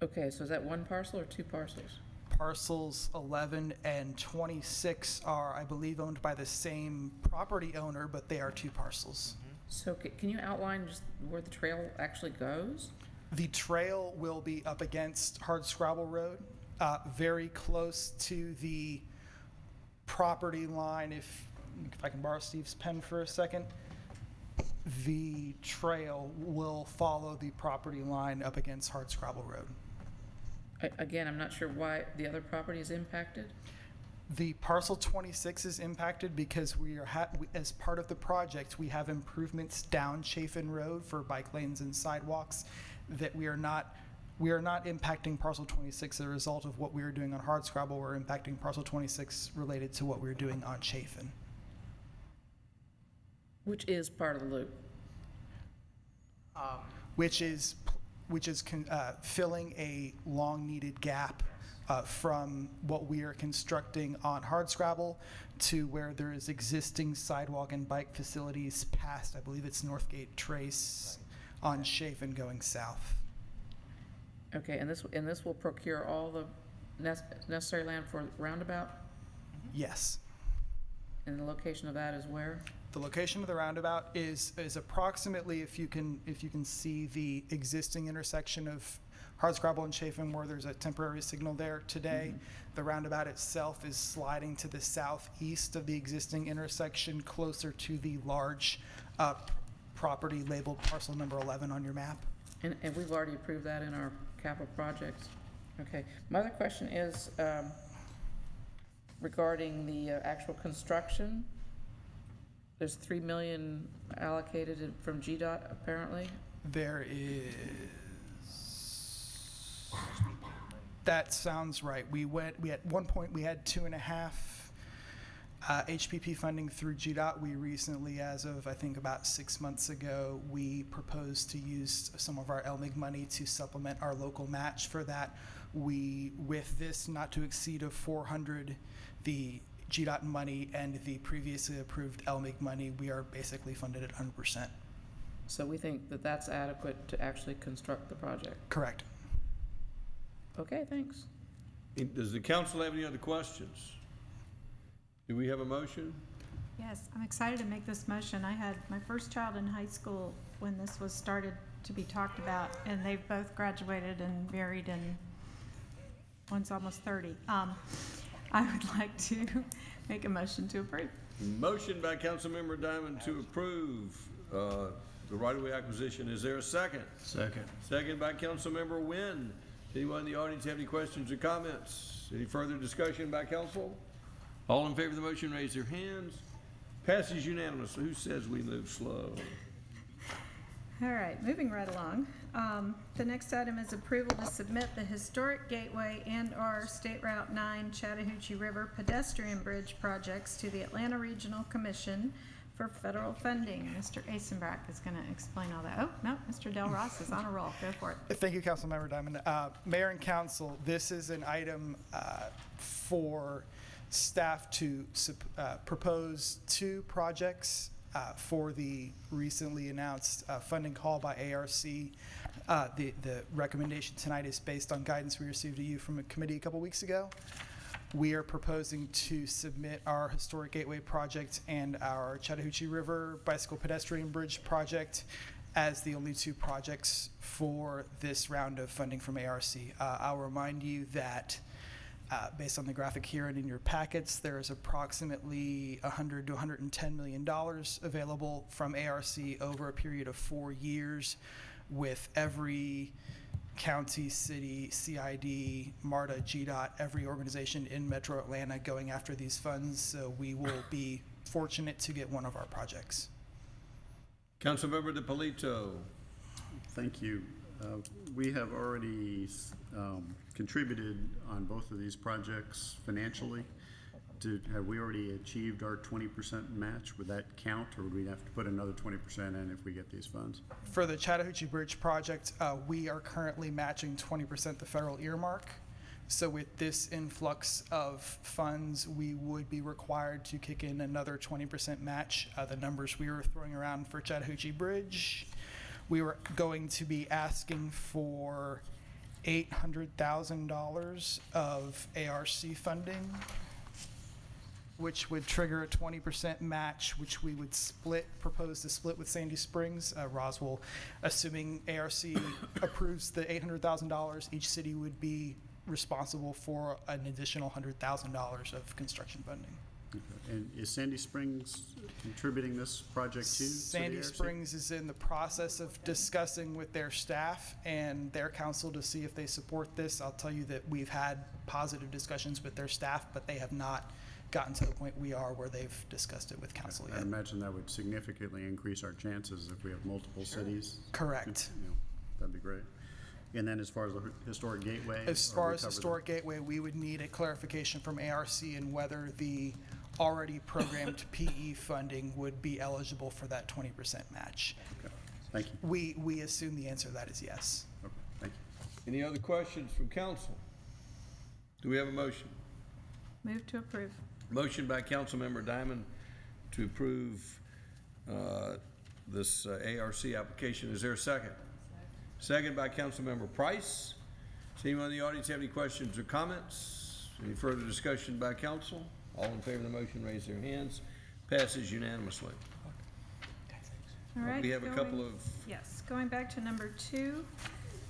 Okay, so is that 1 parcel or 2 parcels? Parcels 11 and 26 are, I believe, owned by the same property owner, but they are 2 parcels. So can you outline just where the trail actually goes? The trail will be up against Hardscrabble Road, very close to the property line. If I can borrow Steve's pen for a second. The trail will follow the property line up against Hardscrabble Road. Again, I'm not sure why the other property is impacted. The parcel 26 is impacted because we are, as part of the project, we have improvements down Chafin Road for bike lanes and sidewalks that we are not impacting parcel 26 as a result of what we are doing on Hardscrabble. We're impacting parcel 26 related to what we're doing on Chafin. Which is part of the loop. Which is filling a long-needed gap from what we are constructing on Hardscrabble to where there is existing sidewalk and bike facilities past, I believe it's Northgate Trace on Chafin going south. Okay, and this will procure all the necessary land for roundabout? Yes. And the location of that is where? The location of the roundabout is approximately, if you can see the existing intersection of Hardscrabble and Chafin where there's a temporary signal there today. The roundabout itself is sliding to the southeast of the existing intersection, closer to the large property labeled parcel number 11 on your map. And we've already approved that in our capital projects. Okay. My other question is regarding the actual construction. There's $3 million allocated from GDOT apparently. There is. That sounds right. We at one point we had 2.5 HPP funding through GDOT. We recently, as of I think about 6 months ago, we proposed to use some of our LMIG money to supplement our local match for that. With this not to exceed of 400, the GDOT money and the previously approved LMIG money, we are basically funded at 100%. So we think that that's adequate to actually construct the project? Correct. Okay, thanks. Does the council have any other questions? Do we have a motion? Yes, I'm excited to make this motion. I had my first child in high school when this was started to be talked about, and they've both graduated and married, and one's almost 30. I would like to make a motion to approve. Motion by Councilmember Diamond to approve the right-of-way acquisition. Is there a second? Second. Second by Councilmember Wynn. Anyone in the audience have any questions or comments? Any further discussion by council? All in favor of the motion, raise your hands. Passes unanimously. Who says we move slow? All right, moving right along. The next item is approval to submit the Historic Gateway and/or State Route 9 Chattahoochee River pedestrian bridge projects to the Atlanta Regional Commission for federal funding. Mr. Asenbach is going to explain all that. Oh, no, Mr. Del Ross is on a roll. Go for it. Thank you, Councilmember Diamond. Mayor and Council, this is an item for staff to propose 2 projects for the recently announced funding call by ARC. The recommendation tonight is based on guidance we received to you from a committee a couple weeks ago. We are proposing to submit our Historic Gateway project and our Chattahoochee River Bicycle Pedestrian Bridge project as the only 2 projects for this round of funding from ARC. I'll remind you that based on the graphic here and in your packets, there is approximately $100 to $110 million available from ARC over a period of 4 years, with every county, city, CID, MARTA, GDOT, every organization in Metro Atlanta going after these funds. So we will be fortunate to get one of our projects. Councilmember DiPolito. Thank you. We have already contributed on both of these projects financially. Have we already achieved our 20% match? Would that count, or would we have to put another 20% in if we get these funds? For the Chattahoochee Bridge project, we are currently matching 20% the federal earmark. So with this influx of funds, we would be required to kick in another 20% match. The numbers we were throwing around for Chattahoochee Bridge, we were going to be asking for $800,000 of ARC funding, which would trigger a 20% match, which we would propose to split with Sandy Springs. Roswell, assuming ARC approves the $800,000, each city would be responsible for an additional $100,000 of construction funding. Okay. And is Sandy Springs contributing this project too? Sandy Springs is in the process of discussing with their staff and their council to see if they support this. I'll tell you that we've had positive discussions with their staff, but they have not gotten to the point we are where they've discussed it with council yet. I imagine that would significantly increase our chances if we have multiple cities. Correct. That'd be great. And then as far as the Historic Gateway? As far as Historic Gateway, we would need a clarification from ARC in whether the already programmed PE funding would be eligible for that 20% match. Okay. Thank you. We assume the answer to that is yes. Okay. Thank you. Any other questions from council? Do we have a motion? Move to approve. Motion by Councilmember Diamond to approve this ARC application. Is there a second? Second by Councilmember Price. Does anyone in the audience have any questions or comments? Any further discussion by council? All in favor of the motion, raise their hands. Passes unanimously. All right. We have a couple of... Yes, going back to number 2,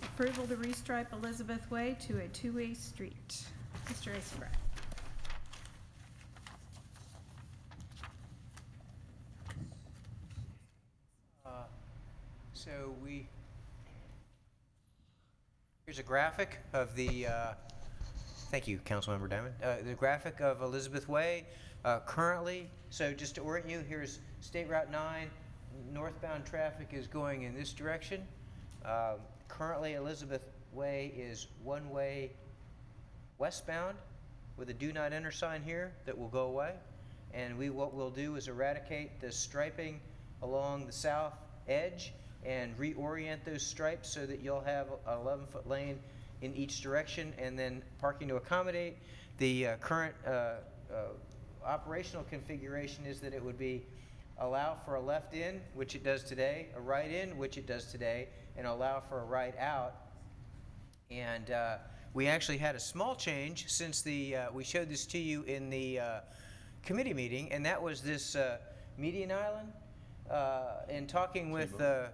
approval to restripe Elizabeth Way to a 2-way street. Mr. Asenbach. So here's a graphic of the, thank you, Councilmember Diamond. The graphic of Elizabeth Way currently. So just to orient you, here's State Route 9. Northbound traffic is going in this direction. Currently, Elizabeth Way is one-way westbound with a do not enter sign here that will go away. And what we'll do is eradicate the striping along the south edge and reorient those stripes so that you'll have an 11-foot lane in each direction, and then parking to accommodate. The current operational configuration is that it would be allow for a left in, which it does today, a right in, which it does today, and allow for a right out. And we actually had a small change since we showed this to you in the committee meeting, and that was this median island. In talking with the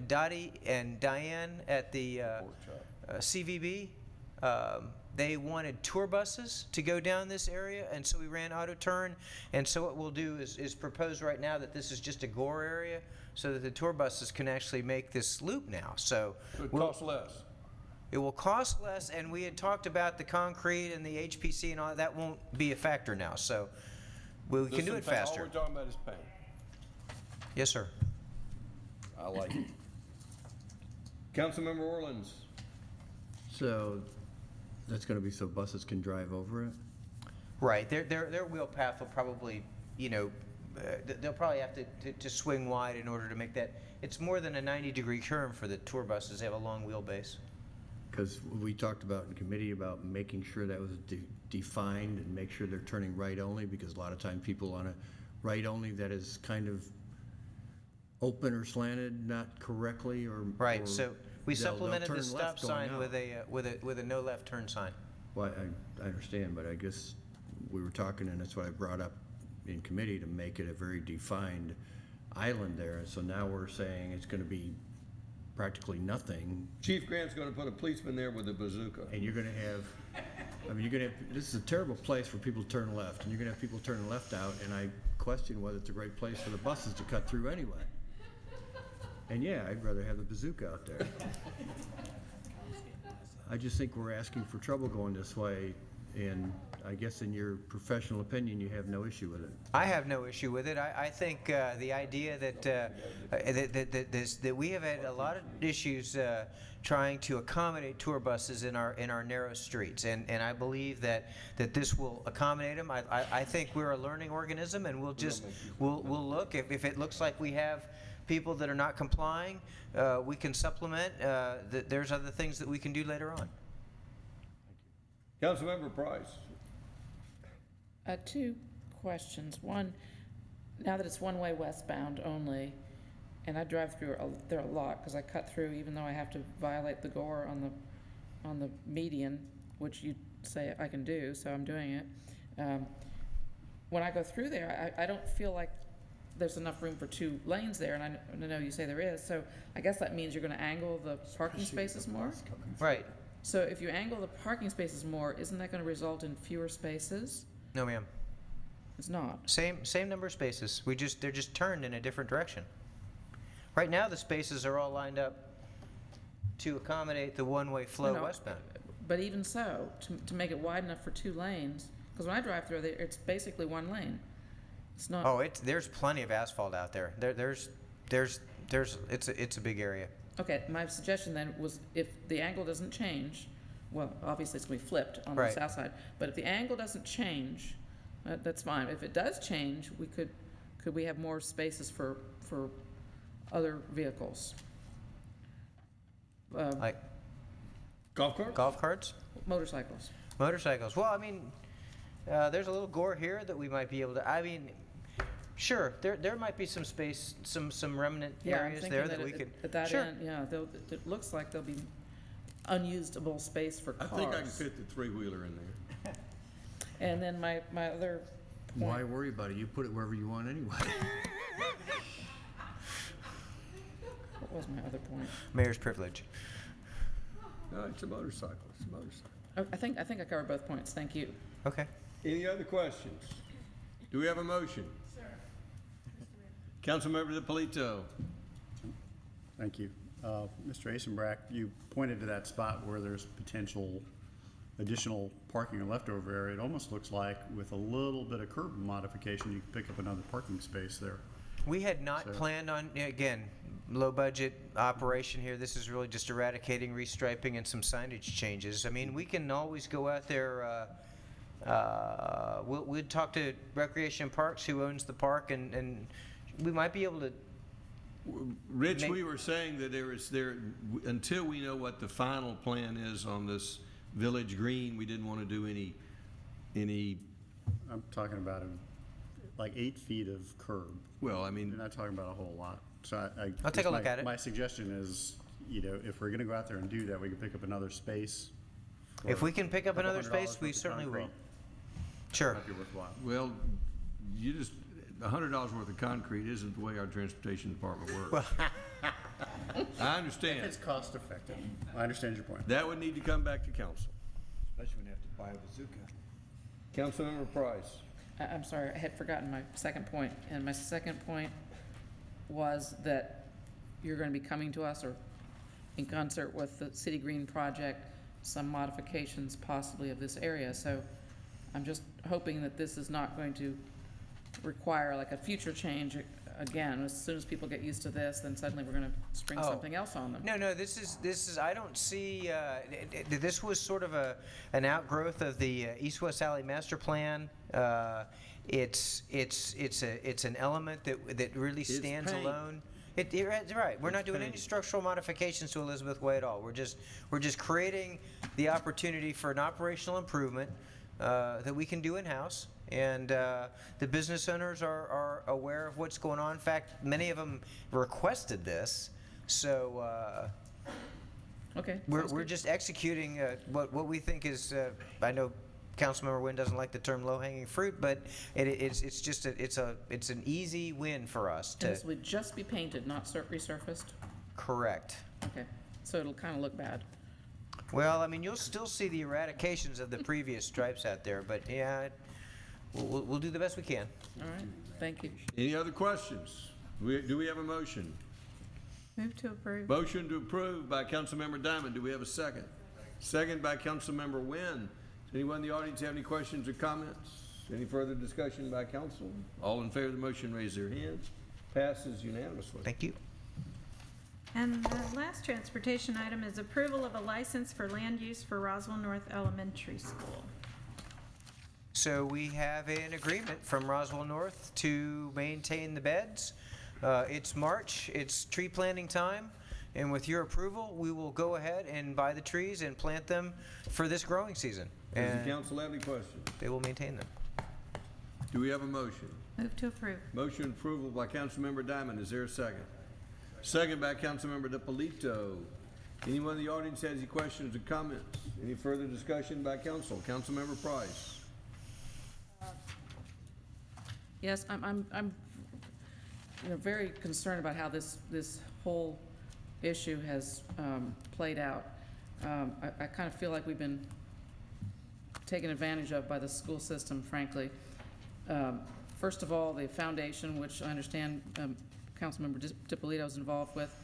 Dottie and Diane at the CVB, they wanted tour buses to go down this area, and so we ran auto turn. And so what we'll do is propose right now that this is just a gore area, so that the tour buses can actually make this loop now. So it costs less. It will cost less, and we had talked about the concrete and the HPC and all that. That won't be a factor now. So we can do it faster. All we're talking about is paint. Yes, sir. I like it. Councilmember Orleans. So that's going to be so buses can drive over it? Right, their wheel path will probably, they'll probably have to swing wide in order to make that. It's more than a 90-degree turn for the tour buses. They have a long wheelbase. Because we talked about in committee about making sure that was defined and make sure they're turning right only, because a lot of time people on a right only that is kind of open or slanted, not correctly, or Right, so we they'll supplemented the turn stop left going sign out. with a no left turn sign. Well, I understand, but I guess we were talking, and that's what I brought up in committee, to make it a very defined island there. And so now we're saying it's going to be practically nothing. Chief Grant's gonna put a policeman there with a bazooka. And you're going to have, this is a terrible place for people to turn left, and you're going to have people turning left out, and I question whether it's a great place for the buses to cut through anyway. And yeah, I'd rather have the bazooka out there. I just think we're asking for trouble going this way, and I guess in your professional opinion, you have no issue with it. I have no issue with it. I think the idea that we have had a lot of issues trying to accommodate tour buses in our narrow streets, and I believe that this will accommodate them. I think we're a learning organism, and we'll look if it looks like we have people that are not complying, we can supplement. There's other things that we can do later on. Councilmember Price. Two questions. One, now that it's one-way westbound only, and I drive through there a lot because I cut through even though I have to violate the gore on the median, which you say I can do, so I'm doing it. When I go through there, I don't feel like there's enough room for 2 lanes there, and I know you say there is, so I guess that means you're going to angle the parking spaces more? Right. So if you angle the parking spaces more, isn't that going to result in fewer spaces? No, ma'am. It's not. Same number of spaces. They're just turned in a different direction. Right now, the spaces are all lined up to accommodate the one-way flow No, westbound. But even so, to make it wide enough for 2 lanes, because when I drive through there, it's basically 1 lane. It's not. Oh, there's plenty of asphalt out there. It's a big area. Okay, my suggestion then was if the angle doesn't change, well, obviously it's going to be flipped on Right. the south side, but if the angle doesn't change, that's fine. If it does change, could we have more spaces for other vehicles? Like golf carts? Golf carts? Motorcycles. Motorcycles. Well, I mean, there's a little gore here that we might be able to, I mean, sure, there might be some space, some remnant areas there that we could. At that Sure. end, yeah, it looks like there'll be unusable space for I cars. think I can fit the 3-wheeler in there. And then my other point. Why worry about it? You put it wherever you want anyway. What was my other point? Mayor's privilege. No, it's a motorcycle. It's a motorcycle. Oh, I think I covered both points. Thank you. Okay. Any other questions? Do we have a motion? Sir. Councilmember DiPolito. Thank you. Mr. Asenbrack, you pointed to that spot where there's potential additional parking or leftover area. It almost looks like with a little bit of curb modification, you could pick up another parking space there. We had not planned on, again, low budget operation here. This is really just eradicating, restriping, and some signage changes. I mean, we can always go out there. We'd talk to Recreation Parks, who owns the park, and we might be able to. Rich, we were saying that until we know what the final plan is on this Village Green, we didn't want to do any. I'm talking about like 8 feet of curb. Well, I mean, you're not talking about a whole lot. So I'll take a look at it. My suggestion is, if we're going to go out there and do that, we can pick up another space. If we can pick up another space, we certainly will. Sure. Might be worthwhile. Well, $100 worth of concrete isn't the way our transportation department works. I understand. If it's cost effective. I understand your point. That would need to come back to council. Especially when you have to buy a bazooka. Councilmember Price. I'm sorry, I had forgotten my second point, and my second point was that you're going to be coming to us, or in concert with the City Green project, some modifications possibly of this area. So I'm just hoping that this is not going to require like a future change again, as soon as people get used to this, then suddenly we're gonna spring Oh. something else on them. No, this is, I don't see, this was sort of an outgrowth of the East-West Alley Master Plan. It's an element that really It's stands paint. alone. You're right, we're not doing any structural modifications to Elizabeth Way at all. We're just creating the opportunity for an operational improvement that we can do in-house. And the business owners are aware of what's going on. In fact, many of them requested this. So Okay. we're just executing what we think is, I know Councilmember Wynn doesn't like the term low-hanging fruit, but it's just it's an easy win for us And to. this would just be painted, not resurfaced? Correct. Okay, so it'll kind of look bad. Well, I mean, you'll still see the eradications of the previous stripes out there, but yeah, we'll do the best we can. All right, thank you. Any other questions? Do we have a motion? Move to approve. Motion to approve by Councilmember Diamond. Do we have a second? Second by Councilmember Wynn. Does anyone in the audience have any questions or comments? Any further discussion by council? All in favor of the motion, raise their hands. Passes unanimously. Thank you. And the last transportation item is approval of a license for land use for Roswell North Elementary School. So we have an agreement from Roswell North to maintain the beds. It's March, it's tree planting time, and with your approval, we will go ahead and buy the trees and plant them for this growing season. Does And the council have any questions? they will maintain them. Do we have a motion? Move to approve. Motion approval by Councilmember Diamond. Is there a second? Second by Councilmember DiPolito. Anyone in the audience has any questions or comments? Any further discussion by council? Councilmember Price. Yes, I'm very concerned about how this whole issue has played out. I kind of feel like we've been taken advantage of by the school system, frankly. First of all, the foundation, which I understand Councilmember DiPolito is involved with,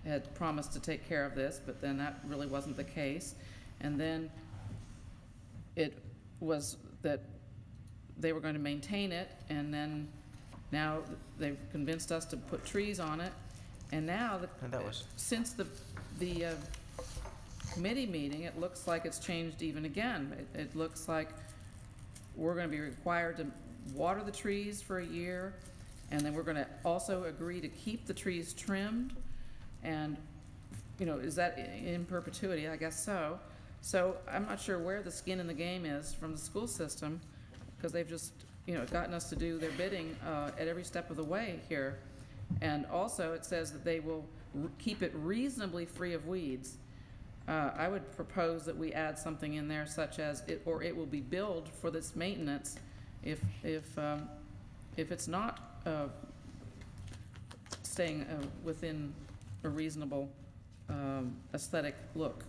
had promised to take care of this, but then that really wasn't the case. And then it was that they were going to maintain it, and then now they've convinced us to put trees on it. And now, since the committee meeting, it looks like it's changed even again. It looks like we're going to be required to water the trees for a year, and then we're going to also agree to keep the trees trimmed. And, is that in perpetuity? I guess so. So I'm not sure where the skin in the game is from the school system, because they've just, gotten us to do their bidding at every step of the way here. And also, it says that they will keep it reasonably free of weeds. I would propose that we add something in there such as it will be billed for this maintenance if it's not staying within a reasonable aesthetic look.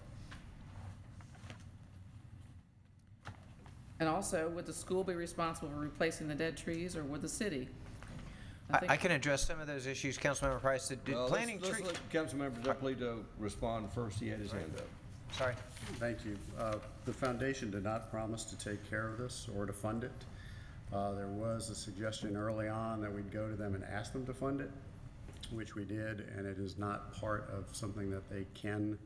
And also, would the school be responsible for replacing the dead trees, or would the city? I can address some of those issues, Councilmember Price. Planting Let's trees. let Councilmember DiPolito respond first. He had his hand up. Sorry. Thank you. The foundation did not promise to take care of this or to fund it. There was a suggestion early on that we'd go to them and ask them to fund it, which we did, and it is not part of something that they can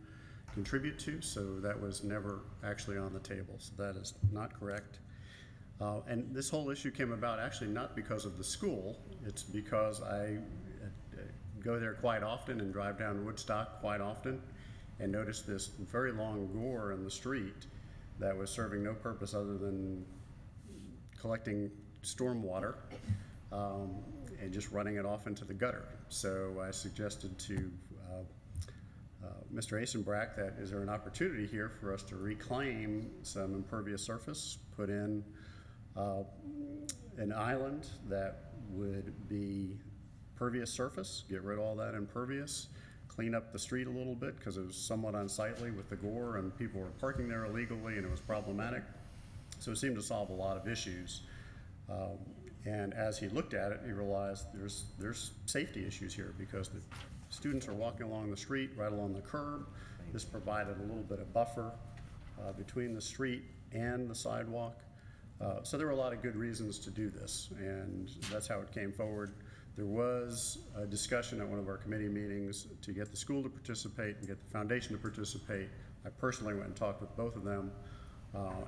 contribute to, so that was never actually on the table. So that is not correct. And this whole issue came about actually not because of the school. It's because I go there quite often and drive down Woodstock quite often and notice this very long gore in the street that was serving no purpose other than collecting storm water and just running it off into the gutter. So I suggested to Mr. Asenbrack that is there an opportunity here for us to reclaim some impervious surface, put in an island that would be pervious surface, get rid of all that impervious, clean up the street a little bit because it was somewhat unsightly with the gore and people were parking there illegally and it was problematic. So it seemed to solve a lot of issues. And as he looked at it, he realized there's safety issues here because the students are walking along the street, right along the curb. This provided a little bit of buffer between the street and the sidewalk. So there were a lot of good reasons to do this, and that's how it came forward. There was a discussion at one of our committee meetings to get the school to participate and get the foundation to participate. I personally went and talked with both of them,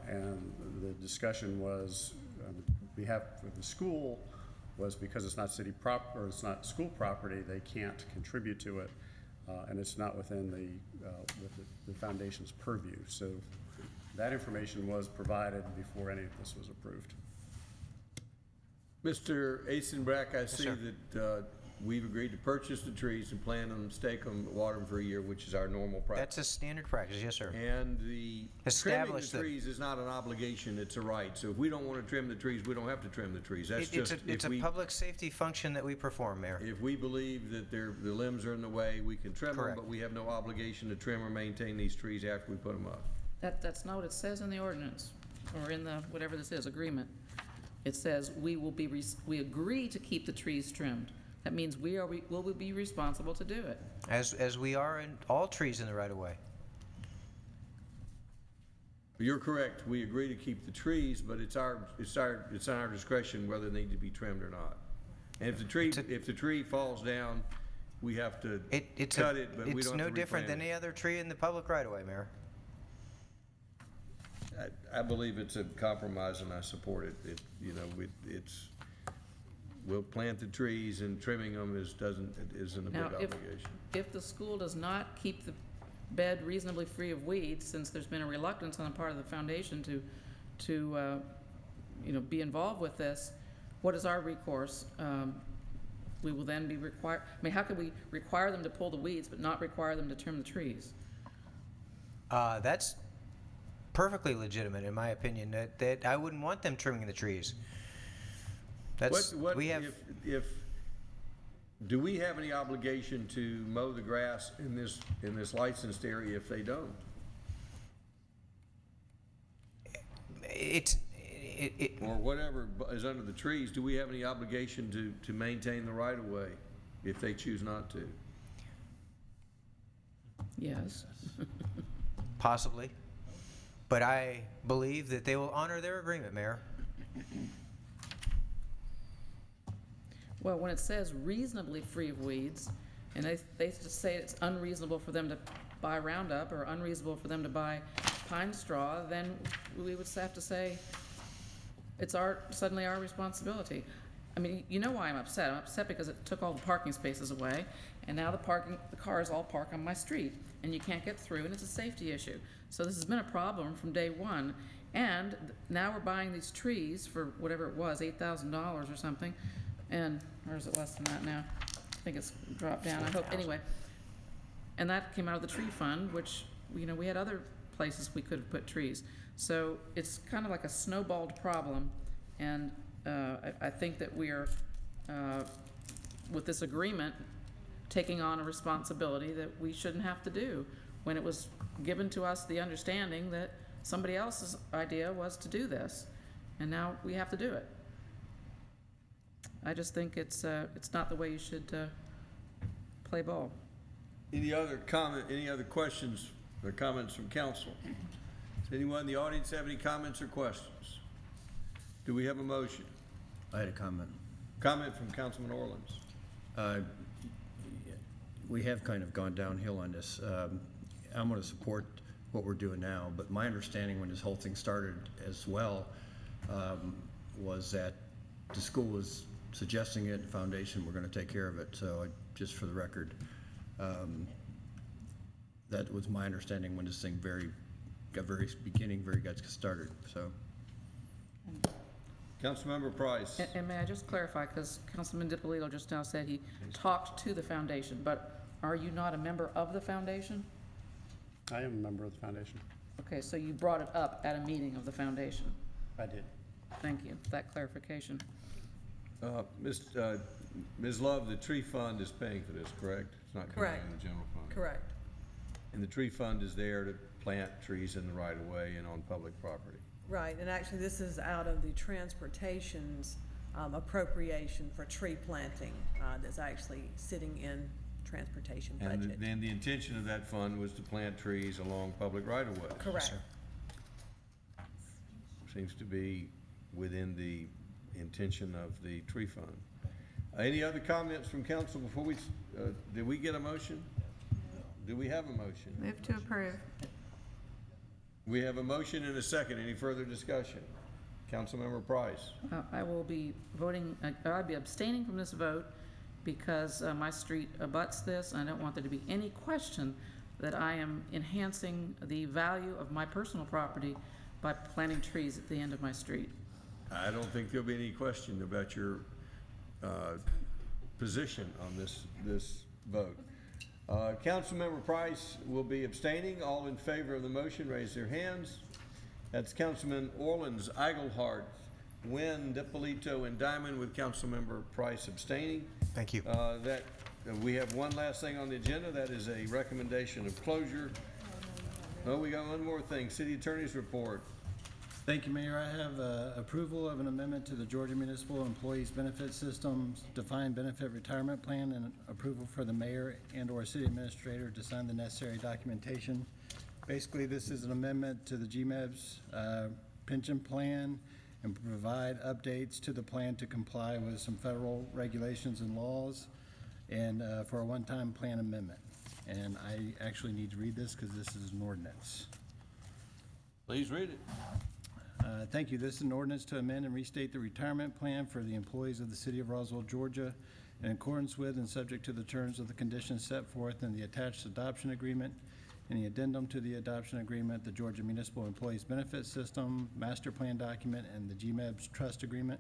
and the discussion was, on behalf of the school, was because it's not city or it's not school property, they can't contribute to it, and it's not within the foundation's purview. So that information was provided before any of this was approved. Mr. Asenbrack, I see sir. that we've agreed to purchase the trees and plant them, stake them, water them for a year, which is our normal practice. That's a standard practice, yes, sir. And the trimming Establish the the- trees is not an obligation, it's a right. So if we don't want to trim the trees, we don't have to trim the trees. That's just, It's a public safety function that we perform, Mayor. if we believe that the limbs are in the way, we can trim them, Correct. but we have no obligation to trim or maintain these trees after we put them up. That's not what it says in the ordinance, or in the, whatever this is, agreement. It says we agree to keep the trees trimmed. That means we will be responsible to do it. As we are in all trees in the right of way. You're correct, we agree to keep the trees, but it's on our discretion whether they need to be trimmed or not. And if the tree falls down, we have to cut it, but we don't have to It's no different than replant any other tree in the public right of way, Mayor. I believe it's a compromise and I support it. We'll plant the trees and trimming them isn't a big Now, obligation. if the school does not keep the bed reasonably free of weeds, since there's been a reluctance on the part of the foundation to be involved with this, what is our recourse? We will then be required, how can we require them to pull the weeds but not require them to trim the trees? That's perfectly legitimate, in my opinion. That I wouldn't want them trimming the trees. Do we have any obligation to mow the grass in this licensed area if they don't? Or whatever is under the trees, do we have any obligation to maintain the right of way if they choose not to? Yes. Possibly. But I believe that they will honor their agreement, Mayor. Well, when it says reasonably free of weeds, and they just say it's unreasonable for them to buy Roundup or unreasonable for them to buy pine straw, then we would have to say it's suddenly our responsibility. I mean, you know why I'm upset. I'm upset because it took all the parking spaces away, and now the cars all park on my street, and you can't get through, and it's a safety issue. So this has been a problem from day one, and now we're buying these trees for whatever it was, $8,000 or something, or is it less than that now? I think it's dropped down, I hope, anyway. And that came out of the tree fund, which, we had other places we could have put trees. So it's kind of like a snowballed problem, and I think that we are, with this agreement, taking on a responsibility that we shouldn't have to do, when it was given to us the understanding that somebody else's idea was to do this, and now we have to do it. I just think it's not the way you should play ball. Any other questions or comments from council? Does anyone in the audience have any comments or questions? Do we have a motion? I had a comment. Comment from Councilman Orleans. We have kind of gone downhill on this. I'm going to support what we're doing now, but my understanding when this whole thing started as well was that the school was suggesting it, the foundation, we're going to take care of it. So just for the record, that was my understanding when this thing got started. So. Councilmember Price. And may I just clarify, because Councilman DiPolito just now said he talked to the foundation, but are you not a member of the foundation? I am a member of the foundation. Okay, so you brought it up at a meeting of the foundation. I did. Thank you for that clarification. Ms. Love, the tree fund is paying for this, correct? It's not coming out of the general fund. Correct. And the tree fund is there to plant trees in the right of way and on public property. Right, and actually this is out of the transportation's appropriation for tree planting that's actually sitting in transportation budget. And then the intention of that fund was to plant trees along public right of way. Correct. Seems to be within the intention of the tree fund. Any other comments from council before we, did we get a motion? Do we have a motion? Move to approve. We have a motion and a second. Any further discussion? Councilmember Price. I will be voting, I'll be abstaining from this vote because my street abuts this, and I don't want there to be any question that I am enhancing the value of my personal property by planting trees at the end of my street. I don't think there'll be any question about your position on this vote. Councilmember Price will be abstaining. All in favor of the motion, raise their hands. That's Councilman Orleans, Iglehart, Nguyen, DiPolito, and Diamond, with Councilmember Price abstaining. Thank you. We have one last thing on the agenda. That is a recommendation of closure. Oh, we got one more thing. City Attorney's report. Thank you, Mayor. I have approval of an amendment to the Georgia Municipal Employees Benefit System's Defined Benefit Retirement Plan and approval for the mayor and/or city administrator to sign the necessary documentation. Basically, this is an amendment to the GMEB's pension plan and provide updates to the plan to comply with some federal regulations and laws, and for a one-time plan amendment. And I actually need to read this because this is an ordinance. Please read it. Thank you. This is an ordinance to amend and restate the retirement plan for the employees of the city of Roswell, Georgia, in accordance with and subject to the terms of the conditions set forth in the attached adoption agreement and the addendum to the adoption agreement, the Georgia Municipal Employees Benefit System Master Plan document, and the GMEB's trust agreement.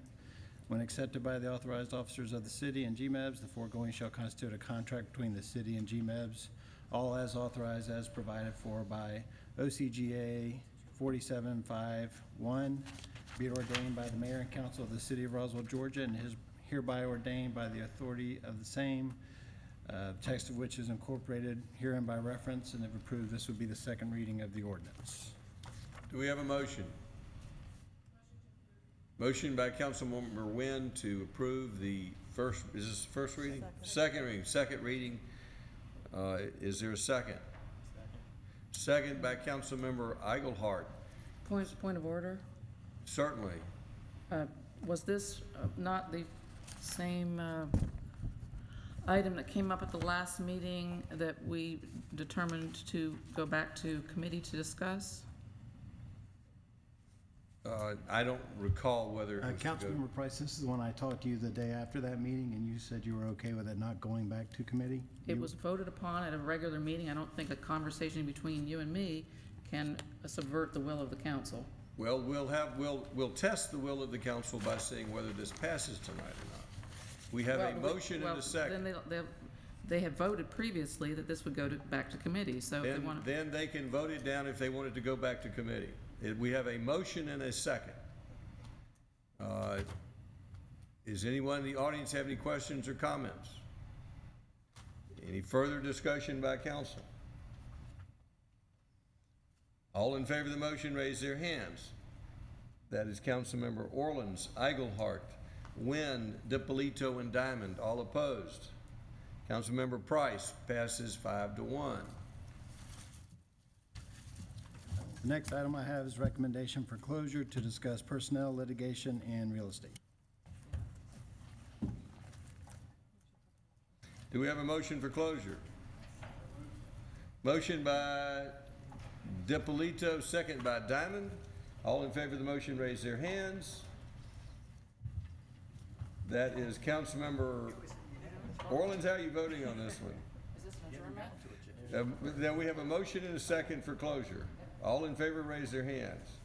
When accepted by the authorized officers of the city and GMEBs, the foregoing shall constitute a contract between the city and GMEBs, all as authorized as provided for by OCGA 4751, be it ordained by the mayor and council of the city of Roswell, Georgia, and is hereby ordained by the authority of the same, text of which is incorporated herein by reference, and if approved, this would be the second reading of the ordinance. Do we have a motion? Motion by Councilmember Nguyen to approve the first, is this the first reading? Second reading. Second reading. Is there a second? Second by Councilmember Iglehart. Point of order. Certainly. Was this not the same item that came up at the last meeting that we determined to go back to committee to discuss? I don't recall whether it was Councilmember Price, this is the one I talked to you the day after that meeting, and you said you were okay with it not going back to committee? It was voted upon at a regular meeting. I don't think a conversation between you and me can subvert the will of the council. Well, we'll test the will of the council by seeing whether this passes tonight or not. We have a motion and a second. Then they had voted previously that this would go back to committee, so if they want to. Then they can vote it down if they want it to go back to committee. We have a motion and a second. Does anyone in the audience have any questions or comments? Any further discussion by council? All in favor of the motion, raise their hands. That is Councilmember Orleans, Iglehart, Nguyen, DiPolito, and Diamond. All opposed. Councilmember Price passes 5-1. The next item I have is recommendation for closure to discuss personnel, litigation, and real estate. Do we have a motion for closure? Motion by DiPolito, second by Diamond. All in favor of the motion, raise their hands. That is Councilmember Orleans. How are you voting on this one? Is this an adjournment? Then we have a motion and a second for closure. All in favor, raise their hands.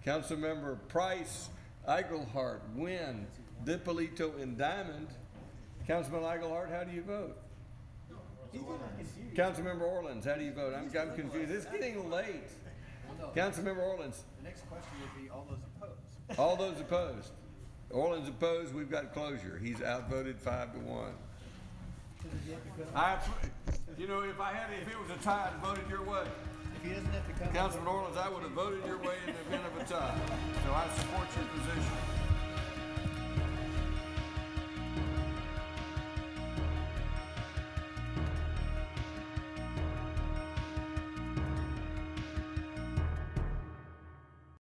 Councilmember Price, Iglehart, Nguyen, DiPolito, and Diamond. Councilman Iglehart, how do you vote? Councilmember Orleans, how do you vote? I'm confused. It's getting late. Councilmember Orleans. The next question would be all those opposed. All those opposed. Orleans opposed, we've got closure. He's outvoted 5-1. You know, if it was a tie, I'd voted your way. If he doesn't have to come. Councilman Orleans, I would have voted your way in the event of a tie. So I support your position.